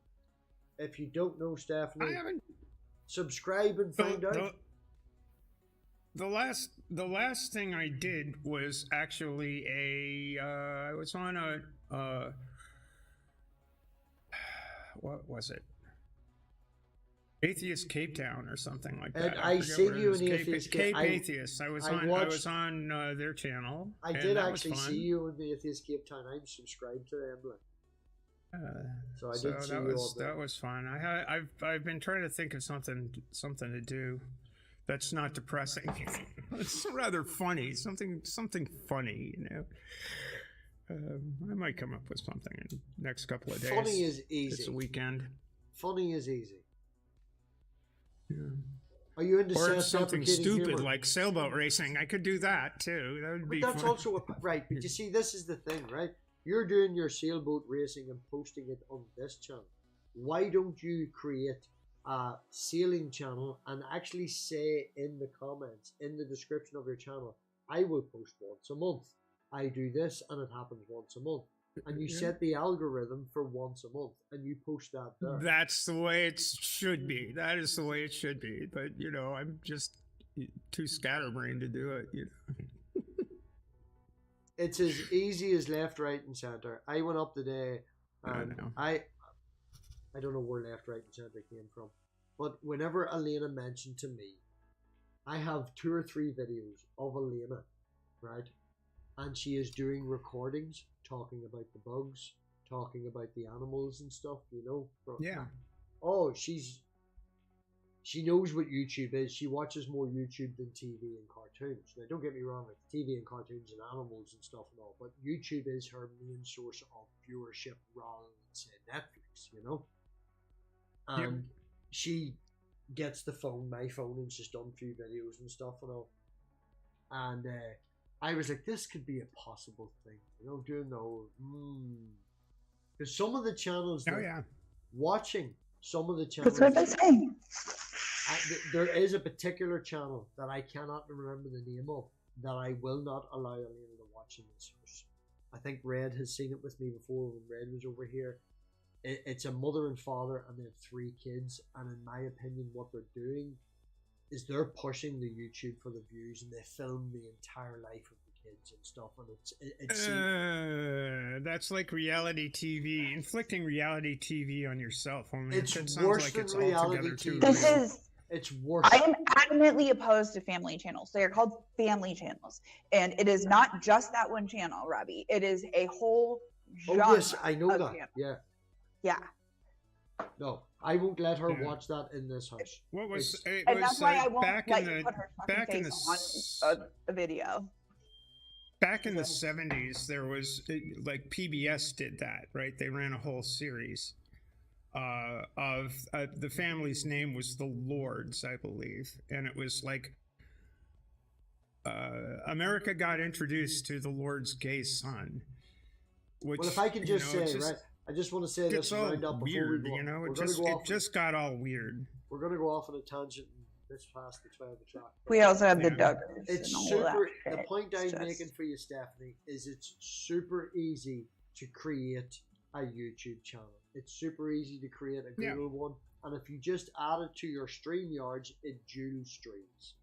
If you don't know I Stephanie, haven't. subscribe and find out. The last thing I did was actually I was on a what was it? Atheist Cape Town or something like And that. I forget seen what it you was. in Atheist Cape. Cape Atheist. I was I on watched- their channel. I and did that was actually fun. see you in the Atheist Cape Town. I'm subscribed to them. So I did see that you was on there. that was fun. I've been trying to think of something to do that's not depressing. It's rather funny. Something funny, you know. I might come up with something in the next couple of days. Funny is easy. It's a weekend. Funny is easy. Yeah. Are you into Or something self-deprecating stupid humor? like sailboat racing. I could do that too. That would But be that's fun. also right. But you see, this is the thing, right? You're doing your sailboat racing and posting it on this channel. Why don't you create a sailing channel and actually say in the comments, in the description of your channel, I will post once a month. I do this and it happens once a month. and you set the algorithm for once a month, and you post that there. That's the way it should be. That is the way it should be. But you know, I'm just too scatterbrained to do it. You know. It's as easy as left, right, and center. I went up today, and I don't know where left, right, and center came from, but whenever Elena mentioned to me, I have 2 or 3 videos of Elena, right, and she is doing recordings talking about the bugs, talking about the animals and stuff. You know. Yeah. Oh, she knows what YouTube is. She watches more YouTube than TV and cartoons. Now, don't get me wrong, like TV and cartoons and animals and stuff and all, but YouTube is her main source of viewership rather than, say, Netflix, you know? And she gets the phone, my phone, and she's done a few videos and stuff and all. And I was like, this could be a possible thing, you know, doing the whole, because some of the channels, watching some of the channels. That's what I'm saying. There is a particular channel that I cannot remember the name of that I will not allow Elena to watch in this house. I think Red has seen it with me before when Red was over here. It's a mother and father, and they have 3 kids. And in my opinion, what they're doing is they're pushing the YouTube for the views, and they film the entire life of the kids and stuff. And that's like reality TV, inflicting reality TV on yourself. Only it's it worse like than it's reality TV. This is. It's worse. I am adamantly opposed to family channels. They are called family channels, and it is not just that one channel, Robbie. It is a whole genre. Oh yes, I know that. Channels. Yeah. Yeah. No, I won't let her watch that in this house. What was? And that's why I won't back let in you the put her fucking face on a video. Back in the 70s, there was like PBS did that, right? They ran a whole series of the family's name was the Lords, I believe, and it was like America got introduced to the Lord's gay son. Which, well, if I can just say, right, I just want to say this right up before we go. You know, it just got all weird. We're going to go off on a tangent this past the 12 o'clock. We also have the Duggars. It's super. The point I'm making for you, Stephanie, is it's super easy to create a YouTube channel. It's super easy to create a Google one, and if you just add it to your StreamYards, it dual streams.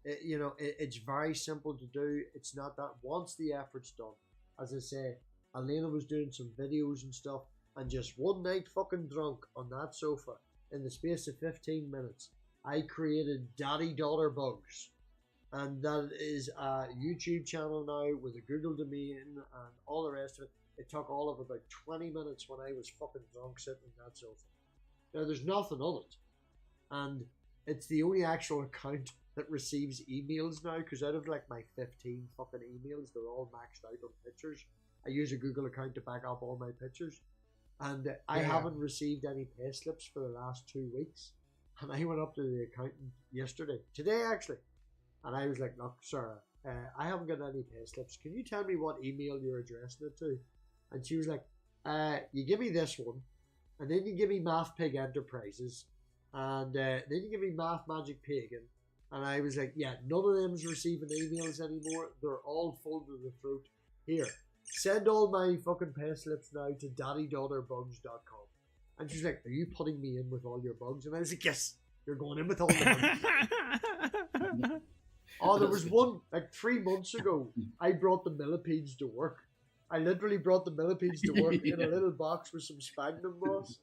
It's very simple to do. It's not that once the effort's done. As I say, Elena was doing some videos and stuff, and just one night fucking drunk on that sofa, in the space of 15 minutes, I created Daddy-Daughter Bugs. And that is a YouTube channel now with a Google domain and all the rest of it. It took all of about 20 minutes when I was fucking drunk sitting on that sofa. Now, there's nothing on it. And it's the only actual account that receives emails now, because out of like my 15 fucking emails, they're all maxed out on pictures. I use a Google account to back up all my pictures. And I haven't received any pay slips for the last 2 weeks. And I went up to the accountant today actually. And I was like, look, sir, I haven't got any pay slips. Can you tell me what email you're addressing it to? And she was like, you give me this one, and then you give me MathPig Enterprises, and then you give me Math Magic Pagan. And I was like, yeah, none of them's receiving emails anymore. They're all full to the throat. Here, send all my fucking pay slips now to daddydaughterbugs.com. And she's like, are you putting me in with all your bugs? And I was like, yes, you're going in with all the bugs. Oh, there was one, like 3 months ago, I brought the millipedes to work. I literally brought the millipedes to work in a little box with some sphagnum moss.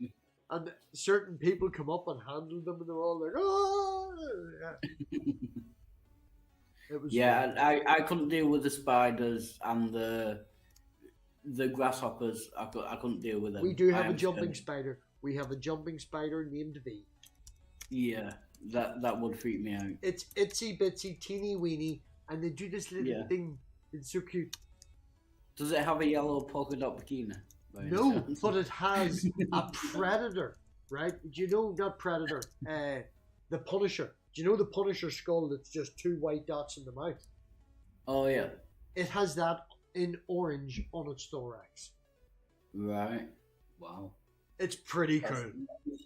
And certain people come up and handle them, and they're all like, oh! It was I couldn't deal with the spiders and the grasshoppers. I couldn't deal with them. We do have a jumping spider. We have a jumping spider named V. Yeah, that would freak me out. It's itsy bitsy, teeny weeny, and they do this little thing. It's so cute. Does it have a yellow polka dot bikini? No, but it has a predator, right? Do you know that predator? The Punisher. Do you know the Punisher skull that's just 2 white dots in the mouth? Oh, yeah. It has that in orange on its thorax. Right. Wow. It's pretty cool.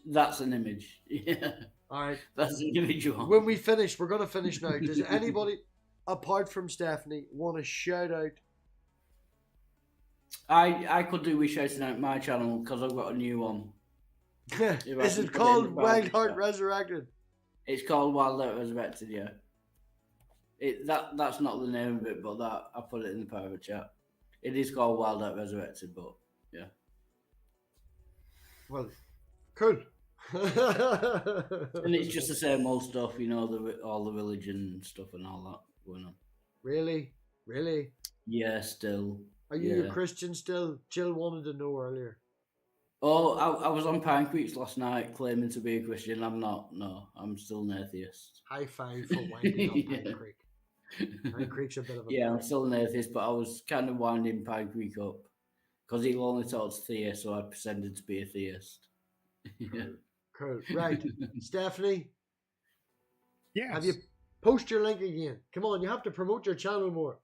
That's an image. Yeah. All right. That's an image you want. When we finish, we're going to finish now. Does anybody, apart from Stephanie, want to shout out I could do with shouting out my channel because I've got a new one. Is it called Wildheart Resurrected? It's called Wildheart Resurrected, yeah. That's not the name of it, but that I put it in the private chat. It is called Wildheart Resurrected, but yeah. Well, cool. And it's just the same old stuff, you know, all the religion stuff and all that going on. Really? Really? Yeah, still. Are you a Christian still? Jill wanted to know earlier. Oh, I was on Pancakes last night claiming to be a Christian. I'm not. No, I'm still an atheist. High five for winding up Pancake. Pancake's a bit of a... Yeah, I'm still an atheist, but I was kind of winding Pancake up because he only talks theist, so I pretended to be a theist. Yeah. Cool. Right. Stephanie? Yes. Have you post your link again? Come on, you have to promote your channel more.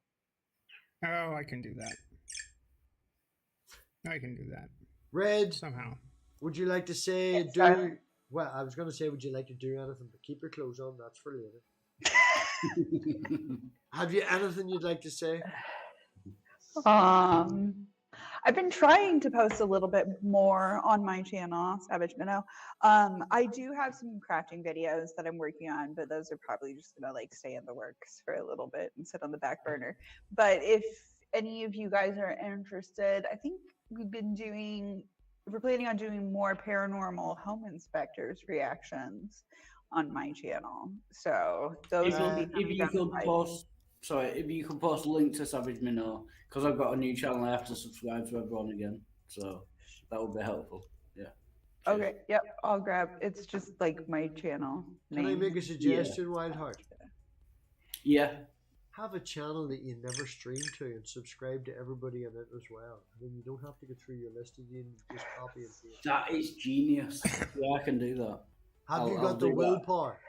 Oh, I can do that. I can do that. Red, somehow. Would you like to say well, I was going to say, would you like to do anything, but keep your clothes on. That's for later. Have you anything you'd like to say? I've been trying to post a little bit more on my channel, Savage Minnow. I do have some crafting videos that I'm working on, but those are probably just gonna like stay in the works for a little bit and sit on the back burner. But if any of you guys are interested, I think we're planning on doing more paranormal home inspectors reactions on my channel. So those will be if you could post. Sorry, if you could post a link to Savage Minnow, because I've got a new channel, I have to subscribe to everyone again. So that would be helpful. Yeah. Okay. Yep. I'll grab. It's just like my channel name. Can I make a suggestion, Wildheart? Yeah. Have a channel that you never stream to and subscribe to everybody on it as well. And then you don't have to go through your list again. Just copy and paste. That is genius. Yeah, I can do that. Have you got the willpower?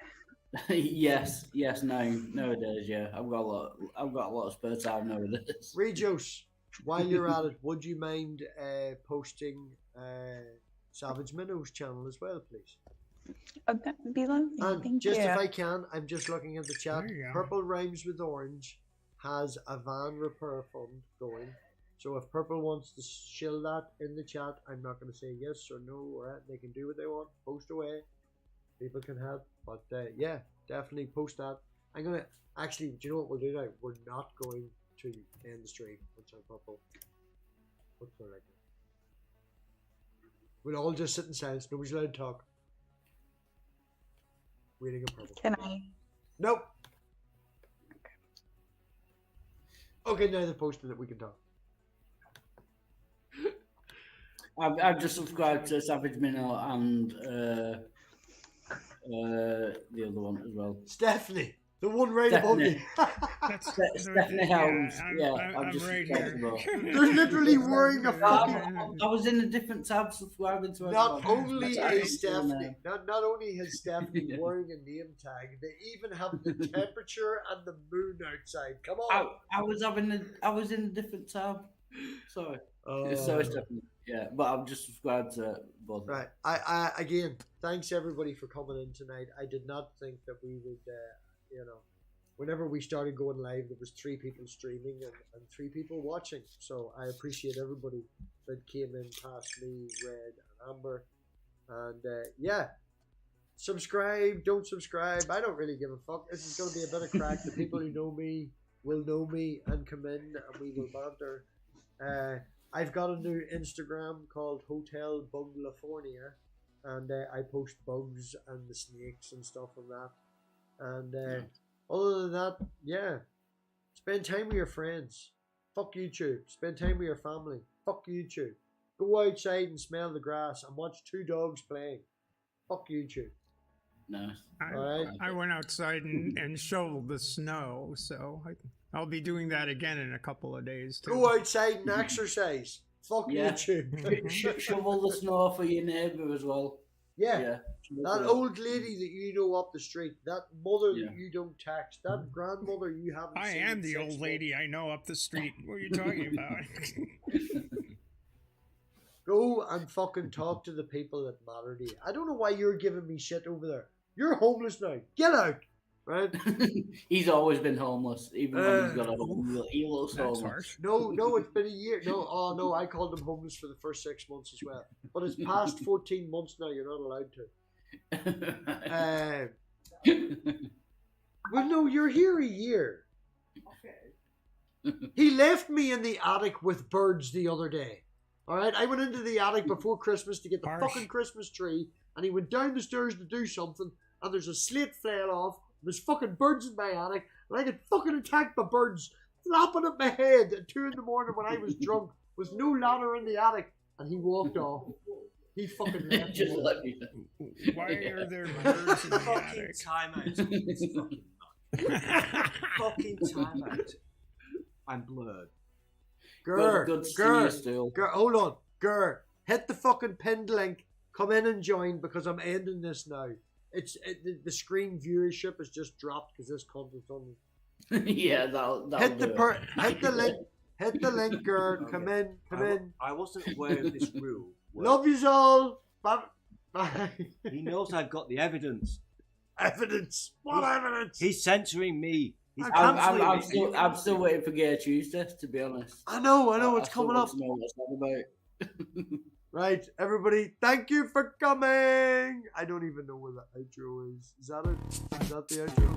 Yes, nowadays, yeah. I've got a lot of spare time nowadays. Regios, while you're at it, would you mind posting Savage Minnow's channel as well, please? Below. And just if I can, I'm just looking at the chat. Purple Rhymes with Orange has a van repair fund going. So if Purple wants to shill that in the chat, I'm not going to say yes or no or they can do what they want. Post away. People can help. But yeah, definitely post that. I'm going to actually, do you know what we'll do now? We're not going to end the stream once I'm Purple. What's the right? We'll all just sit in silence. Nobody's allowed to talk. Waiting in Purple. Can I? Nope. Okay, now they're posting it. We can talk. I've just subscribed to Savage Minnow and the other one as well. Stephanie, the one right above you. Stephanie Helms. Yeah, I'm just right here. They're literally wearing a fucking. I was in a different tab subscribing to. Not only is Stephanie, not only has Stephanie wearing a name tag, they even have the temperature and the moon outside. Come on. I was in a different tab. Sorry. Sorry, Stephanie. Yeah, but I've just subscribed to both. Right. I again, thanks everybody for coming in tonight. I did not think that we would, whenever we started going live, there was 3 people streaming and 3 people watching. So I appreciate everybody that came in past me, Red and Amber. And yeah, subscribe, don't subscribe. I don't really give a fuck. This is going to be a bit of crack. The people who know me will know me and come in and we will banter. I've got a new Instagram called Hotel Buglafornia, and I post bugs and the snakes and stuff on that. And other than that, yeah, spend time with your friends. Fuck YouTube. Spend time with your family. Fuck YouTube. Go outside and smell the grass and watch 2 dogs playing. Fuck YouTube. No. I went outside and shoveled the snow, so I'll be doing that again in a couple of days too. Go outside and exercise. Fuck YouTube. Shovel the snow for your neighbour as well. Yeah. That old lady that you know up the street, that mother that you don't text, that grandmother you haven't seen. I am the old lady I know up the street. What are you talking about? Go and fucking talk to the people that matter to you. I don't know why you're giving me shit over there. You're homeless now. Get out. right? He's always been homeless, even when he's got a home. He looks That's homeless. harsh. No, it's been a year. No, I called him homeless for the first 6 months as well. But it's past 14 months now. You're not allowed to. Well, no, you're here a year. He left me in the attic with birds the other day. All right, I went into the attic before Christmas to get the fucking Christmas tree, and he went down the stairs to do something, and there's a slate fell off. There's fucking birds in my attic, and I get fucking attacked by birds flapping at my head at 2 a.m. when I was drunk with no ladder in the attic, and he walked off. He fucking left. Just let me. Why are there birds in the Fucking attic? timeout. Fucking timeout. I'm blurred. Gur, hold on. Gur, hit the fucking pinned link. Come in and join because I'm ending this now. The screen viewership has just dropped because this content's on. Yeah, that'll hit the link. Hit the link, Gur. Come in. I wasn't aware of this rule. Love yous all. Bye. He knows I've got the evidence. Evidence? What evidence? He's censoring me. I'm still waiting for Gay Tuesday, to be honest. I know. It's coming up. Know what's that about. Right, everybody, thank you for coming. I don't even know where the outro is. Is that it? Is that the outro?